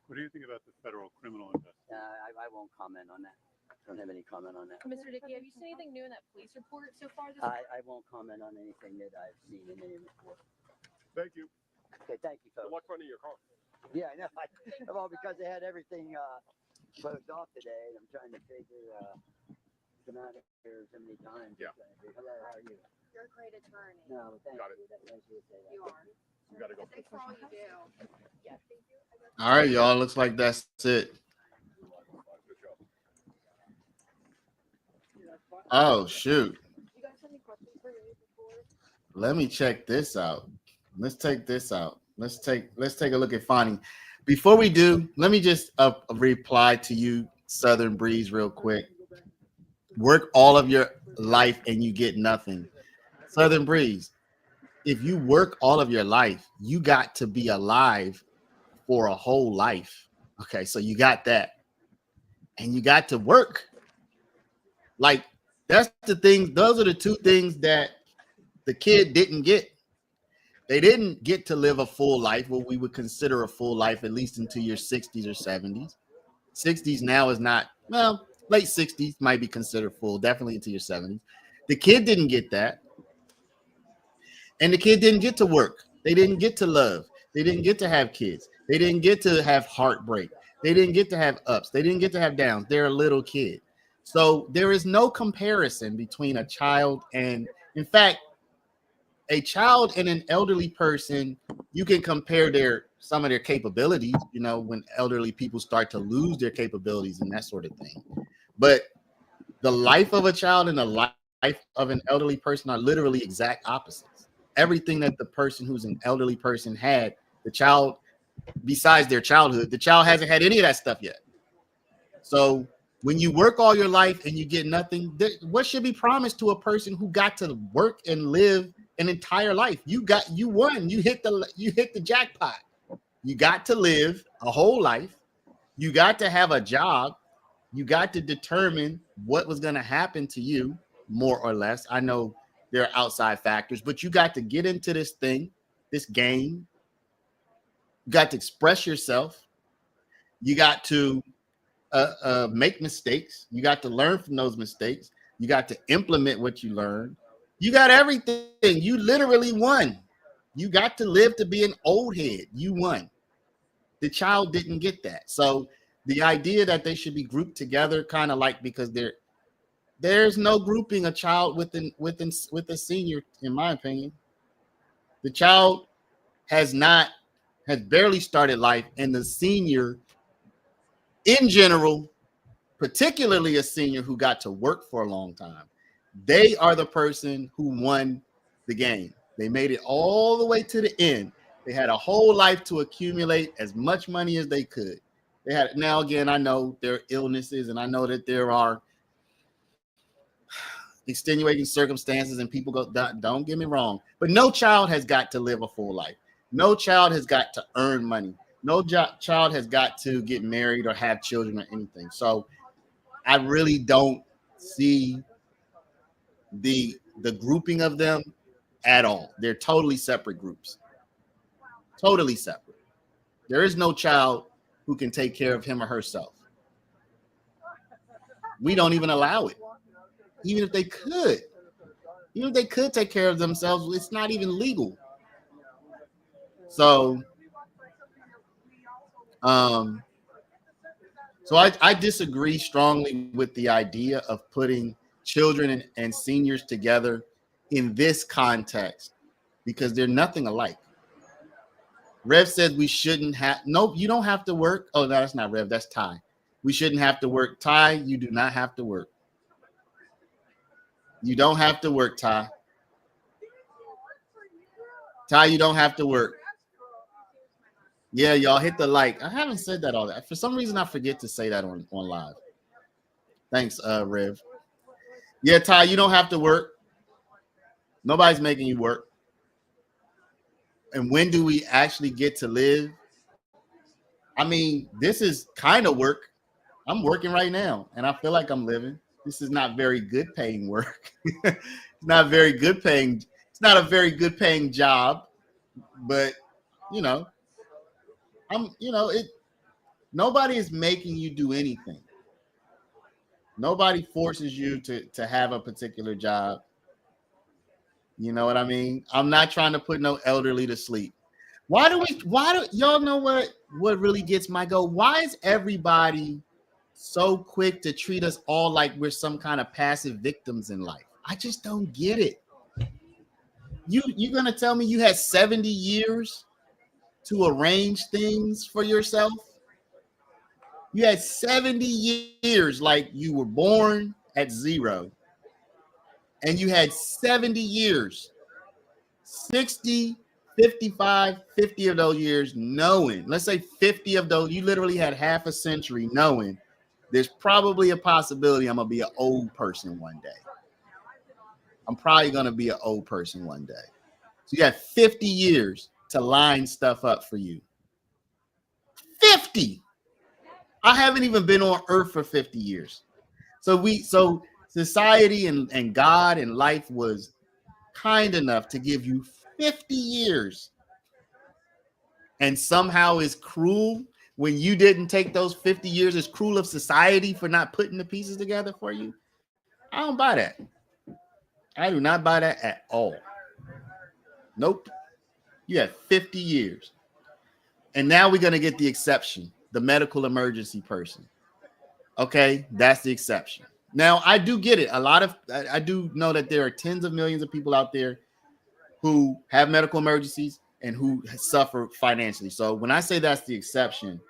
What do you think about the federal criminal investigation? I won't comment on that. I don't have any comment on that. Mr. Dickey, have you seen anything new in that police report so far this I won't comment on anything that I've seen in any report. Thank you. Okay, thank you, folks. Good luck finding your car. Yeah, I know. Well, because they had everything closed off today, and I'm trying to figure come out of here so many times. Yeah. Hello, how are you? You're a great attorney. No, but thank Got it. you. That's nice of you to say that. You are. You got to go. Thanks for all you do. Yeah, thank you. All right, y'all. Looks like that's it. Oh, shoot. You guys have any questions for me before? Let me check this out. Let's take this out. Let's take a look at finding. Before we do, let me just reply to you, Southern Breeze, real quick. Work all of your life and you get nothing. Southern Breeze, if you work all of your life, you got to be alive for a whole life. Okay, so you got that. And you got to work. Like, that's the thing. Those are the two things that the kid didn't get. They didn't get to live a full life, what we would consider a full life, at least into your 60s or 70s. 60s now is not, well, late 60s might be considered full, definitely into your 70s. The kid didn't get that. And the kid didn't get to work. They didn't get to love. They didn't get to have kids. They didn't get to have heartbreak. They didn't get to have ups. They didn't get to have downs. They're a little kid. So there is no comparison between a child and, in fact, a child and an elderly person. You can compare some of their capabilities, when elderly people start to lose their capabilities and that sort of thing. But the life of a child and the life of an elderly person are literally exact opposites. Everything that the person who's an elderly person had, the child, besides their childhood, the child hasn't had any of that stuff yet. So when you work all your life and you get nothing, what should be promised to a person who got to work and live an entire life? You won. You hit the jackpot. You got to live a whole life. You got to have a job. You got to determine what was going to happen to you, more or less. I know there are outside factors, but you got to get into this thing, this game. You got to express yourself. You got to make mistakes. You got to learn from those mistakes. You got to implement what you learned. You got everything. You literally won. You got to live to be an old head. You won. The child didn't get that. So the idea that they should be grouped together, kind of like, because there's no grouping a child with a senior, in my opinion. The child has barely started life, and the senior, in general, particularly a senior who got to work for a long time, they are the person who won the game. They made it all the way to the end. They had a whole life to accumulate as much money as they could. Now, again, I know there are illnesses, and I know that there are extenuating circumstances, and people don't get me wrong, but no child has got to live a full life. No child has got to earn money. No child has got to get married or have children or anything. So I really don't see the grouping of them at all. They're totally separate groups. Totally separate. There is no child who can take care of him or herself. We don't even allow it. Even if they could take care of themselves, it's not even legal. So I disagree strongly with the idea of putting children and seniors together in this context, because they're nothing alike. Rev said we shouldn't have. Nope, you don't have to work. Oh, no, that's not Rev. That's Ty. We shouldn't have to work. Ty, you do not have to work. You don't have to work, Ty. Ty, you don't have to work. Yeah, y'all hit the like. I haven't said that all that. For some reason, I forget to say that on live. Thanks, Rev. Yeah, Ty, you don't have to work. Nobody's making you work. And when do we actually get to live? I mean, this is kind of work. I'm working right now, and I feel like I'm living. This is not very good paying work. It's not very good paying. It's not a very good paying job, but you know, it. Nobody is making you do anything. Nobody forces you to have a particular job. You know what I mean? I'm not trying to put no elderly to sleep. Why do y'all know what really gets my goat? Why is everybody so quick to treat us all like we're some kind of passive victims in life? I just don't get it. You're gonna tell me you had 70 years to arrange things for yourself? You had 70 years, like you were born at 0, and you had 70 years, 60, 55, 50 of those years knowing, let's say 50 of those, you literally had half a century knowing there's probably a possibility I'm going to be an old person one day. I'm probably going to be an old person one day. So you got 50 years to line stuff up for you. 50! I haven't even been on earth for 50 years. So society and God and life was kind enough to give you 50 years, and somehow is cruel when you didn't take those 50 years. Is cruel of society for not putting the pieces together for you. I don't buy that. I do not buy that at all. Nope. You have 50 years. And now we're going to get the exception, the medical emergency person. Okay, that's the exception. Now, I do get it. I do know that there are tens of millions of people out there who have medical emergencies and who suffer financially. So when I say that's the exception,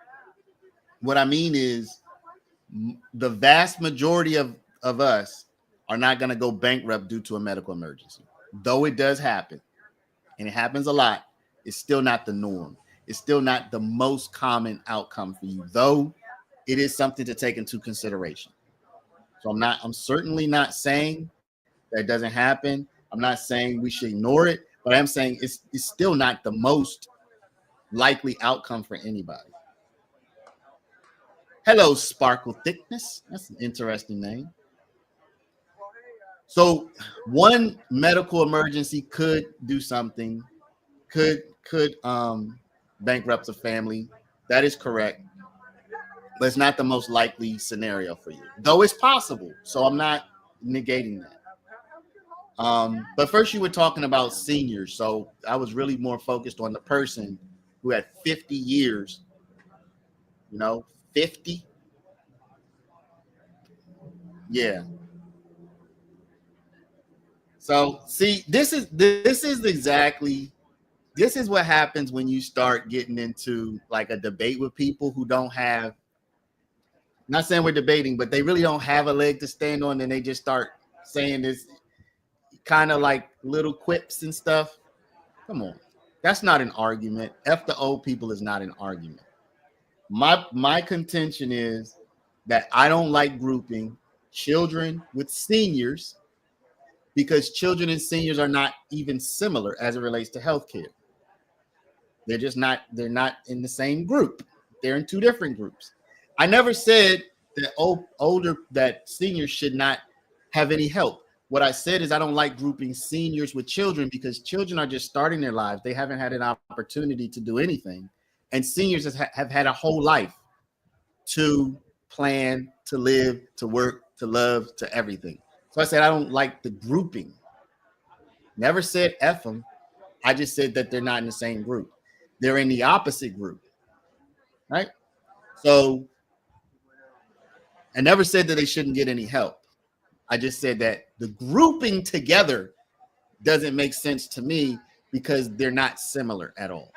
what I mean is the vast majority of us are not going to go bankrupt due to a medical emergency. Though it does happen, and it happens a lot, it's still not the norm. It's still not the most common outcome for you, though it is something to take into consideration. So I'm certainly not saying that doesn't happen. I'm not saying we should ignore it, but I'm saying it's still not the most likely outcome for anybody. Hello, Sparkle Thickness. That's an interesting name. So one medical emergency could do something, could bankrupt a family. That is correct. But it's not the most likely scenario for you, though it's possible. So I'm not negating that. But first you were talking about seniors. So I was really more focused on the person who had 50 years, 50. Yeah. So see, this is what happens when you start getting into like a debate with people who don't have, not saying we're debating, but they really don't have a leg to stand on, and they just start saying this kind of like little quips and stuff. Come on. That's not an argument. F the old people is not an argument. My contention is that I don't like grouping children with seniors because children and seniors are not even similar as it relates to healthcare. They're not in the same group. They're in two different groups. I never said that that seniors should not have any help. What I said is I don't like grouping seniors with children because children are just starting their lives. They haven't had an opportunity to do anything. And seniors have had a whole life to plan, to live, to work, to love, to everything. So I said I don't like the grouping. Never said F them. I just said that they're not in the same group. They're in the opposite group, right? So I never said that they shouldn't get any help. I just said that the grouping together doesn't make sense to me because they're not similar at all.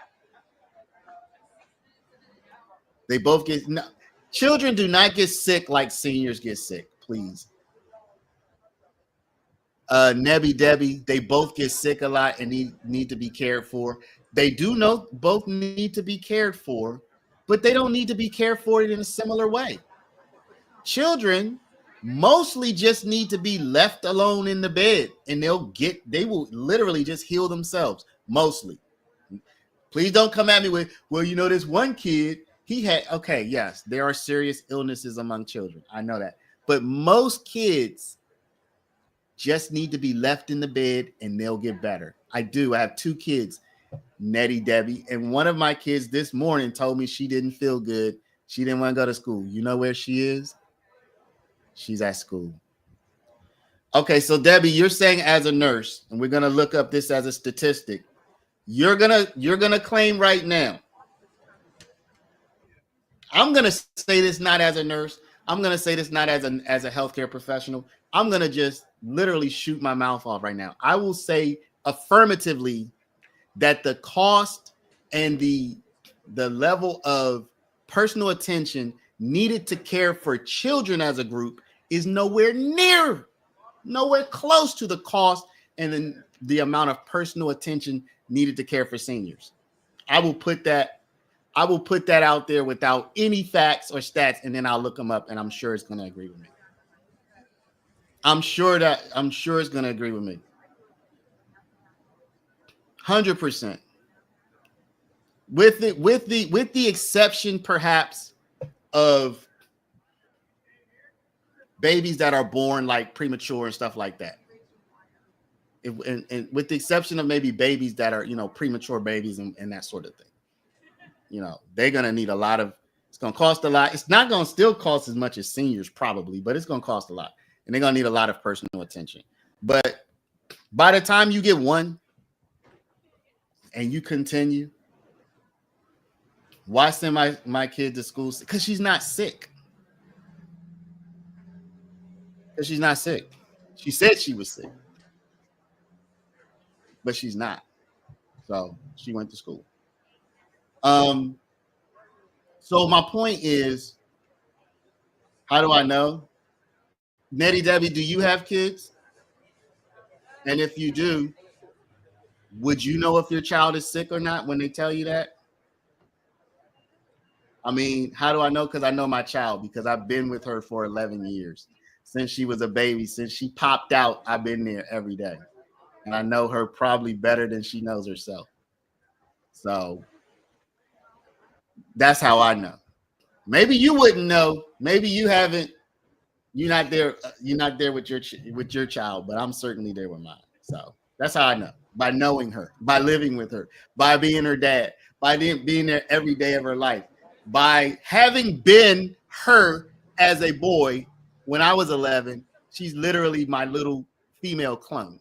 They both get no, children do not get sick like seniors get sick, please. Nebby Debbie, they both get sick a lot and need to be cared for. They do know both need to be cared for, but they don't need to be cared for in a similar way. Children mostly just need to be left alone in the bed and they will literally just heal themselves mostly. Please don't come at me with, well, you know, this one kid, he had, okay, yes, there are serious illnesses among children. I know that. But most kids just need to be left in the bed and they'll get better. I do. I have 2 kids, Nettie Debbie, and one of my kids this morning told me she didn't feel good. She didn't want to go to school. You know where she is? She's at school. Okay, so Debbie, you're saying as a nurse, and we're going to look up this as a statistic. You're gonna claim right now. I'm gonna say this not as a nurse. I'm gonna say this not as a healthcare professional. I'm gonna just literally shoot my mouth off right now. I will say affirmatively that the cost and the level of personal attention needed to care for children as a group is nowhere close to the cost and the amount of personal attention needed to care for seniors. I will put that out there without any facts or stats, and then I'll look them up, and I'm sure it's going to agree with me. I'm sure it's going to agree with me. 100%. With the exception, perhaps, of babies that are born like premature and stuff like that. And with the exception of maybe babies that are, premature babies and that sort of thing, they're going to need a lot of, it's going to cost a lot. It's not going to still cost as much as seniors probably, but it's going to cost a lot. And they're going to need a lot of personal attention. But by the time you get one and you continue, why send my kid to school? Because she's not sick. Because she's not sick. She said she was sick, but she's not. So she went to school. So my point is, how do I know? Nettie Debbie, do you have kids? And if you do, would you know if your child is sick or not when they tell you that? I mean, how do I know? Because I know my child, because I've been with her for 11 years. Since she was a baby, since she popped out, I've been there every day. And I know her probably better than she knows herself. So that's how I know. Maybe you wouldn't know. Maybe you haven't. You're not there. You're not there with your child, but I'm certainly there with mine. So that's how I know. By knowing her, by living with her, by being her dad, by being there every day of her life, by having been her as a boy when I was 11. She's literally my little female clone.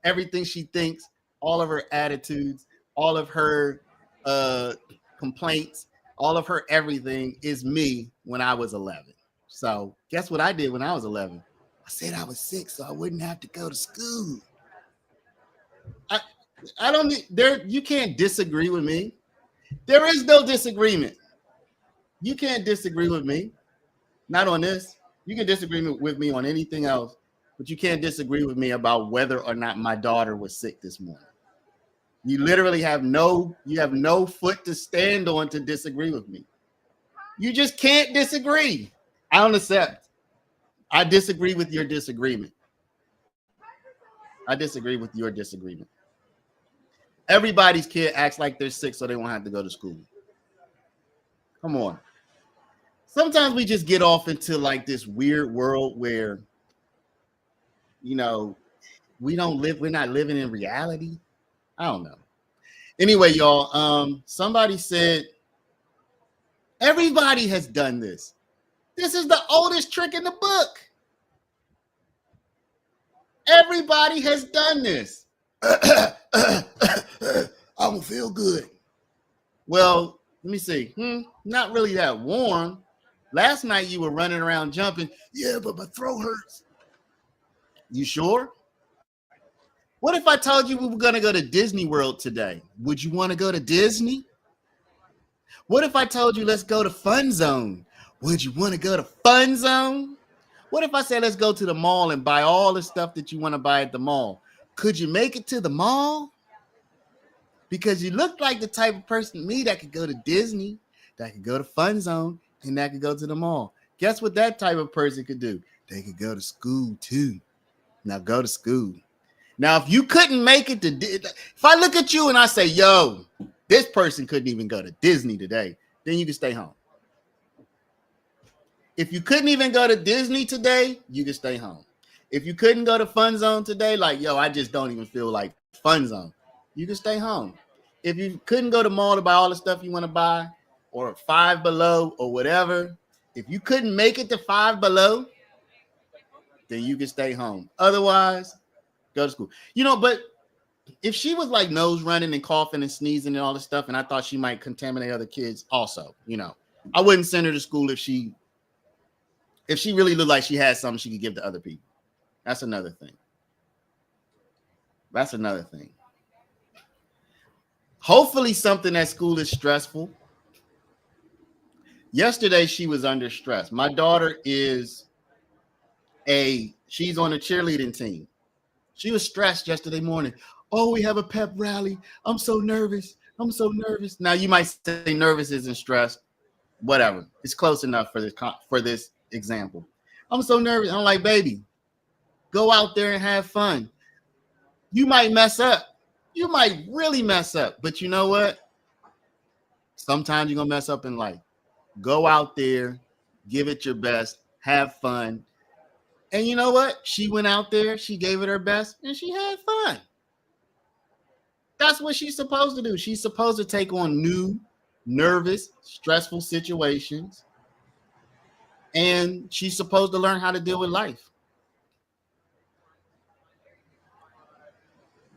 Everything she thinks, all of her attitudes, all of her complaints, all of her everything is me when I was 11. So guess what I did when I was 11? I said I was sick so I wouldn't have to go to school. I don't need there. You can't disagree with me. There is no disagreement. You can't disagree with me. Not on this. You can disagree with me on anything else, but you can't disagree with me about whether or not my daughter was sick this morning. You literally have no foot to stand on to disagree with me. You just can't disagree. I don't accept. I disagree with your disagreement. I disagree with your disagreement. Everybody's kid acts like they're sick so they won't have to go to school. Come on. Sometimes we just get off into like this weird world where, we're not living in reality. I don't know. Anyway, y'all, somebody said, everybody has done this. This is the oldest trick in the book. Everybody has done this. I don't feel good. Well, let me see. Not really that warm. Last night you were running around jumping. Yeah, but my throat hurts. You sure? What if I told you we were going to go to Disney World today? Would you want to go to Disney? What if I told you let's go to Fun Zone? Would you want to go to Fun Zone? What if I said let's go to the mall and buy all the stuff that you want to buy at the mall? Could you make it to the mall? Because you look like the type of person to me that could go to Disney, that could go to Fun Zone, and that could go to the mall. Guess what that type of person could do? They could go to school too. Now go to school. Now, if you couldn't make it to, if I look at you and I say, yo, this person couldn't even go to Disney today, then you can stay home. If you couldn't even go to Disney today, you can stay home. If you couldn't go to Fun Zone today, like, yo, I just don't even feel like Fun Zone, you can stay home. If you couldn't go to mall to buy all the stuff you want to buy, or Five Below or whatever, if you couldn't make it to Five Below, then you can stay home. Otherwise, go to school. You know, but if she was like nose running and coughing and sneezing and all this stuff, and I thought she might contaminate other kids also, you know, I wouldn't send her to school if she really looked like she had something she could give to other people. That's another thing. That's another thing. Hopefully something at school is stressful. Yesterday, she was under stress. My daughter she's on a cheerleading team. She was stressed yesterday morning. Oh, we have a pep rally. I'm so nervous. I'm so nervous. Now, you might say nervous isn't stress. Whatever. It's close enough for this example. I'm so nervous. I'm like, baby, go out there and have fun. You might mess up. You might really mess up. But you know what? Sometimes you're going to mess up in life. Go out there, give it your best, have fun. And you know what? She went out there, she gave it her best, and she had fun. That's what she's supposed to do. She's supposed to take on new, nervous, stressful situations, and she's supposed to learn how to deal with life.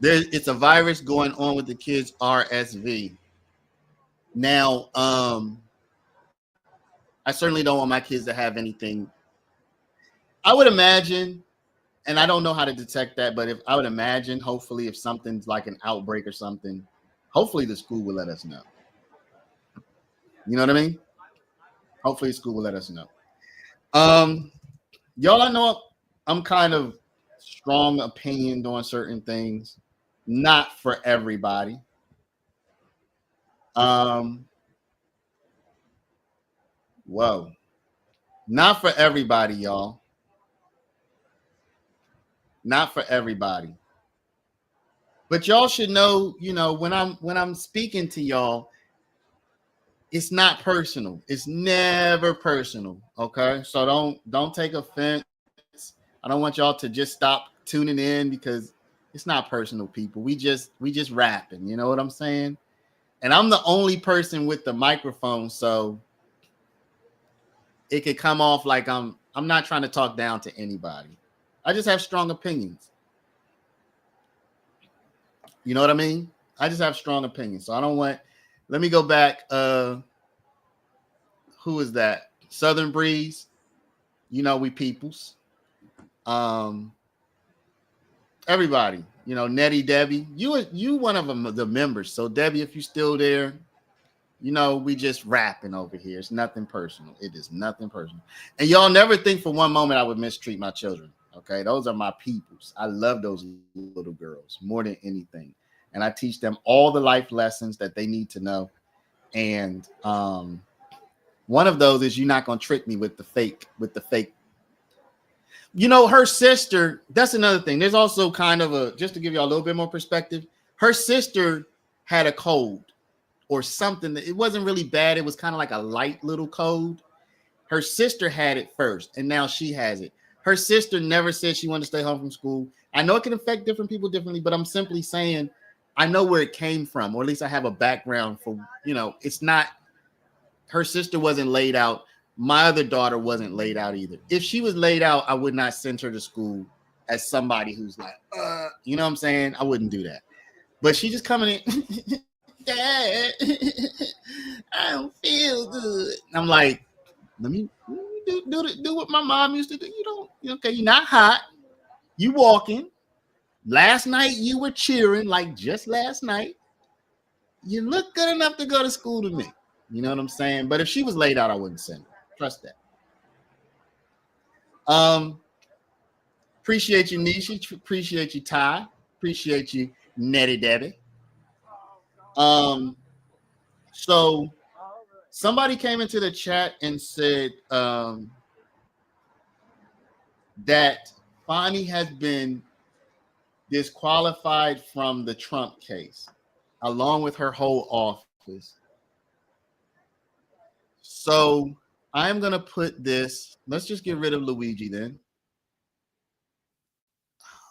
It's a virus going on with the kids, RSV. Now, I certainly don't want my kids to have anything. I would imagine, and I don't know how to detect that, but I would imagine, hopefully, if something's like an outbreak or something, hopefully the school will let us know. You know what I mean? Hopefully the school will let us know. Y'all, I know I'm kind of strong opinioned on certain things, not for everybody. Whoa. Not for everybody, y'all. Not for everybody. But y'all should know, you know, when I'm speaking to y'all, it's not personal. It's never personal. Okay. So don't take offense. I don't want y'all to just stop tuning in because it's not personal, people. We just rapping, you know what I'm saying? And I'm the only person with the microphone, so it could come off like I'm not trying to talk down to anybody. I just have strong opinions. You know what I mean? I just have strong opinions. So I don't want, let me go back. Who is that? Southern Breeze. You know, we peoples. Everybody, you know, Nettie, Debbie, you one of them, the members. So Debbie, if you're still there, you know, we just rapping over here. It's nothing personal. It is nothing personal. And y'all never think for one moment I would mistreat my children. Okay. Those are my peoples. I love those little girls more than anything. And I teach them all the life lessons that they need to know. And one of those is you're not going to trick me with the fake. You know, her sister, that's another thing. There's also kind of just to give you a little bit more perspective, her sister had a cold or something. It wasn't really bad. It was kind of like a light little cold. Her sister had it first, and now she has it. Her sister never said she wanted to stay home from school. I know it can affect different people differently, but I'm simply saying I know where it came from, or at least I have a background for, you know, it's not, her sister wasn't laid out. My other daughter wasn't laid out either. If she was laid out, I would not send her to school as somebody who's like, you know what I'm saying? I wouldn't do that. But she just coming in, Dad, I don't feel good. I'm like, let me do what my mom used to do. You're not hot. You walking. Last night you were cheering, like just last night. You look good enough to go to school to me. You know what I'm saying? But if she was laid out, I wouldn't send her. Trust that. Appreciate you, Nisha. Appreciate you, Ty. Appreciate you, Nettie Debbie. So somebody came into the chat and said that Fani has been disqualified from the Trump case, along with her whole office. So I'm going to put this, let's just get rid of Luigi then.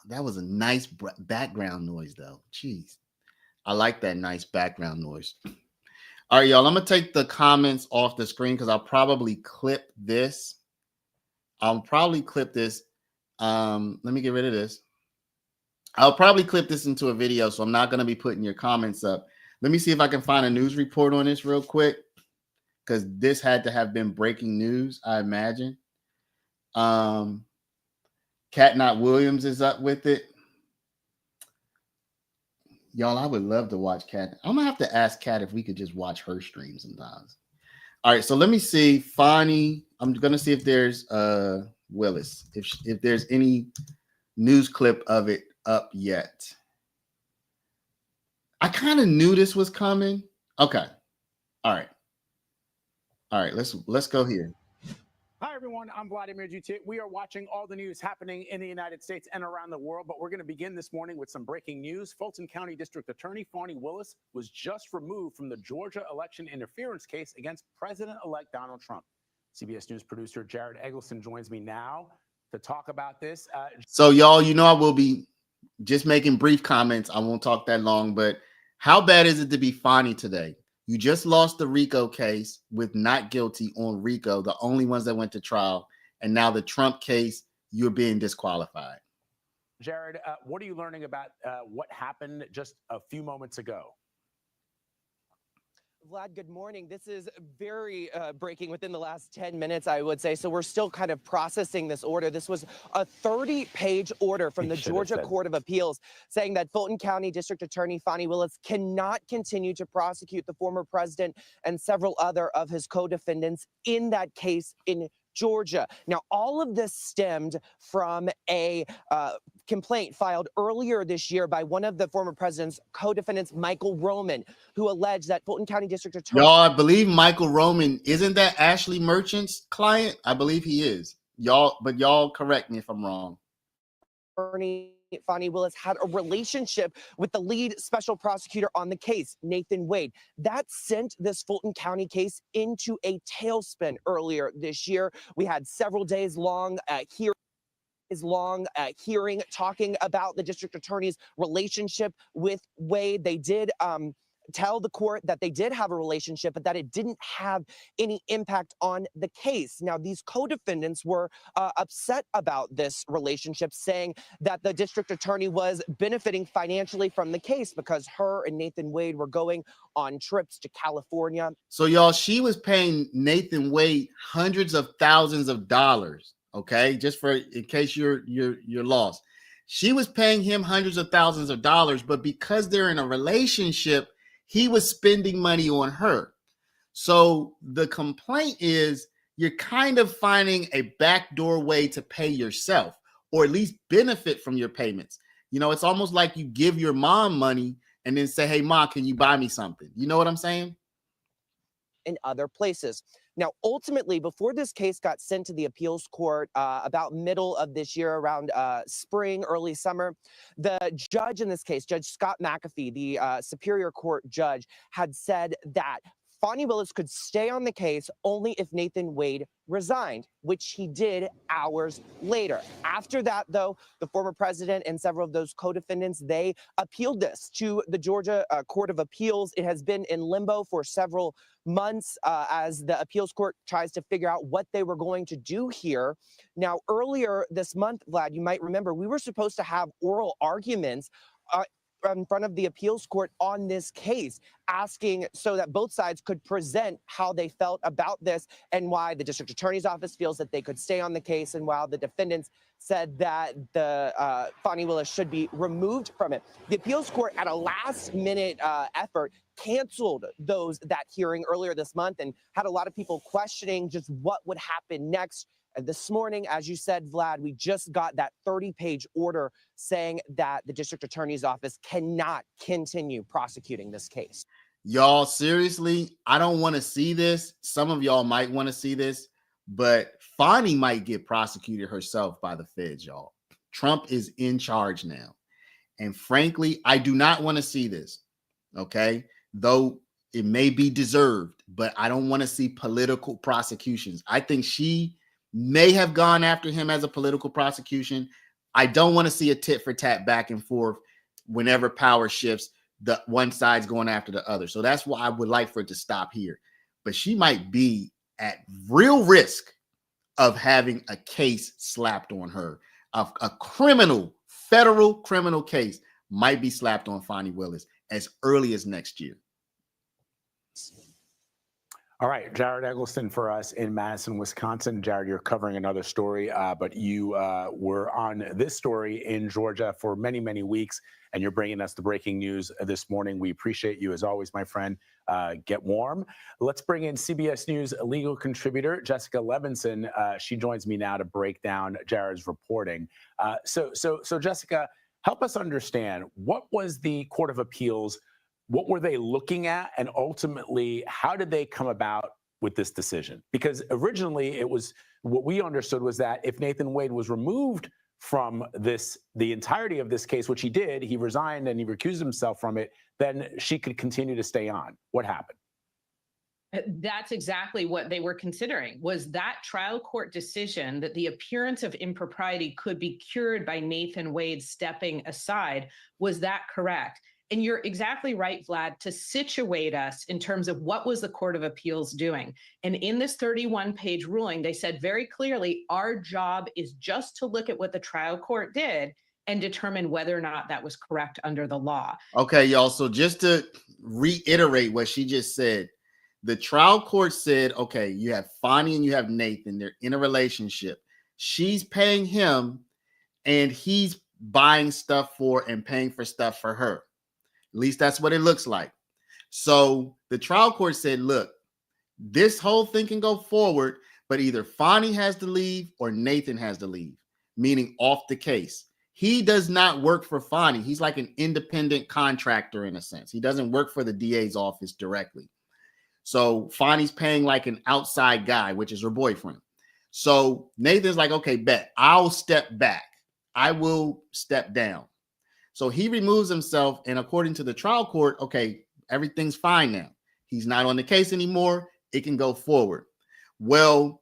That was a nice background noise, though. Jeez. I like that nice background noise. All right, y'all, I'm going to take the comments off the screen because I'll probably clip this. Let me get rid of this. I'll probably clip this into a video, so I'm not going to be putting your comments up. Let me see if I can find a news report on this real quick, because this had to have been breaking news, I imagine. Cat Not Williams is up with it. Y'all, I would love to watch Cat. I'm going to have to ask Cat if we could just watch her stream sometimes. All right, so let me see. Fani, I'm going to see if there's Willis, if there's any news clip of it up yet. I kind of knew this was coming. Okay. All right. Let's go here. Hi, everyone. I'm Vladimir Jutit. We are watching all the news happening in the United States and around the world, but we're going to begin this morning with some breaking news. Fulton County District Attorney Fani Willis was just removed from the Georgia election interference case against President-elect Donald Trump. CBS News producer Jared Eggleston joins me now to talk about this. So, y'all, you know I will be just making brief comments. I won't talk that long, but how bad is it to be Fani today? You just lost the RICO case with not guilty on RICO, the only ones that went to trial. And now the Trump case, you're being disqualified. Jared, what are you learning about what happened just a few moments ago? Vlad, good morning. This is very breaking within the last 10 minutes, I would say. So we're still kind of processing this order. This was a 30-page order from the Georgia Court of Appeals saying that Fulton County District Attorney Fani Willis cannot continue to prosecute the former president and several other of his co-defendants in that case in Georgia. Now, all of this stemmed from a complaint filed earlier this year by one of the former president's co-defendants, Michael Roman, who alleged that Fulton County District Attorney... Y'all, I believe Michael Roman, isn't that Ashley Merchant's client? I believe he is. Y'all correct me if I'm wrong. Fani Willis had a relationship with the lead special prosecutor on the case, Nathan Wade. That sent this Fulton County case into a tailspin earlier this year. We had several days long hearing talking about the district attorney's relationship with Wade. They did tell the court that they did have a relationship, but that it didn't have any impact on the case. Now, these co-defendants were upset about this relationship, saying that the district attorney was benefiting financially from the case because her and Nathan Wade were going on trips to California. So, y'all, she was paying Nathan Wade hundreds of thousands of dollars. Okay, just for in case you're lost, she was paying him hundreds of thousands of dollars, but because they're in a relationship, he was spending money on her. So the complaint is you're kind of finding a backdoor way to pay yourself, or at least benefit from your payments. You know, it's almost like you give your mom money and then say, "Hey, Ma, can you buy me something?" You know what I'm saying? In other places. Now, ultimately, before this case got sent to the appeals court about middle of this year, around spring, early summer, the judge in this case, Judge Scott McAfee, the Superior Court judge, had said that Fani Willis could stay on the case only if Nathan Wade resigned, which he did hours later. After that, though, the former president and several of those co-defendants, they appealed this to the Georgia Court of Appeals. It has been in limbo for several months as the appeals court tries to figure out what they were going to do here. Now, earlier this month, Vlad, you might remember, we were supposed to have oral arguments in front of the appeals court on this case, asking so that both sides could present how they felt about this and why the district attorney's office feels that they could stay on the case, and while the defendants said that the Fani Willis should be removed from it. The appeals court, at a last-minute effort, canceled that hearing earlier this month and had a lot of people questioning just what would happen next. And this morning, as you said, Vlad, we just got that 30-page order saying that the district attorney's office cannot continue prosecuting this case. Y'all, seriously, I don't want to see this. Some of y'all might want to see this, but Fani might get prosecuted herself by the feds, y'all. Trump is in charge now. And frankly, I do not want to see this, okay? Though it may be deserved, but I don't want to see political prosecutions. I think she may have gone after him as a political prosecution. I don't want to see a tit for tat back and forth whenever power shifts, the one side's going after the other. So that's why I would like for it to stop here. But she might be at real risk of having a case slapped on her. A criminal, federal criminal case might be slapped on Fani Willis as early as next year. All right, Jared Eggleston for us in Madison, Wisconsin. Jared, you're covering another story, but you were on this story in Georgia for many, many weeks, and you're bringing us the breaking news this morning. We appreciate you as always, my friend. Get warm. Let's bring in CBS News legal contributor Jessica Levinson. She joins me now to break down Jared's reporting. So Jessica, help us understand, what was the Court of Appeals? What were they looking at? And ultimately, how did they come about with this decision? Because originally it was, what we understood was that if Nathan Wade was removed from the entirety of this case, which he did, he resigned and he recused himself from it, then she could continue to stay on. What happened? That's exactly what they were considering, was that trial court decision that the appearance of impropriety could be cured by Nathan Wade stepping aside. Was that correct? And you're exactly right, Vlad, to situate us in terms of what was the Court of Appeals doing. And in this 31-page ruling, they said very clearly, our job is just to look at what the trial court did and determine whether or not that was correct under the law. Okay, y'all. So just to reiterate what she just said, the trial court said, okay, you have Fani and you have Nathan. They're in a relationship. She's paying him and he's buying stuff for and paying for stuff for her. At least that's what it looks like. So the trial court said, look, this whole thing can go forward, but either Fani has to leave or Nathan has to leave, meaning off the case. He does not work for Fani. He's like an independent contractor in a sense. He doesn't work for the DA's office directly. So Fani's paying like an outside guy, which is her boyfriend. So Nathan's like, okay, bet, I'll step back. I will step down. So he removes himself, and according to the trial court, okay, everything's fine now. He's not on the case anymore. It can go forward. Well,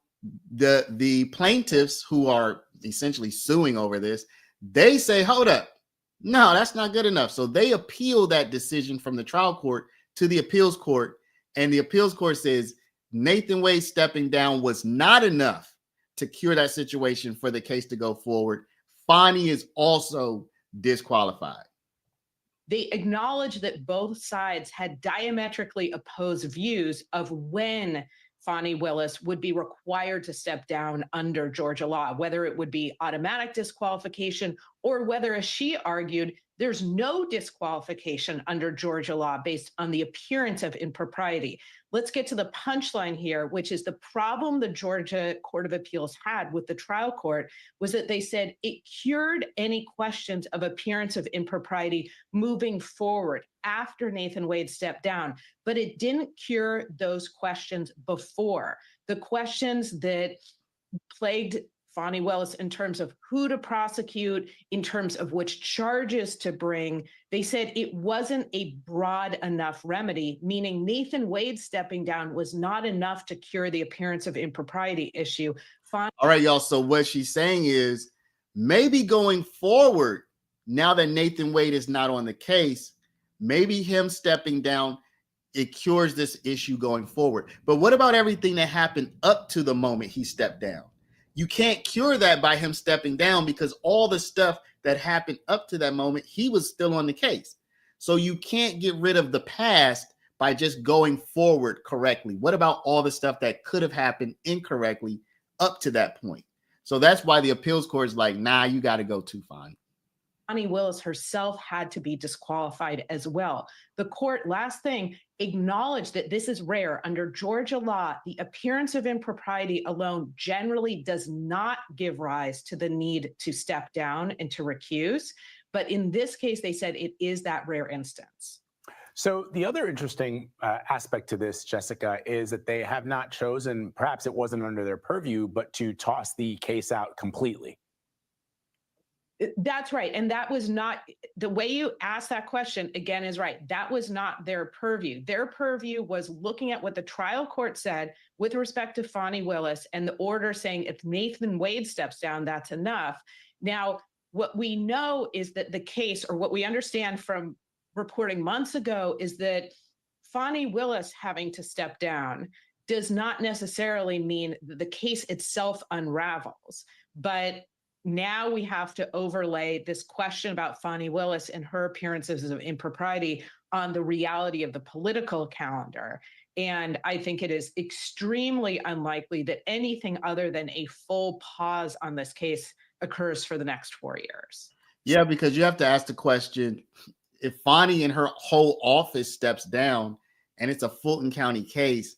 the plaintiffs who are essentially suing over this, they say, hold up, no, that's not good enough. So they appeal that decision from the trial court to the appeals court, and the appeals court says Nathan Wade stepping down was not enough to cure that situation for the case to go forward. Fani is also disqualified. They acknowledged that both sides had diametrically opposed views of when Fani Willis would be required to step down under Georgia law, whether it would be automatic disqualification or whether, as she argued, there's no disqualification under Georgia law based on the appearance of impropriety. Let's get to the punchline here, which is the problem the Georgia Court of Appeals had with the trial court was that they said it cured any questions of appearance of impropriety moving forward after Nathan Wade stepped down, but it didn't cure those questions before. The questions that plagued Fani Willis in terms of who to prosecute, in terms of which charges to bring, they said it wasn't a broad enough remedy, meaning Nathan Wade stepping down was not enough to cure the appearance of impropriety issue. All right, y'all. So what she's saying is maybe going forward, now that Nathan Wade is not on the case, maybe him stepping down, it cures this issue going forward. But what about everything that happened up to the moment he stepped down? You can't cure that by him stepping down because all the stuff that happened up to that moment, he was still on the case. So you can't get rid of the past by just going forward correctly. What about all the stuff that could have happened incorrectly up to that point? So that's why the appeals court is like, nah, you got to go too fine. Fani Willis herself had to be disqualified as well. The court, last thing, acknowledged that this is rare. Under Georgia law, the appearance of impropriety alone generally does not give rise to the need to step down and to recuse. But in this case, they said it is that rare instance. So the other interesting aspect to this, Jessica, is that they have not chosen, perhaps it wasn't under their purview, but to toss the case out completely. That's right. And that was not, the way you asked that question again is right. That was not their purview. Their purview was looking at what the trial court said with respect to Fani Willis and the order saying if Nathan Wade steps down, that's enough. Now, what we know is that the case, or what we understand from reporting months ago, is that Fani Willis having to step down does not necessarily mean that the case itself unravels. But now we have to overlay this question about Fani Willis and her appearances of impropriety on the reality of the political calendar. And I think it is extremely unlikely that anything other than a full pause on this case occurs for the next 4 years. Yeah, because you have to ask the question, if Fani and her whole office steps down and it's a Fulton County case,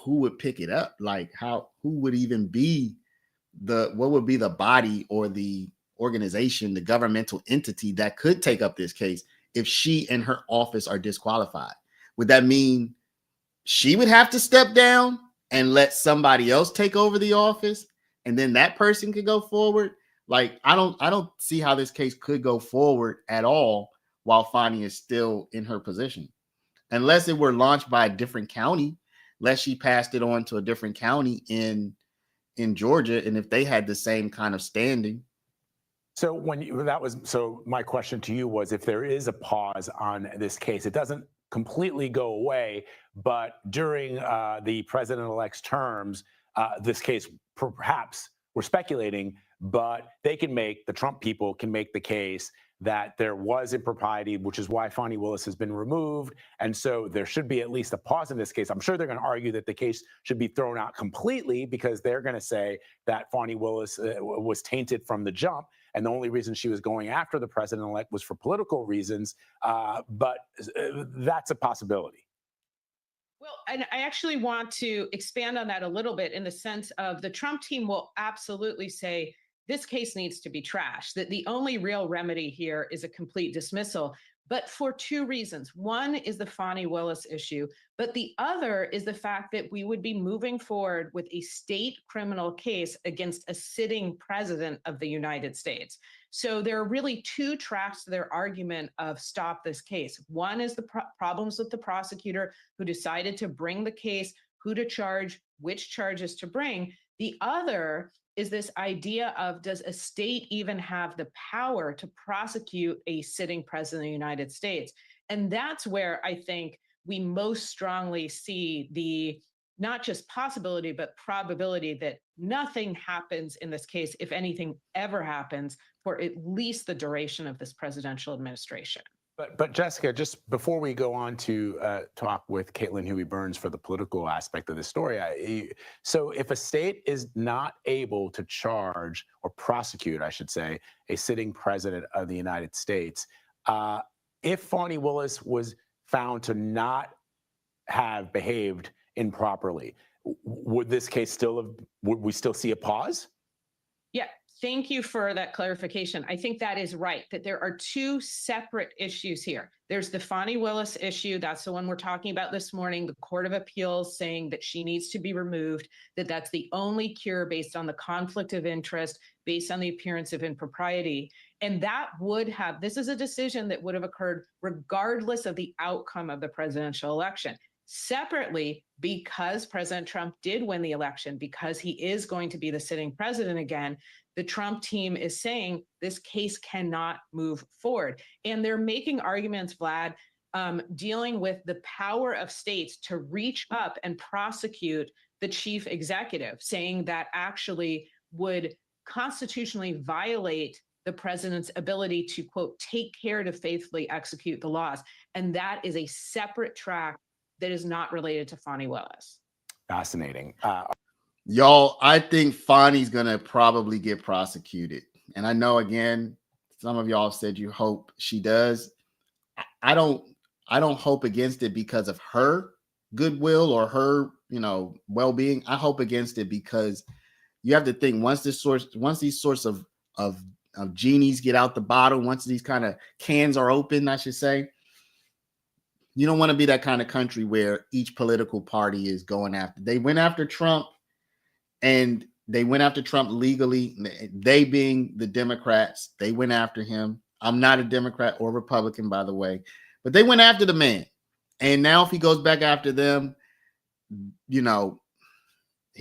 who would pick it up? Like who would even be what would be the body or the organization, the governmental entity that could take up this case if she and her office are disqualified? Would that mean she would have to step down and let somebody else take over the office and then that person could go forward? Like, I don't see how this case could go forward at all while Fani is still in her position, unless it were launched by a different county, unless she passed it on to a different county in Georgia, and if they had the same kind of standing. So so my question to you was, if there is a pause on this case, it doesn't completely go away, but during the president-elect's terms, this case, perhaps we're speculating, but the Trump people can make the case that there was impropriety, which is why Fani Willis has been removed. And so there should be at least a pause in this case. I'm sure they're going to argue that the case should be thrown out completely because they're going to say that Fani Willis was tainted from the jump. And the only reason she was going after the president-elect was for political reasons. But that's a possibility. Well, and I actually want to expand on that a little bit in the sense of the Trump team will absolutely say this case needs to be trashed, that the only real remedy here is a complete dismissal, but for two reasons. One is the Fani Willis issue, but the other is the fact that we would be moving forward with a state criminal case against a sitting president of the United States. So there are really two tracks to their argument of stop this case. One is the problems with the prosecutor who decided to bring the case, who to charge, which charges to bring. The other is this idea of, does a state even have the power to prosecute a sitting president of the United States? And that's where I think we most strongly see the not just possibility, but probability that nothing happens in this case, if anything ever happens, for at least the duration of this presidential administration. But Jessica, just before we go on to talk with Caitlin Huey Burns for the political aspect of the story, so if a state is not able to charge or prosecute, I should say, a sitting president of the United States, if Fani Willis was found to not have behaved improperly, would this case would we still see a pause? Yeah. Thank you for that clarification. I think that is right, that there are two separate issues here. There's the Fani Willis issue. That's the one we're talking about this morning. The Court of Appeals saying that she needs to be removed, that that's the only cure based on the conflict of interest, based on the appearance of impropriety. And that this is a decision that would have occurred regardless of the outcome of the presidential election. Separately, because President Trump did win the election, because he is going to be the sitting president again, the Trump team is saying this case cannot move forward. And they're making arguments, Vlad, dealing with the power of states to reach up and prosecute the chief executive, saying that actually would constitutionally violate the president's ability to, quote, take care to faithfully execute the laws. And that is a separate track that is not related to Fani Willis. Fascinating. Y'all, I think Fani's going to probably get prosecuted. And I know, again, it's Some of y'all said you hope she does. I don't hope against it because of her goodwill or her, well-being. I hope against it because you have to think once these sorts of genies get out the bottle, once these kind of cans are open, I should say, you don't want to be that kind of country where each political party is going after. They went after Trump, and they went after Trump legally. They being the Democrats, they went after him. I'm not a Democrat or Republican, by the way, but they went after the man. And now if he goes back after them, he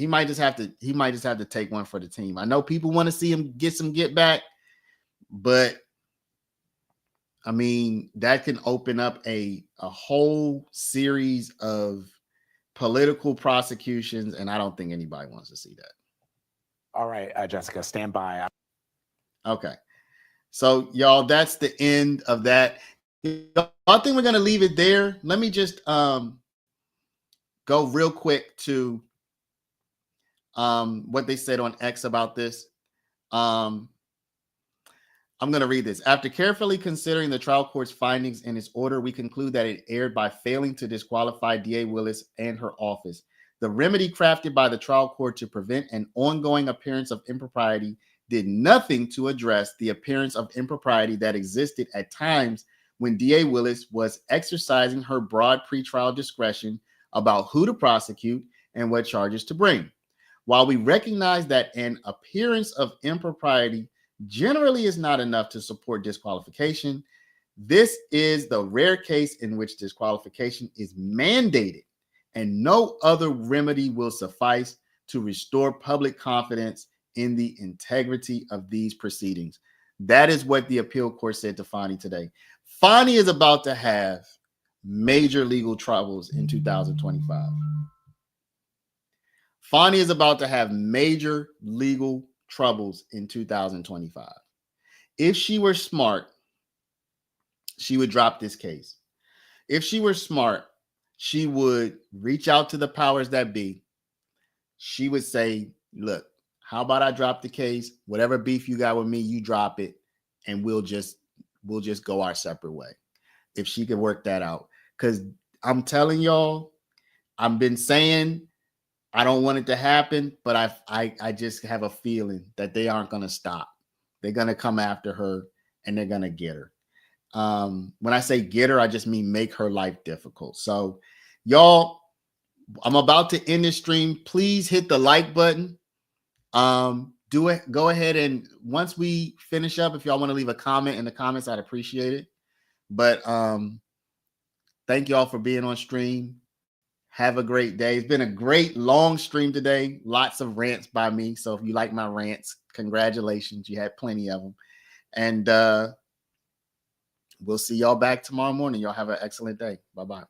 might just have to take one for the team. I know people want to see him get some get back, but I mean, that can open up a whole series of political prosecutions, and I don't think anybody wants to see that. All right, Jessica, stand by. Okay. So, y'all, that's the end of that. I think we're going to leave it there. Let me just go real quick to what they said on X about this. I'm going to read this. After carefully considering the trial court's findings in its order, we conclude that it erred by failing to disqualify DA Willis and her office. The remedy crafted by the trial court to prevent an ongoing appearance of impropriety did nothing to address the appearance of impropriety that existed at times when DA Willis was exercising her broad pretrial discretion about who to prosecute and what charges to bring. While we recognize that an appearance of impropriety generally is not enough to support disqualification, this is the rare case in which disqualification is mandated and no other remedy will suffice to restore public confidence in the integrity of these proceedings. That is what the appeal court said to Fani today. Fani is about to have major legal troubles in 2025. Fani is about to have major legal troubles in 2025. If she were smart, she would drop this case. If she were smart, she would reach out to the powers that be. She would say, look, how about I drop the case? Whatever beef you got with me, you drop it, and we'll just go our separate way. If she could work that out. Because I'm telling y'all, I've been saying I don't want it to happen, but I just have a feeling that they aren't going to stop. They're going to come after her and they're going to get her. When I say get her, I just mean make her life difficult. So y'all, I'm about to end this stream. Please hit the like button. Do it. Go ahead. And once we finish up, if y'all want to leave a comment in the comments, I'd appreciate it. But thank y'all for being on stream. Have a great day. It's been a great long stream today. Lots of rants by me. So if you like my rants, congratulations. You had plenty of them. And we'll see y'all back tomorrow morning. Y'all have an excellent day. Bye-bye.